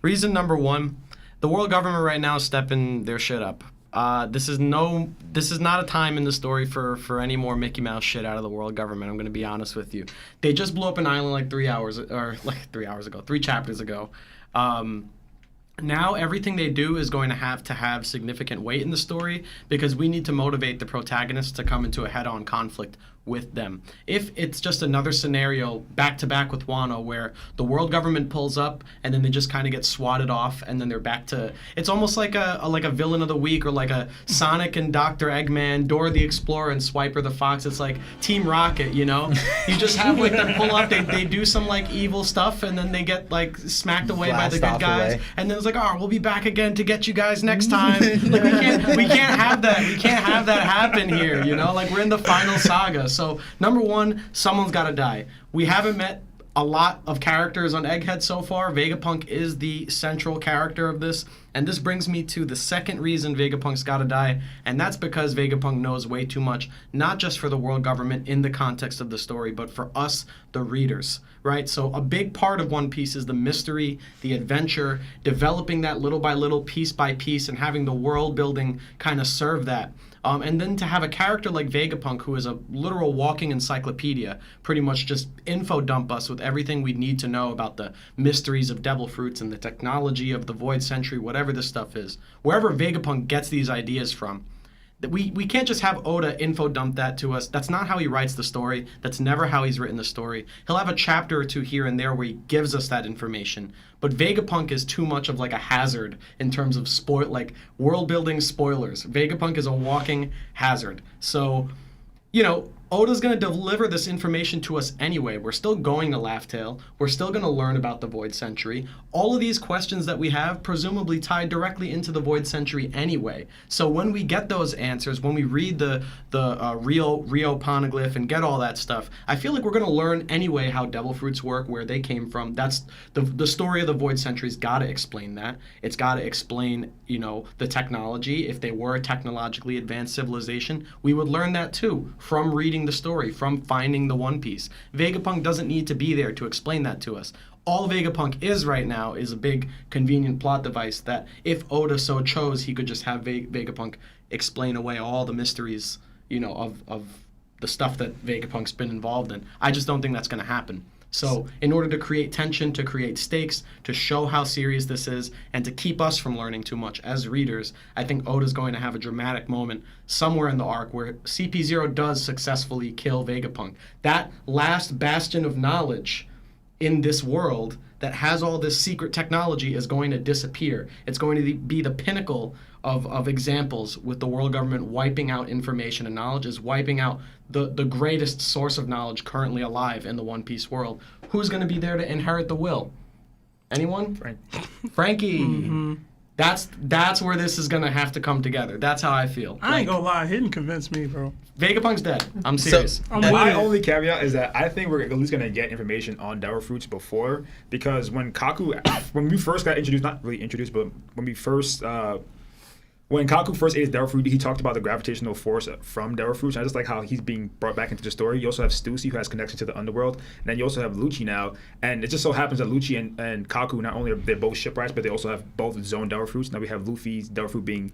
Reason number 1, the world government right now is stepping their shit up. This is not a time in the story for any more Mickey Mouse shit out of the world government. I'm gonna be honest with you. They just blew up an island like 3 chapters ago. Now everything they do is going to have significant weight in the story because we need to motivate the protagonists to come into a head-on conflict with them. If it's just another scenario back-to-back with Wano where the world government pulls up and then they just kind of get swatted off and then they're back to... It's almost like a villain of the week or like a Sonic and Dr. Eggman, Dora the Explorer and Swiper the Fox. It's like Team Rocket, you know? You just have like them pull up, they do some like evil stuff and then they get like smacked away by the good guys. Away. And then it's like, oh, we'll be back again to get you guys next time. Like we can't have that. We can't have that happen here, you know? Like we're in the final saga. So, number 1, someone's got to die. We haven't met a lot of characters on Egghead so far. Vegapunk is the central character of this. And this brings me to the second reason Vegapunk's gotta die, and that's because Vegapunk knows way too much, not just for the world government in the context of the story, but for us, the readers, right? So a big part of One Piece is the mystery, the adventure, developing that little by little, piece by piece, and having the world building kind of serve that. And then to have a character like Vegapunk, who is a literal walking encyclopedia, pretty much just info dump us with everything we need to know about the mysteries of devil fruits and the technology of the Void Century, whatever this stuff is. Wherever Vegapunk gets these ideas from, that we can't just have Oda info dump that to us. That's not how he writes the story. That's never how he's written the story. He'll have a chapter or two here and there where he gives us that information. But Vegapunk is too much of like a hazard in terms of world building spoilers. Vegapunk is a walking hazard. So, you know, Oda's going to deliver this information to us anyway. We're still going to Laugh Tale. We're still going to learn about the Void Century. All of these questions that we have presumably tie directly into the Void Century anyway. So when we get those answers, when we read the Rio Poneglyph and get all that stuff, I feel like we're going to learn anyway how devil fruits work, where they came from. That's the story of the Void Century's got to explain that. It's got to explain, you know, the technology. If they were a technologically advanced civilization, we would learn that too from reading the story, from finding the One Piece. Vegapunk doesn't need to be there to explain that to us. All Vegapunk is right now is a big convenient plot device that if Oda so chose, he could just have Vegapunk explain away all the mysteries, you know, of the stuff that Vegapunk's been involved in. I just don't think that's going to happen. So in order to create tension, to create stakes, to show how serious this is, and to keep us from learning too much as readers, I think Oda's going to have a dramatic moment somewhere in the arc where CP0 does successfully kill Vegapunk. That last bastion of knowledge in this world that has all this secret technology is going to disappear. It's going to be the pinnacle of examples with the world government wiping out information and knowledge, is wiping out the greatest source of knowledge currently alive in the One Piece world. Who's going to be there to inherit the will? Anyone? Frankie. Mm-hmm. That's where this is going to have to come together. That's how I feel. I ain't gonna lie, he didn't convince me, bro. Vegapunk's dead. I'm serious. My only caveat is that I think we're at least going to get information on devil fruits before, because when we first got introduced, not really introduced, but when Kaku first ate his devil fruit, he talked about the gravitational force from devil fruits. I just like how he's being brought back into the story. You also have Stussy, who has connection to the underworld, and then you also have Lucci now. And it just so happens that Lucci and Kaku, not only are they both shipwrights, but they also have both zone devil fruits. Now we have Luffy's devil fruit being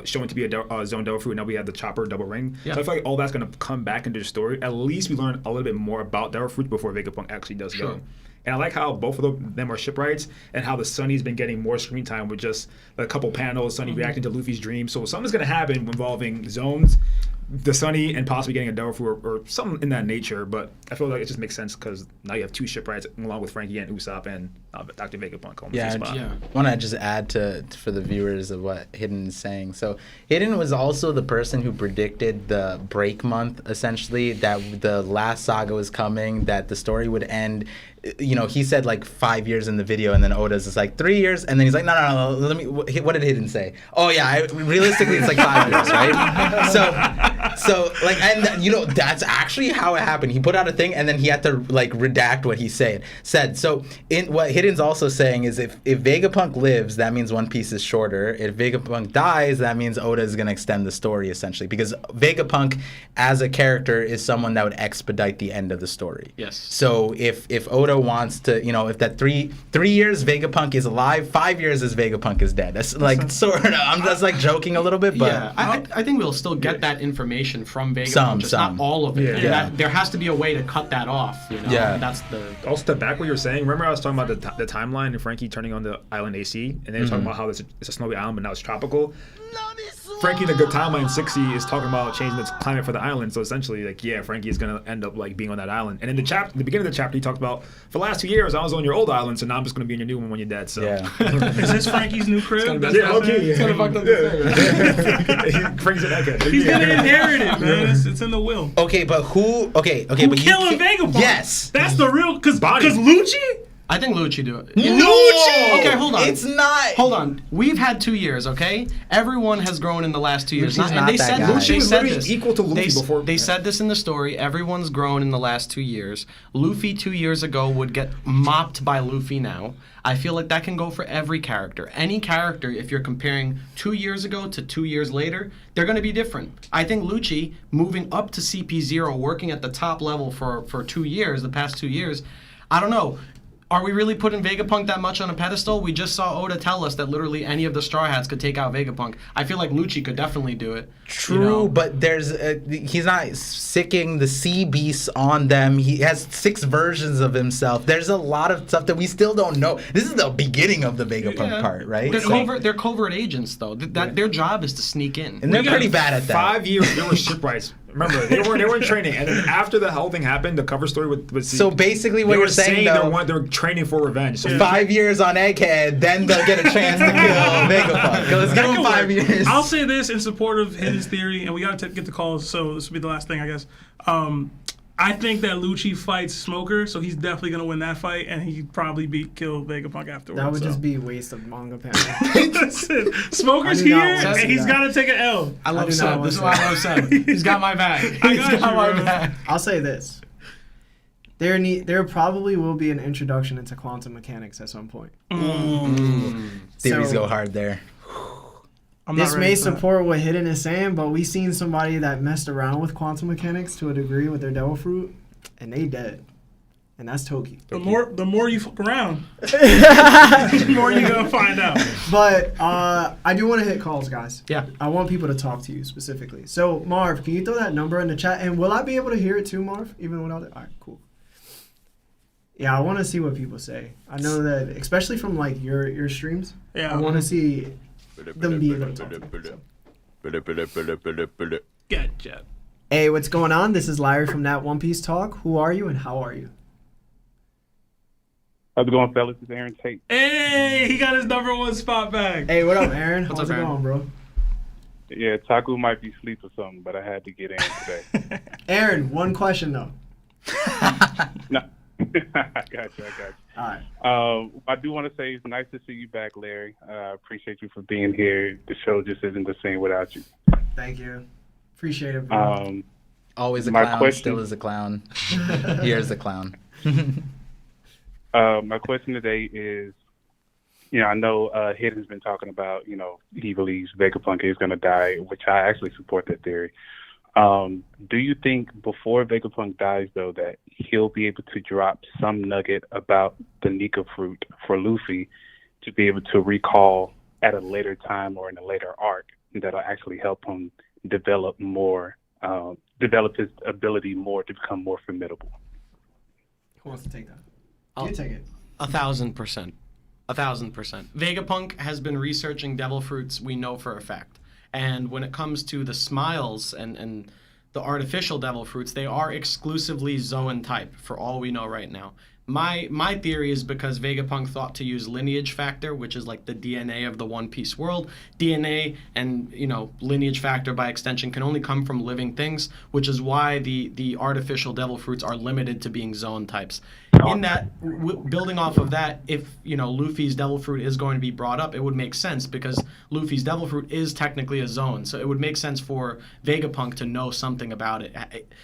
shown to be a zone devil fruit. Now we have the Chopper double ring. Yeah. So I feel like all that's going to come back into the story. At least we learn a little bit more about devil fruits before Vegapunk actually does go. And I like how both of them are shipwrights, and how the Sunny's been getting more screen time with just a couple panels, Sunny reacting to Luffy's dream. So something's going to happen involving zones, the Sunny, and possibly getting a devil fruit or something in that nature. But I feel like it just makes sense because now you have two shipwrights along with Frankie and Usopp and Dr. Vegapunk on the spot. I want to just add for the viewers of what Hidden is saying. So Hidden was also the person who predicted the break month, essentially, that the last saga was coming, that the story would end. You know, he said like 5 years in the video, and then Oda's is like 3 years, and then he's like, no, let me. What did Hidden say? Oh yeah, realistically it's like 5 years, right? So like, and you know, that's actually how it happened. He put out a thing, and then he had to like redact what he said. So in what Hidden's also saying is if Vegapunk lives, that means One Piece is shorter. If Vegapunk dies, that means Oda is going to extend the story essentially, because Vegapunk as a character is someone that would expedite the end of the story. Yes. So if Oda wants to, you know, if that three years Vegapunk is alive, 5 years is Vegapunk is dead. That's like sort of. I'm just like joking a little bit, but yeah, I think we'll still get that information from Vegapunk, just not all of it. Yeah. There has to be a way to cut that off. You know, yeah. That's the. Also, to back what you were saying, remember I was talking about the timeline and Frankie turning on the island AC, and they were talking about how it's a snowy island, but now it's tropical. Frankie, the good timeline 60 is talking about changing the climate for the island. So essentially, like, yeah, Frankie is gonna end up like being on that island. And in the beginning of the chapter, he talked about for the last 2 years I was on your old island, so now I'm just gonna be in your new one when you're dead. So yeah. Is this Frankie's new crib? Yeah, okay. It's kind of fucked up to say, right? Frankie's an egghead. He's gonna inherit it, man. It's in the will. Okay, but who? Okay, Who but killing Vegapunk? Yes, that's the real. Cause Bonney. Lucci. I think Lucci do it. Lucci! Okay, hold on. It's not. Hold on. We've had 2 years, okay? Everyone has grown in the last 2 years. Lucci's And not they that said guy. this. Lucci They was said literally this. equal to Luffy before. They said this in the story. Everyone's grown in the last 2 years. Luffy 2 years ago would get mopped by Luffy now. I feel like that can go for every character. Any character, if you're comparing 2 years ago to 2 years later, they're going to be different. I think Lucci, moving up to CP0, working at the top level for 2 years, the past 2 years, I don't know. Are we really putting Vegapunk that much on a pedestal? We just saw Oda tell us that literally any of the Straw Hats could take out Vegapunk. I feel like Lucci could definitely do it. True, but he's not sicking the sea beasts on them. He has 6 versions of himself. There's a lot of stuff that we still don't know. This is the beginning of the Vegapunk part, right? They're covert agents, though. Their job is to sneak in. And they're pretty bad at that. 5 years, they were shipwrights. Remember, they were in training, and then after the whole thing happened, the cover story with So basically, what they you're were saying though, they were training for revenge. So 5 years on Egghead, then they'll get a chance to kill Vegapunk. Let's give him 5 years. I'll say this in support of his theory, and we got to get the calls, so this will be the last thing, I guess. I think that Lucci fights Smoker, so he's definitely going to win that fight, and he'd probably kill Vegapunk afterwards. That would just be a waste of manga panel. Listen, Smoker's I do here, not want to and see he's that. got to take an L. I love do not Seb. want This is to why say I love Seb. He's got my back. I He's got got you, my bro. back. I'll say this. There probably will be an introduction into quantum mechanics at some point. Theories So- go hard there. I'm not This ready may for that. support what Hidden is saying, but we seen somebody that messed around with quantum mechanics to a degree with their devil fruit, and they dead. And that's Toki. The more you fuck around, the more you're going to find out. But I do want to hit calls, guys. Yeah. I want people to talk to you specifically. So, Marv, can you throw that number in the chat? And will I be able to hear it too, Marv? Even without it? All right, cool. Yeah, I want to see what people say. I know that, especially from like your streams. Yeah. I want to see them be able to talk to me. Gotcha. Hey, what's going on? This is Larry from That One Piece Talk. Who are you and how are you? How's it going, fellas? It's Aaron Tate. Hey, he got his number 1 spot back. Hey, what up, Aaron? What's How's up, it Aaron? going, bro? Yeah, Taku might be asleep or something, but I had to get in today. Aaron, one question though. No, I got you. All right. I do want to say it's nice to see you back, Larry. I appreciate you for being here. The show just isn't the same without you. Thank you. Appreciate it, bro. Always a My clown, question- still is a clown. Here's a clown. My question today is, I know Hidden's been talking about, he believes Vegapunk is going to die, which I actually support that theory. Do you think before Vegapunk dies, though, that he'll be able to drop some nugget about the Nika fruit for Luffy to be able to recall at a later time or in a later arc that'll actually help him develop his ability more to become more formidable? Who wants to take that? You take it. 1,000%. 1,000%. Vegapunk has been researching devil fruits, we know for a fact. And when it comes to the smiles and the artificial devil fruits, they are exclusively Zoan type, for all we know right now. My theory is because Vegapunk thought to use lineage factor, which is like the DNA of the One Piece world. DNA and lineage factor by extension can only come from living things, which is why the artificial devil fruits are limited to being Zoan types. In that, building off of that, if Luffy's devil fruit is going to be brought up, it would make sense because Luffy's devil fruit is technically a Zoan, so it would make sense for Vegapunk to know something about it.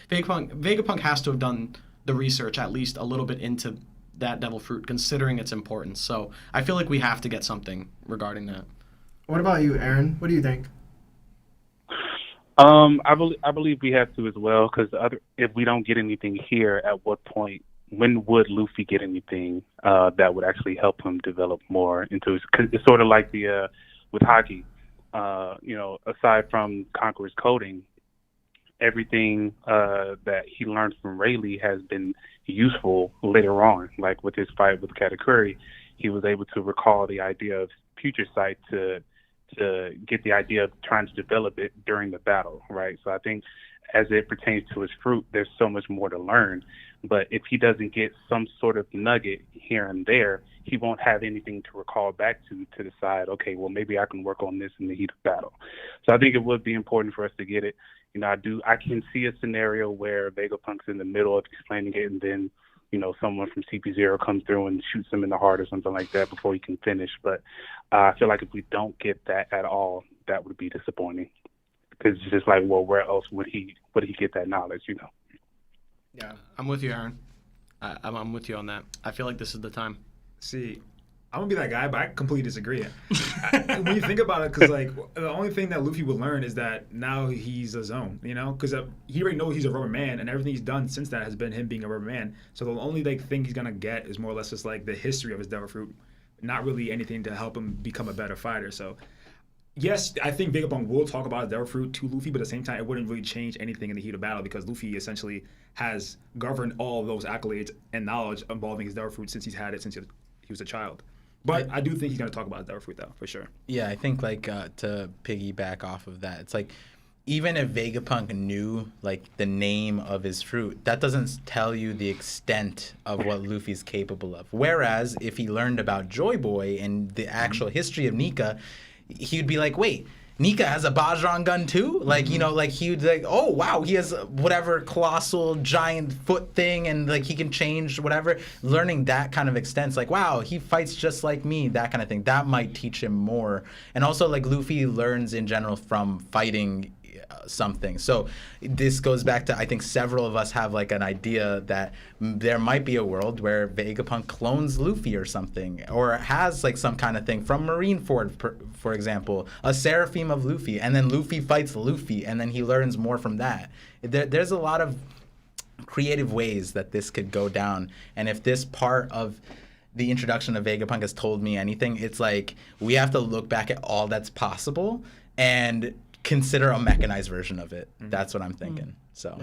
Vegapunk has to have done the research at least a little bit into that devil fruit, considering its importance. So I feel like we have to get something regarding that. What about you, Aaron? What do you think? I believe we have to as well, because if we don't get anything here, at what point, when would Luffy get anything that would actually help him develop more into his? Cause it's sort of like with Haki, aside from Conqueror's coding, everything that he learned from Rayleigh has been useful later on. Like with his fight with Katakuri, he was able to recall the idea of future sight to get the idea of trying to develop it during the battle, right? So I think as it pertains to his fruit, there's so much more to learn. But if he doesn't get some sort of nugget here and there, he won't have anything to recall back to decide, okay, well, maybe I can work on this in the heat of battle. So I think it would be important for us to get it. I can see a scenario where Vegapunk's in the middle of explaining it, and then, someone from CP0 comes through and shoots him in the heart or something like that before he can finish. But I feel like if we don't get that at all, that would be disappointing. Because it's just like, well, where else would he get that knowledge? Yeah, I'm with you, Aaron. I'm with you on that. I feel like this is the time. See, I'm gonna be that guy, but I completely disagree. When you think about it, because like the only thing that Luffy will learn is that now he's a Zone, because he already knows he's a rubber man, and everything he's done since that has been him being a rubber man. So the only thing he's gonna get is more or less just like the history of his Devil Fruit, not really anything to help him become a better fighter. So yes, I think Vegapunk will talk about his Devil Fruit to Luffy, but at the same time, it wouldn't really change anything in the heat of battle because Luffy essentially has governed all of those accolades and knowledge involving his Devil Fruit since he's had it since he was a child. But I do think he's going to talk about his Devil Fruit, though, for sure. Yeah, I think, to piggyback off of that, it's like, even if Vegapunk knew, the name of his fruit, that doesn't tell you the extent of what Luffy's capable of. Whereas, if he learned about Joy Boy and the actual history of Nika, he'd be like, wait, Nika has a Bajran gun too? He would like, oh wow, he has whatever colossal giant foot thing and he can change whatever. Learning that kind of extents, wow, he fights just like me, that kind of thing. That might teach him more. And also Luffy learns in general from fighting something. So this goes back to, I think several of us have an idea that there might be a world where Vegapunk clones Luffy or something, or has some kind of thing from Marineford, for example, a Seraphim of Luffy, and then Luffy fights Luffy, and then he learns more from that. There's a lot of creative ways that this could go down, and if this part of the introduction of Vegapunk has told me anything, it's we have to look back at all that's possible and consider a mechanized version of it. That's what I'm thinking. So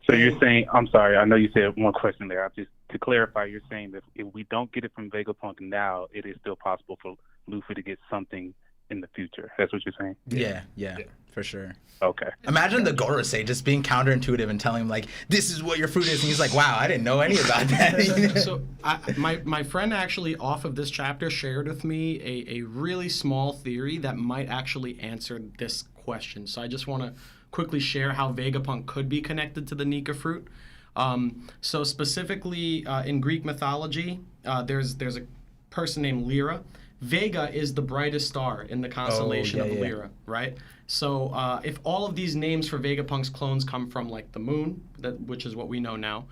you're saying, I'm sorry, I know you said one question there. Just to clarify, you're saying that if we don't get it from Vegapunk now, it is still possible for Luffy to get something in the future. That's what you're saying? Yeah, for sure. Okay. Imagine the Gorosei just being counterintuitive and telling him this is what your fruit is, and he's like, wow, I didn't know any about that. So my friend actually off of this chapter shared with me a really small theory that might actually answer this question. So I just want to quickly share how Vegapunk could be connected to the Nika fruit. So specifically in Greek mythology, there's a person named Lyra. Vega is the brightest star in the constellation of Lyra, right? So if all of these names for Vegapunk's clones come from the moon, which is what we know now,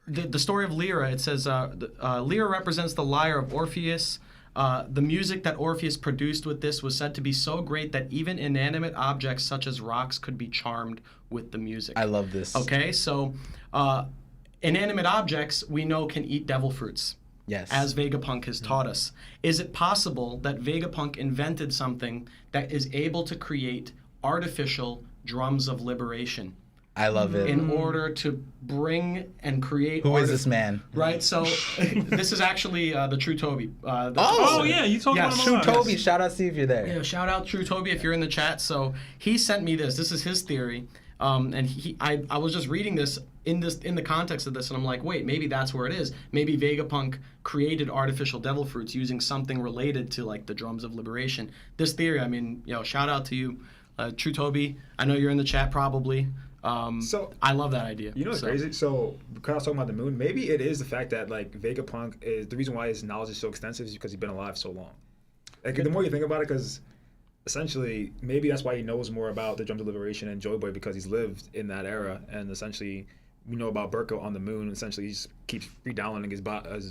the story of Lyra, it says Lyra represents the lyre of Orpheus. The music that Orpheus produced with this was said to be so great that even inanimate objects such as rocks could be charmed with the music. I love this. Okay, so inanimate objects we know can eat devil fruits. Yes. As Vegapunk has taught us. Is it possible that Vegapunk invented something that is able to create artificial drums of liberation? I love it. In order to bring and create... Who is this man? Right, so this is actually the True Toby. You told me about True Toby, shout out, see if you're there. Yeah, shout out True Toby if you're in the chat. So he sent me this. This is his theory. And I was just reading this in the context of this, and I'm like, wait, maybe that's where it is. Maybe Vegapunk created artificial devil fruits using something related to the drums of liberation. This theory, I mean, shout out to you, True Toby. I know you're in the chat probably. So I love that idea. You know what's crazy? So because I was talking about the moon, maybe it is the fact that Vegapunk is the reason why his knowledge is so extensive is because he's been alive so long. The more you think about it, because essentially, maybe that's why he knows more about the Drums of Liberation and Joy Boy because he's lived in that era, and essentially, we know about Burko on the moon. Essentially, he just keeps re-downloading his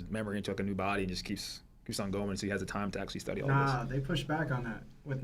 memory into a new body and just keeps on going, so he has the time to actually study all this. They pushed back on that with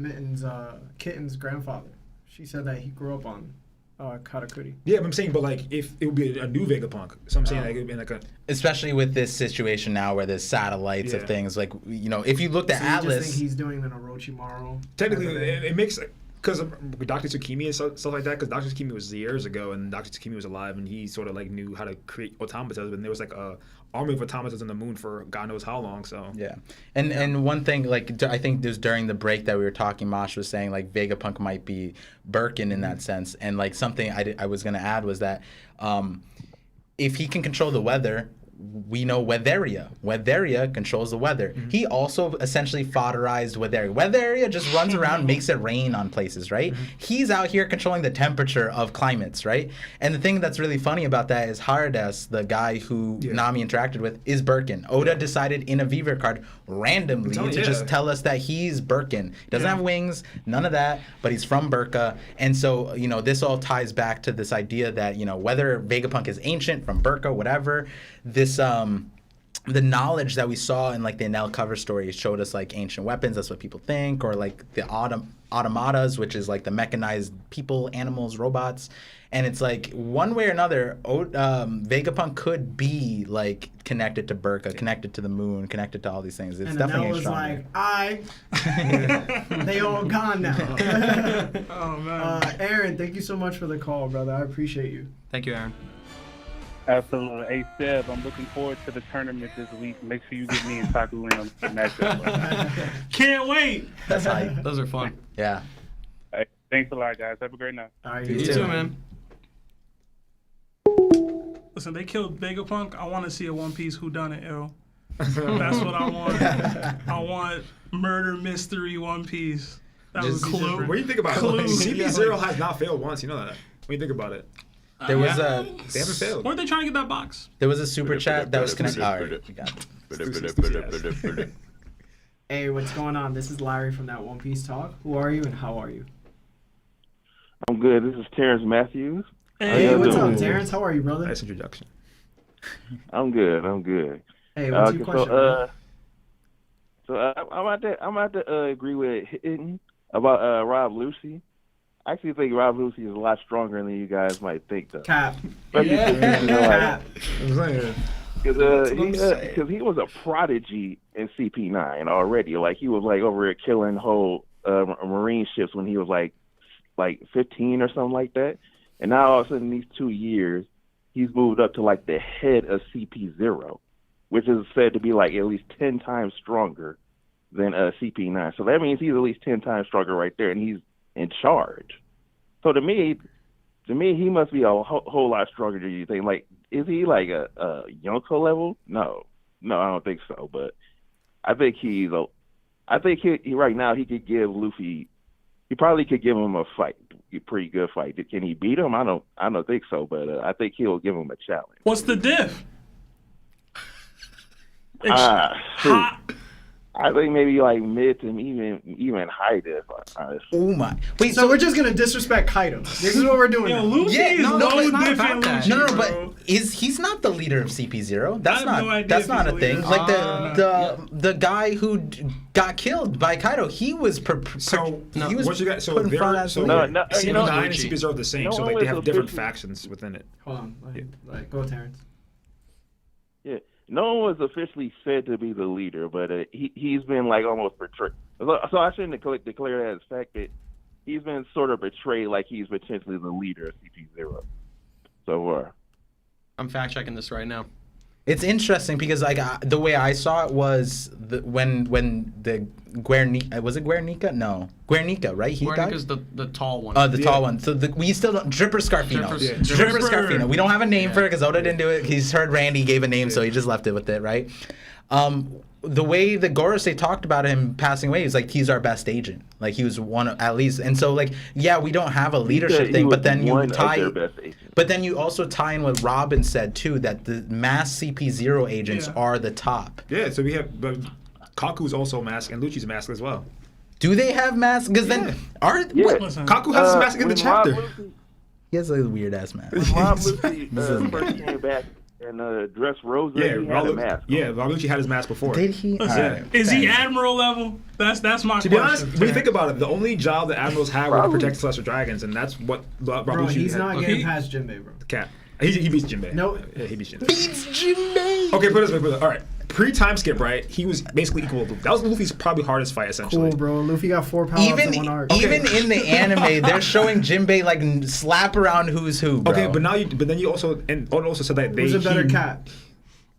Kitten's grandfather. She said that he grew up on Katakuri. Yeah, but I'm saying, if it would be a new Vegapunk, so I'm saying it would be a... Especially with this situation now where there's satellites of things, if you looked at Atlas... you just think he's doing an Orochimaru? Technically, it makes... Because Dr. Tsukimi and stuff like that, because Dr. Tsukimi was years ago, and Dr. Tsukimi was alive, and he sort of knew how to create automatas, and there was a army of automatas on the moon for God knows how long. So yeah, and one thing I think there's during the break that we were talking, Moash was saying Vegapunk might be Birkin in that sense, and something I was gonna add was that if he can control the weather, we know Weatheria. Weatheria controls the weather. He also essentially fodderized Weatheria. Weatheria just runs around, makes it rain on places, right? He's out here controlling the temperature of climates, right? And the thing that's really funny about that is Harades, the guy who Nami interacted with, is Birkin. Oda decided in a Viver card randomly to just tell us that he's Birkin. He doesn't have wings, none of that, but he's from Birka. And so, you know, this all ties back to this idea that, you know, whether Vegapunk is ancient, from Birka, whatever, this the knowledge that we saw in like the Enel cover story showed us like ancient weapons, that's what people think, or like the automatas, which is like the mechanized people, animals, robots. And it's like one way or another, Vegapunk could be like connected to Birka, connected to the moon, connected to all these things. It's and definitely was like, they all gone now. Oh man. Aaron, thank you so much for the call, brother. I appreciate you. Thank you, Aaron. Absolutely. Hey, Seb, I'm looking forward to the tournament this week. Make sure you get me and Taku in on the matchup. Can't wait. That's hype. Those are fun. Yeah. Hey, thanks a lot, guys. Have a great night. All right, You too, man. Listen, they killed Vegapunk. I want to see a One Piece whodunit, yo. That's what I want. I want murder mystery One Piece. That was Clue. different. What do you think about it? Like, CP0 has not failed once. You know that. When you think about it. There was a They haven't failed. Weren't they trying to get that box? there was a super chat that was connected. All right, we got it. Hey, what's going on? This is Larry from that One Piece Talk. Who are you and how are you? I'm good. This is Terrence Matthews. Hey, y'all what's doing? up, Terrence? How are you, brother? Nice introduction. I'm good. I'm good. Hey, what's your question? bro? I'm about to agree with Hidden about Rob Lucci. I actually think Rob Lucci is a lot stronger than you guys might think, though. Cap. Cap. Cap. Because he was a prodigy in CP9 already. Like, he was like over here killing whole Marine ships when he was like 15 or something like that. And now all of a sudden, in these 2 years, he's moved up to like the head of CP0, which is said to be like at least 10 times stronger than CP9. So that means he's at least 10 times stronger right there, and he's in charge. So to me, he must be a whole lot stronger than you think. Like, is he like a Yonko level? No, I don't think so. But I think he right now he could give Luffy. He probably could give him a fight, a pretty good fight. Can he beat him? I don't think so. But I think he'll give him a challenge. What's the diff? I think maybe like mid to even high diff. Oh my! Wait, So we're just gonna disrespect Kaido. This is what we're doing. Yo, now. Lucci Yeah, is no, no, it's not different about that. Lucci, No, bro. but he's not the leader of CP0. That's I have not no idea that's if not he's a the thing. leader. Like the guy who got killed by Kaido, he was So he was what you got? So put in front they're as so the No, leader. no, you know, CP9 and Lucci. CP0 are the same. No So one like they was have different officially- factions within it. Hold on. Like, go, Terrence. Yeah, no one was officially said to be the leader, but he's been like almost portrayed. So I shouldn't declare that as fact that he's been sort of portrayed like he's potentially the leader of CP0 so far. I'm fact checking this right now. It's interesting because like the way I saw it was when the Guernica, was it Guernica? No, Guernica, right? He died? Guernica's the tall one. The tall one. So we still don't. Dripper Scarfino. Dripper Scarfino. We don't have a name for it because Oda didn't do it. He's heard Randy gave a name, so he just left it with it, right? The way the Gorosei talked about him passing away, he's like, he's our best agent. Like, he was one of, at least. And so, like, yeah, we don't have a leadership thing, but then you tie. But then you also tie in what Robin said, too, that the mass CP0 agents are the top. Yeah, so we have, but Kaku's also masked and Lucci's masked as well. Do they have masks? Because then, what? Listen, Kaku has his mask in the chapter. He has a weird ass mask. When Rob Lucci first came back and dressed Rosa, he had a mask. Yeah, Rob Lucci had his mask before. Did he? listen, is he admiral level? That's my To question. be honest, when you think about it, the only job that admirals have was to protect Celestial Dragons, and that's what Rob Bro, Lucci he's had. not getting past Jinbei, bro. Cat. He beats Jinbei. No. Yeah, he beats Jinbei. Beats Jinbei. Okay, put it this way. All right. Pre-time skip, right? He was basically equal to Luffy. That was Luffy's probably hardest fight, essentially. Cool, bro. Luffy got 4 power-ups in one arc. Even in the anime, they're showing Jinbei like slap around who's who, bro. Okay, but then you also, and Oda also said that Who's a better cat?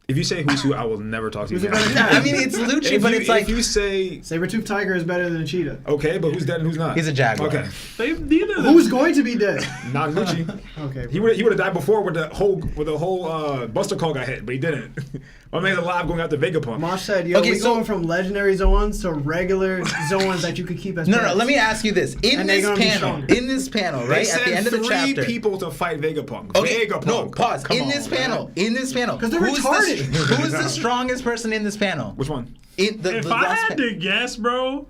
If you say who's who, I will never talk to you Who's a again. better cat? I mean, it's Lucci, but it's like if you say Saber-toothed tiger is better than a cheetah. okay, but who's dead and who's not? he's a jaguar. Okay, Neither of them. Who's going to be dead? not Lucci. Okay. He would have died before with the whole Buster Call got hit, but he didn't. My man's alive going after Vegapunk. Mosh said, "Yo, Okay, we so- going from legendary Zoans to regular Zoans that you could keep as No, pets." let me ask you this. And they're gonna be stronger. In this panel, They right, sent at the end of the three chapter. people to fight Vegapunk. Okay, Vegapunk. no, pause. Come In on, this man. panel. 'Cause they're who's retarded. who is the strongest person in this panel? Which one? If I had to guess, bro,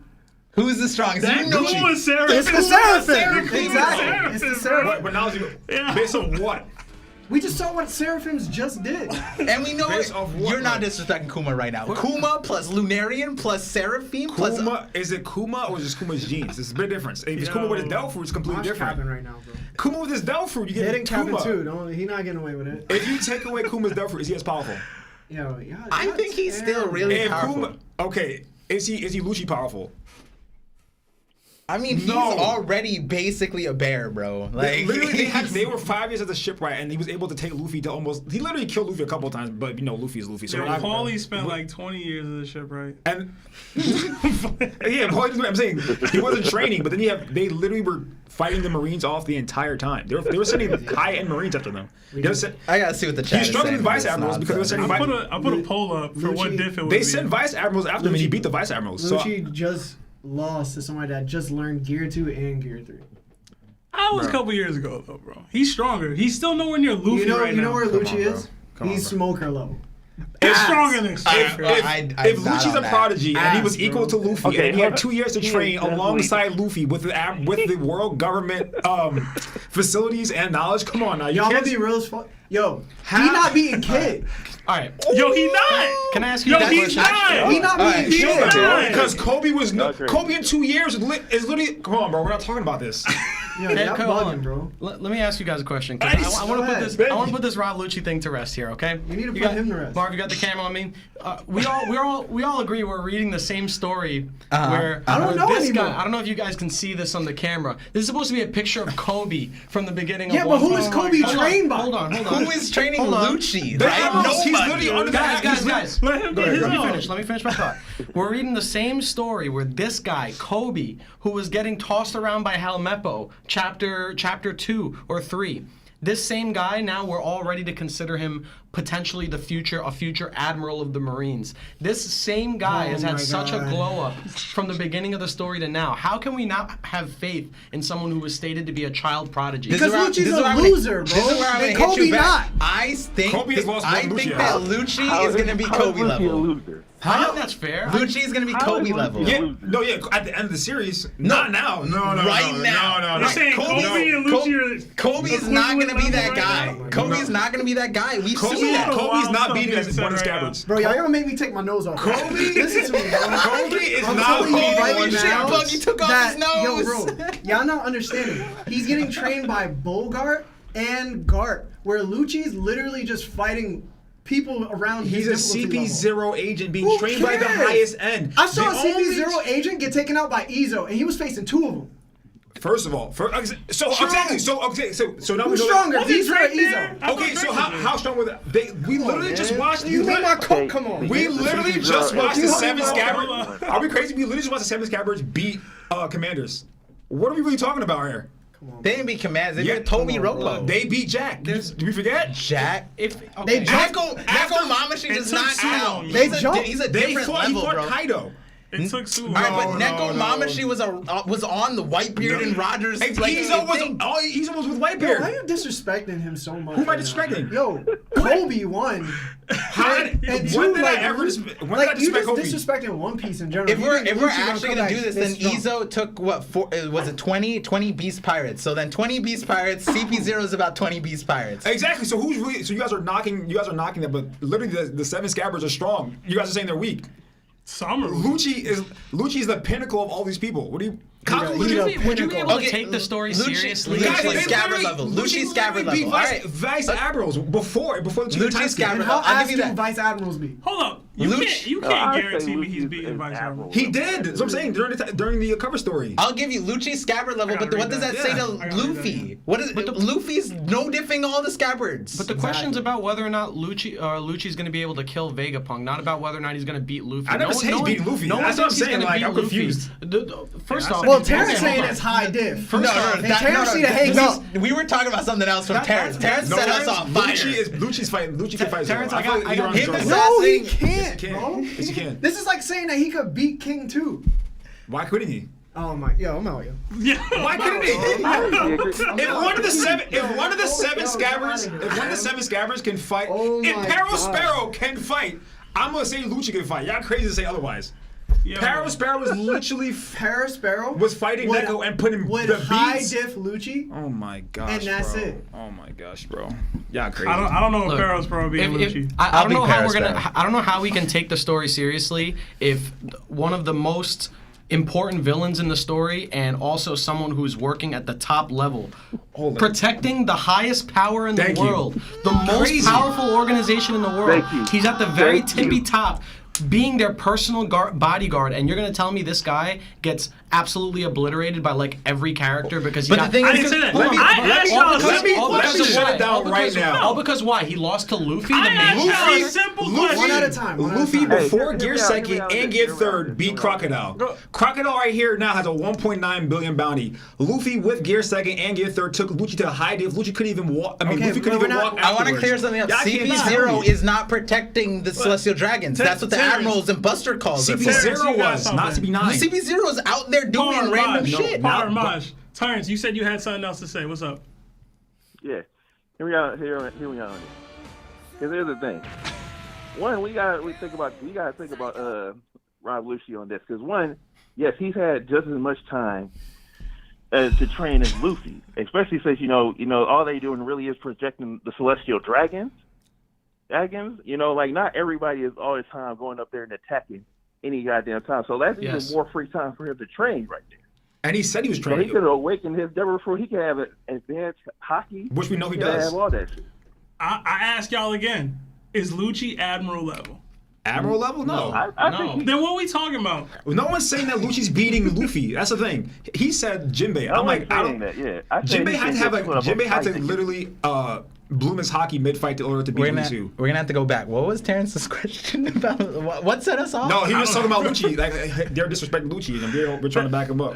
Who's the strongest? that You know Kuma Seraphim. It's the Seraphim. Kuma Exactly. Seraphim, It's the bro. Seraphim. But now, Yeah. based on what? We just saw what Seraphims just did. And we know Based it. off what, You're not like? disrespecting Kuma right now. Kuma plus Lunarian plus Seraphim plus. Kuma, is it Kuma or just Kuma's genes? There's a big difference. If it's Kuma with his Del fruit, it's completely Mosh different. capping right now, bro. Kuma with his Del fruit, you They get didn't cap Kuma. it too. Don't, he not getting away with it. If you take away Kuma's Del fruit, is he as powerful? Yo, yeah, I think he's still really If powerful. Kuma, okay, is he Lucci powerful? I mean, he's No. already basically a bear, bro. Like, Literally, they were 5 years as a shipwright, and he was able to take Luffy to almost. He literally killed Luffy a couple of times, but you know Luffy is Luffy. So Yo, we're not- Paulie spent like 20 years in the ship, right? And yeah, Paulie, I'm saying he wasn't training, but then they literally were fighting the Marines off the entire time. They were sending high-end Marines after them. They were sen- I gotta see what the chat He's is struggling saying with vice this admirals because they're nonsense. sending. I put a poll up for what Lucci- diff it would They be. sent vice admirals after him, and he beat the vice admirals. So Lucci just lost to somebody that just learned Gear 2 and Gear 3. That was a couple years ago, though, bro. He's stronger. He's still nowhere near Luffy You know, right you now. know where Come Lucci on, is? Come on, He's bro. smoker level. He's stronger than If not Lucci's a on that. prodigy and he was Ass, equal to bro. Luffy Okay, and he had hold 2 on. years to He is train definitely- alongside Luffy with the world government facilities and knowledge, come on now, you Y'all gonna can't be real as fuck. Yo, How- he not beating Kid. All right. Yo, he not. Can I ask you Yo, that he's question? not. He not All beating right, Kid. sure. bro. because Kobe was That's crazy. Kobe in 2 years is literally come on, bro. We're not talking about this. Yo, Hey, y'all come on. bugging, bro. Let me ask you guys a question. 'cause Nice. I want Go to put ahead. this. I want to put this Rob Lucci thing to rest here. Okay. You need to put got, him to rest. Marv, you got the camera on me. We all agree we're reading the same story. Uh-huh. Where I don't know this anymore. guy. I don't know if you guys can see this on the camera. This is supposed to be a picture of Kobe from the beginning of Yeah, but One who Piece. is Kobe Hold on, trained by? Hold on. Who is training Hold on. Lucci? The Like, admirals, he's nobody. literally under the Guys. Let him get his Let me own. finish. Let me finish my thought. We're reading the same story where this guy, Kobe, who was getting tossed around by Helmeppo, chapter 2 or 3. This same guy, now we're all ready to consider him potentially a future admiral of the Marines. This same guy has had my such a God. glow up from the beginning of the story to now. How can we not have faith in someone who was stated to be a child prodigy? This is Because where Lucci's this is a where I'm gonna- loser, bro. This is where I'm Then gonna hit Kobe you back. not. I think Kobe has lost more I than think Lucci that has. Lucci is gonna be Kobe Lucci a level. loser? I think that's fair. Lucci is gonna be How Kobe is Lucci level. a Yeah, loser? no, yeah. At the end of the series, not now. No, Right now. No. You're saying Kobe- Kobe and Lucci are Kobe is not gonna be that guy. equivalent Kobe is not gonna be that guy. We've seen that. Kobe- Kobe's wild not stuff beating being as said one of right Scabbards. Bro, y'all gonna make me take my nose off. Kobe- Listen to me, bro. Kobe is I'm not telling you beating right one of now Scabbards. Buggy took off that, his nose. yo, bro, y'all not understanding. He's getting trained by Bogart and Gart, where Lucci's literally just fighting people around his He's a difficulty level. CP0 agent being Who trained by the cares? highest end. I saw a The CP0 only- agent get taken out by Izo, and he was facing 2 of them. First of all, so now Who's we know stronger, Was he Vizra or trained there? Izo? Okay, so how strong were they? We literally just watched. You made my Okay, coat come on. We literally just watched the you 7 hold on, Scabbards. Are we crazy? We literally just watched the 7 Scabbards beat Commanders. What are we really talking about here? They didn't beat Commands. They Yeah, beat Toby come on, bro. Ropo. They beat Jack. Did we forget? Jack. If They okay. jumped. Neko Mamashi it does took not so count. long. They He's a, jumped. he's a He different fought level, bro. Kaido. It took too long. All right, but No, Neko no. Mamashi was on the Whitebeard and Rogers. Hey, like, Izo thing. was with Yo, why Whitebeard. are you disrespecting him so much? Who am I right now? disrespecting? Yo, Kobe won. When And did two, I like, ever? you- When did I like, you disrespect just Kobe? disrespecting One Piece in general. If You we're think if we're Lucci gonna actually come gonna back do this, then strong? Izo took what? Was it 20 Beast Pirates? So then 20 Beast Pirates. CP0 is about 20 Beast Pirates. Exactly. So who's really? So you guys are knocking that, but literally the 7 Scabbards are strong. You guys are saying they're weak. Summer. Lucci is the pinnacle of all these people. What do you? Kaku He's literally- a Would you be able Okay, to take the story Lucci- seriously? Lucci- Guys, Lucci they Scabbard literally- level. Lucci Lucci Scabbard literally beat level. Vice, Alright. Vice Admirals before the Lucci time skip. Scabbard And how I'll give ass you do that. Vice Admirals be? Hold up. You Lucci. can't I'd say guarantee me he's Lucci's beating is Vice Admiral. Admiral. He did. That's what I'm saying during the cover story. I'll give you Lucci's scabbard level, but gotta what read does that that. say Yeah, to I gotta read Luffy? What is Luffy's no diffing all the scabbards? But the question's about whether or not Lucci's going to be able to kill Vegapunk, not about whether or not he's going to beat Luffy. I never said he's beating Luffy. That's what I'm saying. Like, I'm confused. First off, Well, Terrence saying it's high diff. Terrence need to hang up. We were talking about something else from Terrence. Terrence set us on fire. Lucci's fighting. Lucci can fight Zoro. Terrence, I got him as No, he Assassin. can't, Yes, bro. Yes, he can. This is like saying that he could beat King too. Why couldn't he? Oh my, yo, I'm out, yo. Why couldn't he? If one of the seven scabbards can fight, Oh if my Peril God. Sparrow can fight, I'm gonna say Lucci can fight. Y'all crazy to say otherwise. Peril Sparrow was literally Paris Sparrow was fighting Neko and putting would the high beats. diff Lucci. Oh my gosh, And that's bro. it. Oh my gosh, bro. Y'all crazy. I don't know if Look, Pharaoh's pro being Lucci. I don't know how Paris we're gonna. Sparrow. I don't know how we can take the story seriously if one of the most important villains in the story and also someone who's working at the top level, protecting the highest power in Thank the you. world, the most Crazy. powerful organization in the world. Thank you. He's at the very Thank tippy you. top, being their personal bodyguard, and you're gonna tell me this guy gets absolutely obliterated by like every character because he But got. the thing I is, didn't say that. Hold on. I asked y'all a let me simple shut it down right because, now. All because why? He lost to Luffy, the I main asked y'all a character? simple One at a question. time. Luffy Hey, before hear Gear me out, second hear me out, and hear Gear me out, third hear beat me out. Crocodile. Crocodile right here now has a 1.9 billion bounty. Luffy with Gear second and Gear third took Lucci to a high diff. Lucci couldn't even walk. I mean, Okay, Luffy couldn't we're even not- walk. I want to afterwards. clear something up. Y'all can't tell CP0 me. is not protecting the Celestial Dragons. That's what the Terrence- Admirals and Buster calls it. Terrence, CP0 you got was, not something. CP9. CP0 is out there doing random shit. Mosh. Terrence, you said you had something else to say. What's up? Yeah. Here we are. Here we are. Because here's the thing. One, we gotta think about Rob Lucci on this. Because one, yes, he's had just as much time to train as Luffy, especially since you know all they doing really is projecting the Celestial Dragons. Like not everybody is all the time going up there and attacking any goddamn time. So that's Yes. even more free time for him to train right there. And he said he was So he training, could awaken his devil before he could have advanced hockey. which we know he could does. have all that shit. I ask y'all again. Is Lucci Admiral level? Admiral level? No. I No. think Then what are we talking about? No one's saying that Lucci's beating Luffy. That's the thing. He said Jinbei. I'm like, I don't. that. Yeah, I think Jinbei he had to should have just put up a Jinbei had to fight. literally bloom his hockey mid fight in order to beat Lucci. We're gonna have to go back. What was Terrence's question about? What set us off? No, he was talking about Lucci. Like they're disrespecting Lucci, and we're trying to back him up.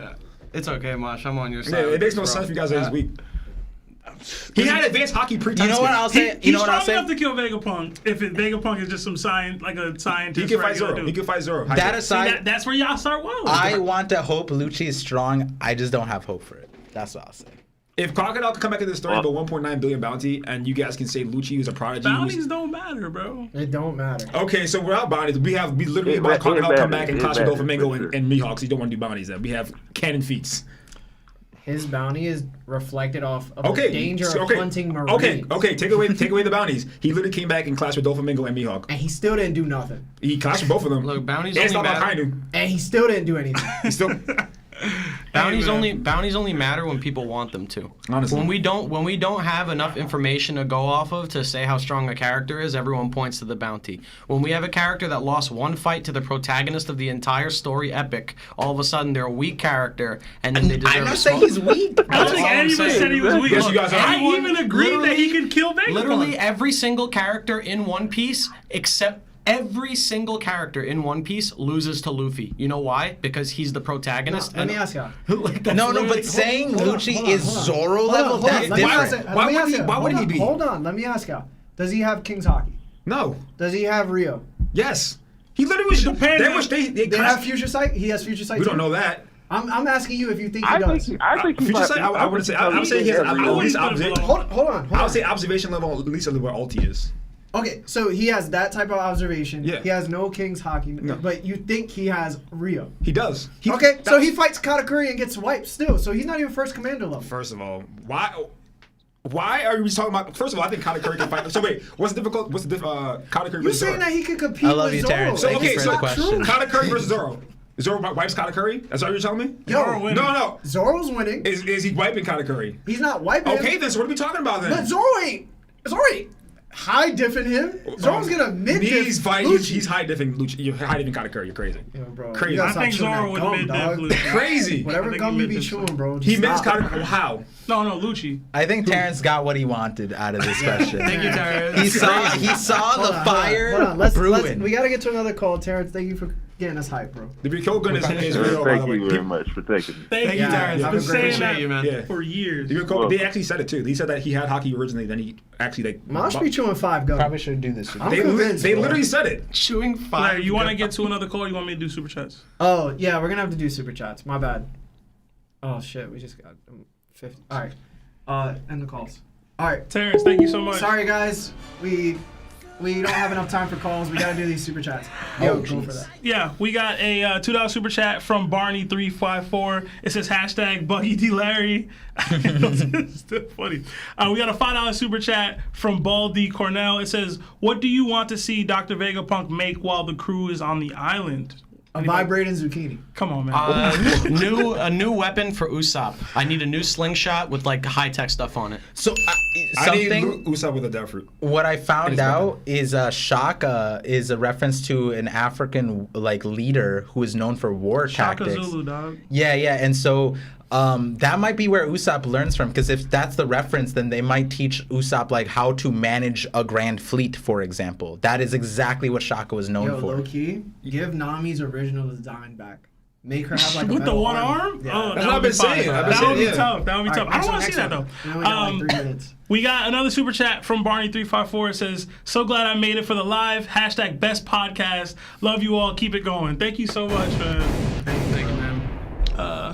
It's okay, Mosh. I'm on your side. Yeah, it with makes this, no bro. sense for you guys this week. He had advanced hockey pre-time. You know what I'll say? He's You know what I'll strong say? enough to kill Vegapunk. If Vegapunk is just some scientist, He can fight regular Zoro. dude. He can fight Zoro. That See, aside, that's where y'all start wilding. I want to hope Lucci is strong. I just don't have hope for it. That's what I'll say. If Crocodile can come back into the story, but 1.9 billion bounty, and you guys can say Lucci was a prodigy. Bounties don't matter, bro. It don't matter. Okay, so without bounties, we literally It about Crocodile matters. come back and It clash with matters, Doflamingo for sure. and Mihawk, so you don't want to do bounties then. We have cannon feats. His bounty is reflected off of Okay. the danger so- of hunting marines. Okay. Take away the bounties. He literally came back and clashed with Doflamingo and Mihawk. And he still didn't do nothing. He clashed with both of them. Look, bounties And only stopped matter. Akainu. And he still didn't do anything. He still. Bounties man. only matter when people want them to. Honestly. When we don't have enough information to go off of to say how strong a character is, everyone points to the bounty. When we have a character that lost one fight to the protagonist of the entire story epic, all of a sudden they're a weak character, and then they deserve I'm not a saying small- he's weak. I don't think all I'm anyone saying. said he was weak. Yes, you guys are. I Everyone- even agreed that he could kill Vegapunk. Literally every single character in One Piece, except every single character in One Piece, loses to Luffy. You know why? Because he's the protagonist. Let me ask y'all. Like, that's No, literally- but saying Hold on, Lucci hold on, is hold on. Zoro Hold level, on, hold on. that's Let me ask different. it. Why Let me would ask he- y'all. why Hold would he on, be? Hold on. Let me ask y'all. Does he have King's Hockey? No. Does he have Rio? Yes. He literally was. depends. They They clashed- have Future Sight? He has Future Sight We too? don't know that. I'm asking you if you think he I does. think he Future might- Sight, I wouldn't say. I would say he has every- at I least wouldn't put him observation. below. Hold on. I would say observation level at least where Ulti is. Okay, so he has that type of observation. Yeah. He has no King's Hockey, but you think he has Rio. He does. Okay, so he fights Katakuri and gets wiped still. So he's not even first commander level. First of all, why are we talking about? First of all, I think Katakuri can fight. So wait, what's the Katakuri You're versus saying Zoro? that he could compete I love with you, Zoro. Terrence. So Thank you okay, for so the question. Katakuri versus Zoro. Zoro wipes Katakuri. That's what you're telling me? Zoro winning. No. Zoro's winning. Is he wiping Katakuri? He's not wiping him. Okay, then so what are we talking about then? But Zoro ain't. high diffing him. Zoro's gonna mid diff. He's fighting. He's high diffing Lucci. You're high diffing Katakuri. You're crazy. Yo, bro. Crazy. You gotta I stop think chewing Zoro that would gum, mid dog. Lucci. Crazy. Whatever think gum he you be mid-diff chewing, bro. He missed stop. Katakuri. How? No, Lucci. I think Terrence got what he wanted out of this question. Thank you, Terrence. He saw the fire Hold on. Let's, brewing. we gotta get to another call. Terrence, thank you for getting us hype, bro. The Ryokan is real, by the Thank way. you very much for taking me. Thank you, Yeah, Terrence. have I've a been great saying day. that You, man. Yeah. for years. The Ryokan, they actually said it too. They said that he had hockey originally, then he actually like. Mosh be chewing 5 gum. Probably should do this. I'm They convinced. bro. literally said it. Chewing Larry, fire. you want to get to another call? Or you want me to do super chats? Oh, yeah, we're gonna have to do super chats. My bad. Oh, shit, we just got 50. All right. End the calls. All right. Terrence, thank you so much. Sorry, guys. We don't have enough time for calls. We gotta do these super chats. Yo, go for that. Yeah, we got a $2 super chat from Barney354. It says hashtag Buggy D Larry. It's still funny. We got a $5 super chat from Baldy Cornell. It says, what do you want to see Dr. Vegapunk make while the crew is on the island? A vibrating zucchini. Come on, man. A new weapon for Usopp. I need a new slingshot with like high tech stuff on it. So I need something. Usopp with a devil fruit. What I found It is out is Shaka is a reference to an African like leader who is known for war Shaka tactics. Zulu, dog. Yeah, and so that might be where Usopp learns from, because if that's the reference, then they might teach Usopp like how to manage a grand fleet, for example. That is exactly what Shaka was known Yo, for. low key, give Nami's original design back. Make her have like a With the metal one arm? Yeah. Oh, That's that what would I've be been fire. saying. I've been That would saying, be yeah. tough. That would be All tough. right, I don't want to see that, excellent. though. We only got like 3 minutes. We got another super chat from Barney354. It says, so glad I made it for the live. Hashtag best podcast. Love you all. Keep it going. Thank you so much, man. Thank you, man.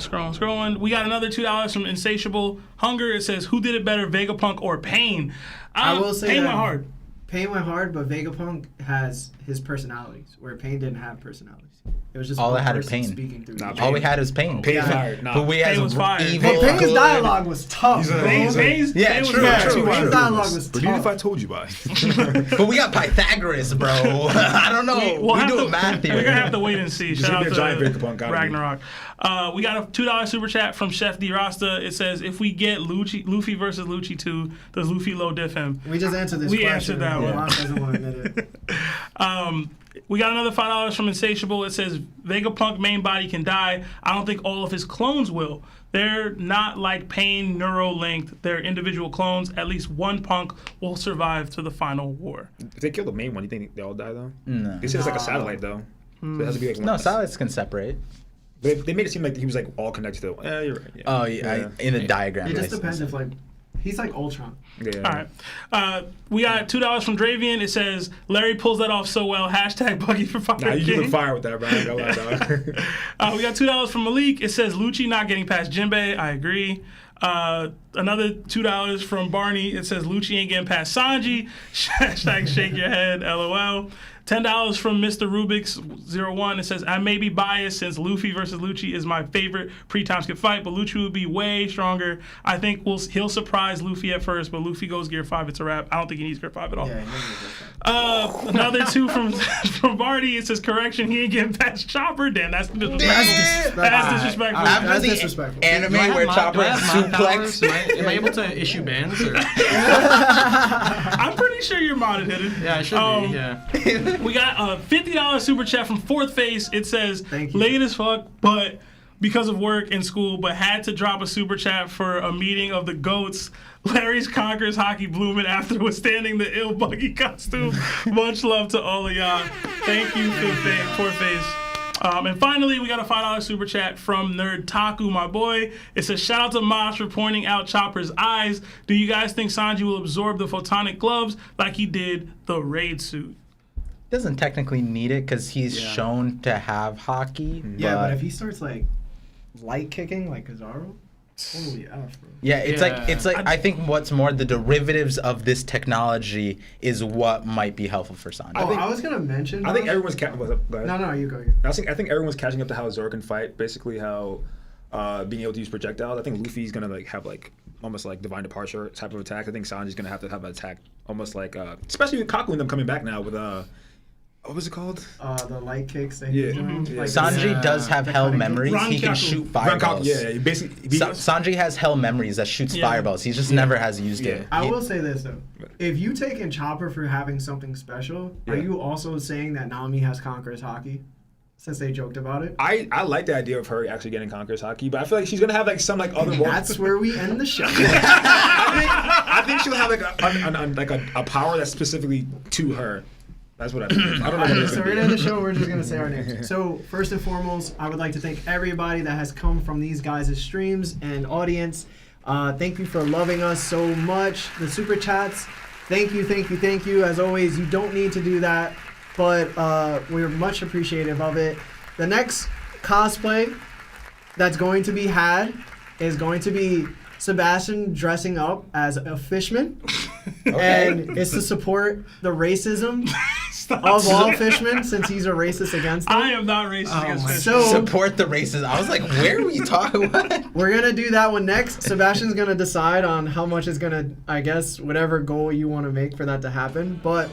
Scrolling. We got another $2 from Insatiable Hunger. It says, who did it better, Vegapunk or Pain? I will say Pain that went hard. Pain went hard, but Vegapunk has his personalities, where Pain didn't have personalities. It was just All one it had is person Pain. speaking through. Nah, each All other. we had is pain. Pain Yeah. fired. Nah. But we Pain had was fire. evil. Hey, Pain's good- dialogue was tough. He's a- bro. he's a- Pain's Yeah, Pain was true, fire. true, Pain's true. dialogue was But even if I tough. told you by. But we got Pythagoras, bro. I don't know. We'll We have do to- math We're here. gonna have to wait and see. Just Shout give out me a giant Vegapunk, to gotta be. Ragnarok. We got a $2 super chat from Chef D Rasta. It says, if we get Luffy versus Lucci 2, does Luffy low diff him? We just answered this We question. answered that one. Mosh doesn't want to admit it. We got another $5 from Insatiable. It says, Vegapunk main body can die. I don't think all of his clones will. They're not like Pain neuro-linked. They're individual clones. At least one punk will survive to the final war. If they kill the main one, you think they all die though? No. They said it's like a satellite though. So it has to be like one. No, satellites can separate. But they made it seem like he was like all connected to. Yeah, you're right. Yeah. Oh, yeah. In the diagram. It just I see. depends if like he's like Ultron. Yeah. All right. We got $2 from Dravian. It says, Larry pulls that off so well. Hashtag Buggy for Fire Nah, you King. look fire with that, bro. I ain't gonna lie, dog. We got $2 from Malik. It says, Lucci not getting past Jinbei. I agree. Another $2 from Barney. It says, Lucci ain't getting past Sanji. Hashtag shake your head. LOL. $10 from Mr. Rubik's 01. It says, I may be biased since Luffy versus Lucci is my favorite pre-time skip fight, but Lucci will be way stronger. I think he'll surprise Luffy at first, but Luffy goes Gear 5. It's a wrap. I don't think he needs Gear 5 at all. Yeah, he Another 2 from Barney. It says, correction, he ain't getting past Chopper. Damn, that's disrespectful. disrespectful. That's disrespectful. After That's the disrespectful. anime Do I have where my- Chopper do I have my powers? suplex. Am I able to issue bans? Or? I'm pretty sure you're modded, hidden. Yeah, I should be. Yeah. We got a $50 super chat from Fourth Face. It says, Thank you. late as fuck, but because of work and school, but had to drop a super chat for a meeting of the GOATs. Larry's Conquers Hockey Bloomin' after withstanding the ill buggy costume. Much love to all of y'all. Thank you, Fourth Face. And finally, we got a $5 super chat from Nerd Taku, my boy. It says, shout out to Mosh for pointing out Chopper's eyes. Do you guys think Sanji will absorb the photonic gloves like he did the raid suit? Doesn't technically need it because he's shown to have hockey. Yeah, but if he starts like light kicking like Zoro, holy F, bro. Yeah, it's like I think what's more the derivatives of this technology is what might be helpful for Sanji. I was gonna mention. I think Mosh- everyone's what's up, go ahead. No, you go. I think everyone's catching up to how Zoro can fight. Basically, how being able to use projectiles. I think Luffy's gonna like have like almost like divine departure type of attack. I think Sanji's gonna have to have an attack almost like especially with Kaku and them coming back now with what was it called? The light kicks that Yeah. he's doing. Yeah. Like, Sanji does have hell memories. He can Rankaku. shoot fireballs. Yeah, basically. Sanji has hell memories that shoots Yeah. fireballs. He just never has used it. I will say this though, if you taking Chopper for having something special, are you also saying that Nami has Conqueror's Haki? Since they joked about it. I like the idea of her actually getting Conqueror's Haki, but I feel like she's gonna have like some like other. That's where we end the show. I think she'll have like a power that's specifically to her. That's what I think. I don't know. What So we're gonna end the show. We're just gonna say our names. So first and foremost, I would like to thank everybody that has come from these guys' streams and audience. Thank you for loving us so much. The super chats. Thank you. As always, you don't need to do that, but we're much appreciative of it. The next cosplay that's going to be had is going to be Sebastian dressing up as a fishman. And it's to support the racism of all fishermen, since he's a racist against them. I am not racist against fishermen. So Support the racism. I was like, where are we talking? What? we're gonna do that one next. Sebastian's gonna decide on how much is gonna, I guess, whatever goal you want to make for that to happen. But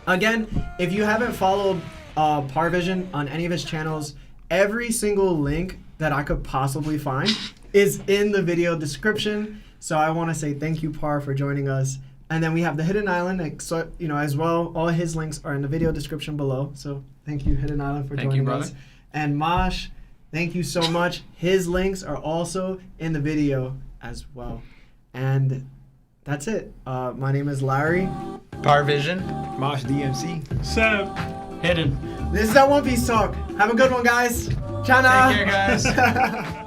again, if you haven't followed ParVision on any of his channels, every single link that I could possibly find is in the video description. So I want to say thank you, Par, for joining us. And then we have the Hidden Island, as well. All his links are in the video description below. So thank you, Hidden Island, for joining us. And Moash, thank you so much. His links are also in the video as well. And that's it. My name is Larry. ParVision. Mosh DMC. Seb. Hidden. This is that One Piece Talk. Have a good one, guys. Ciao now. Take care, guys.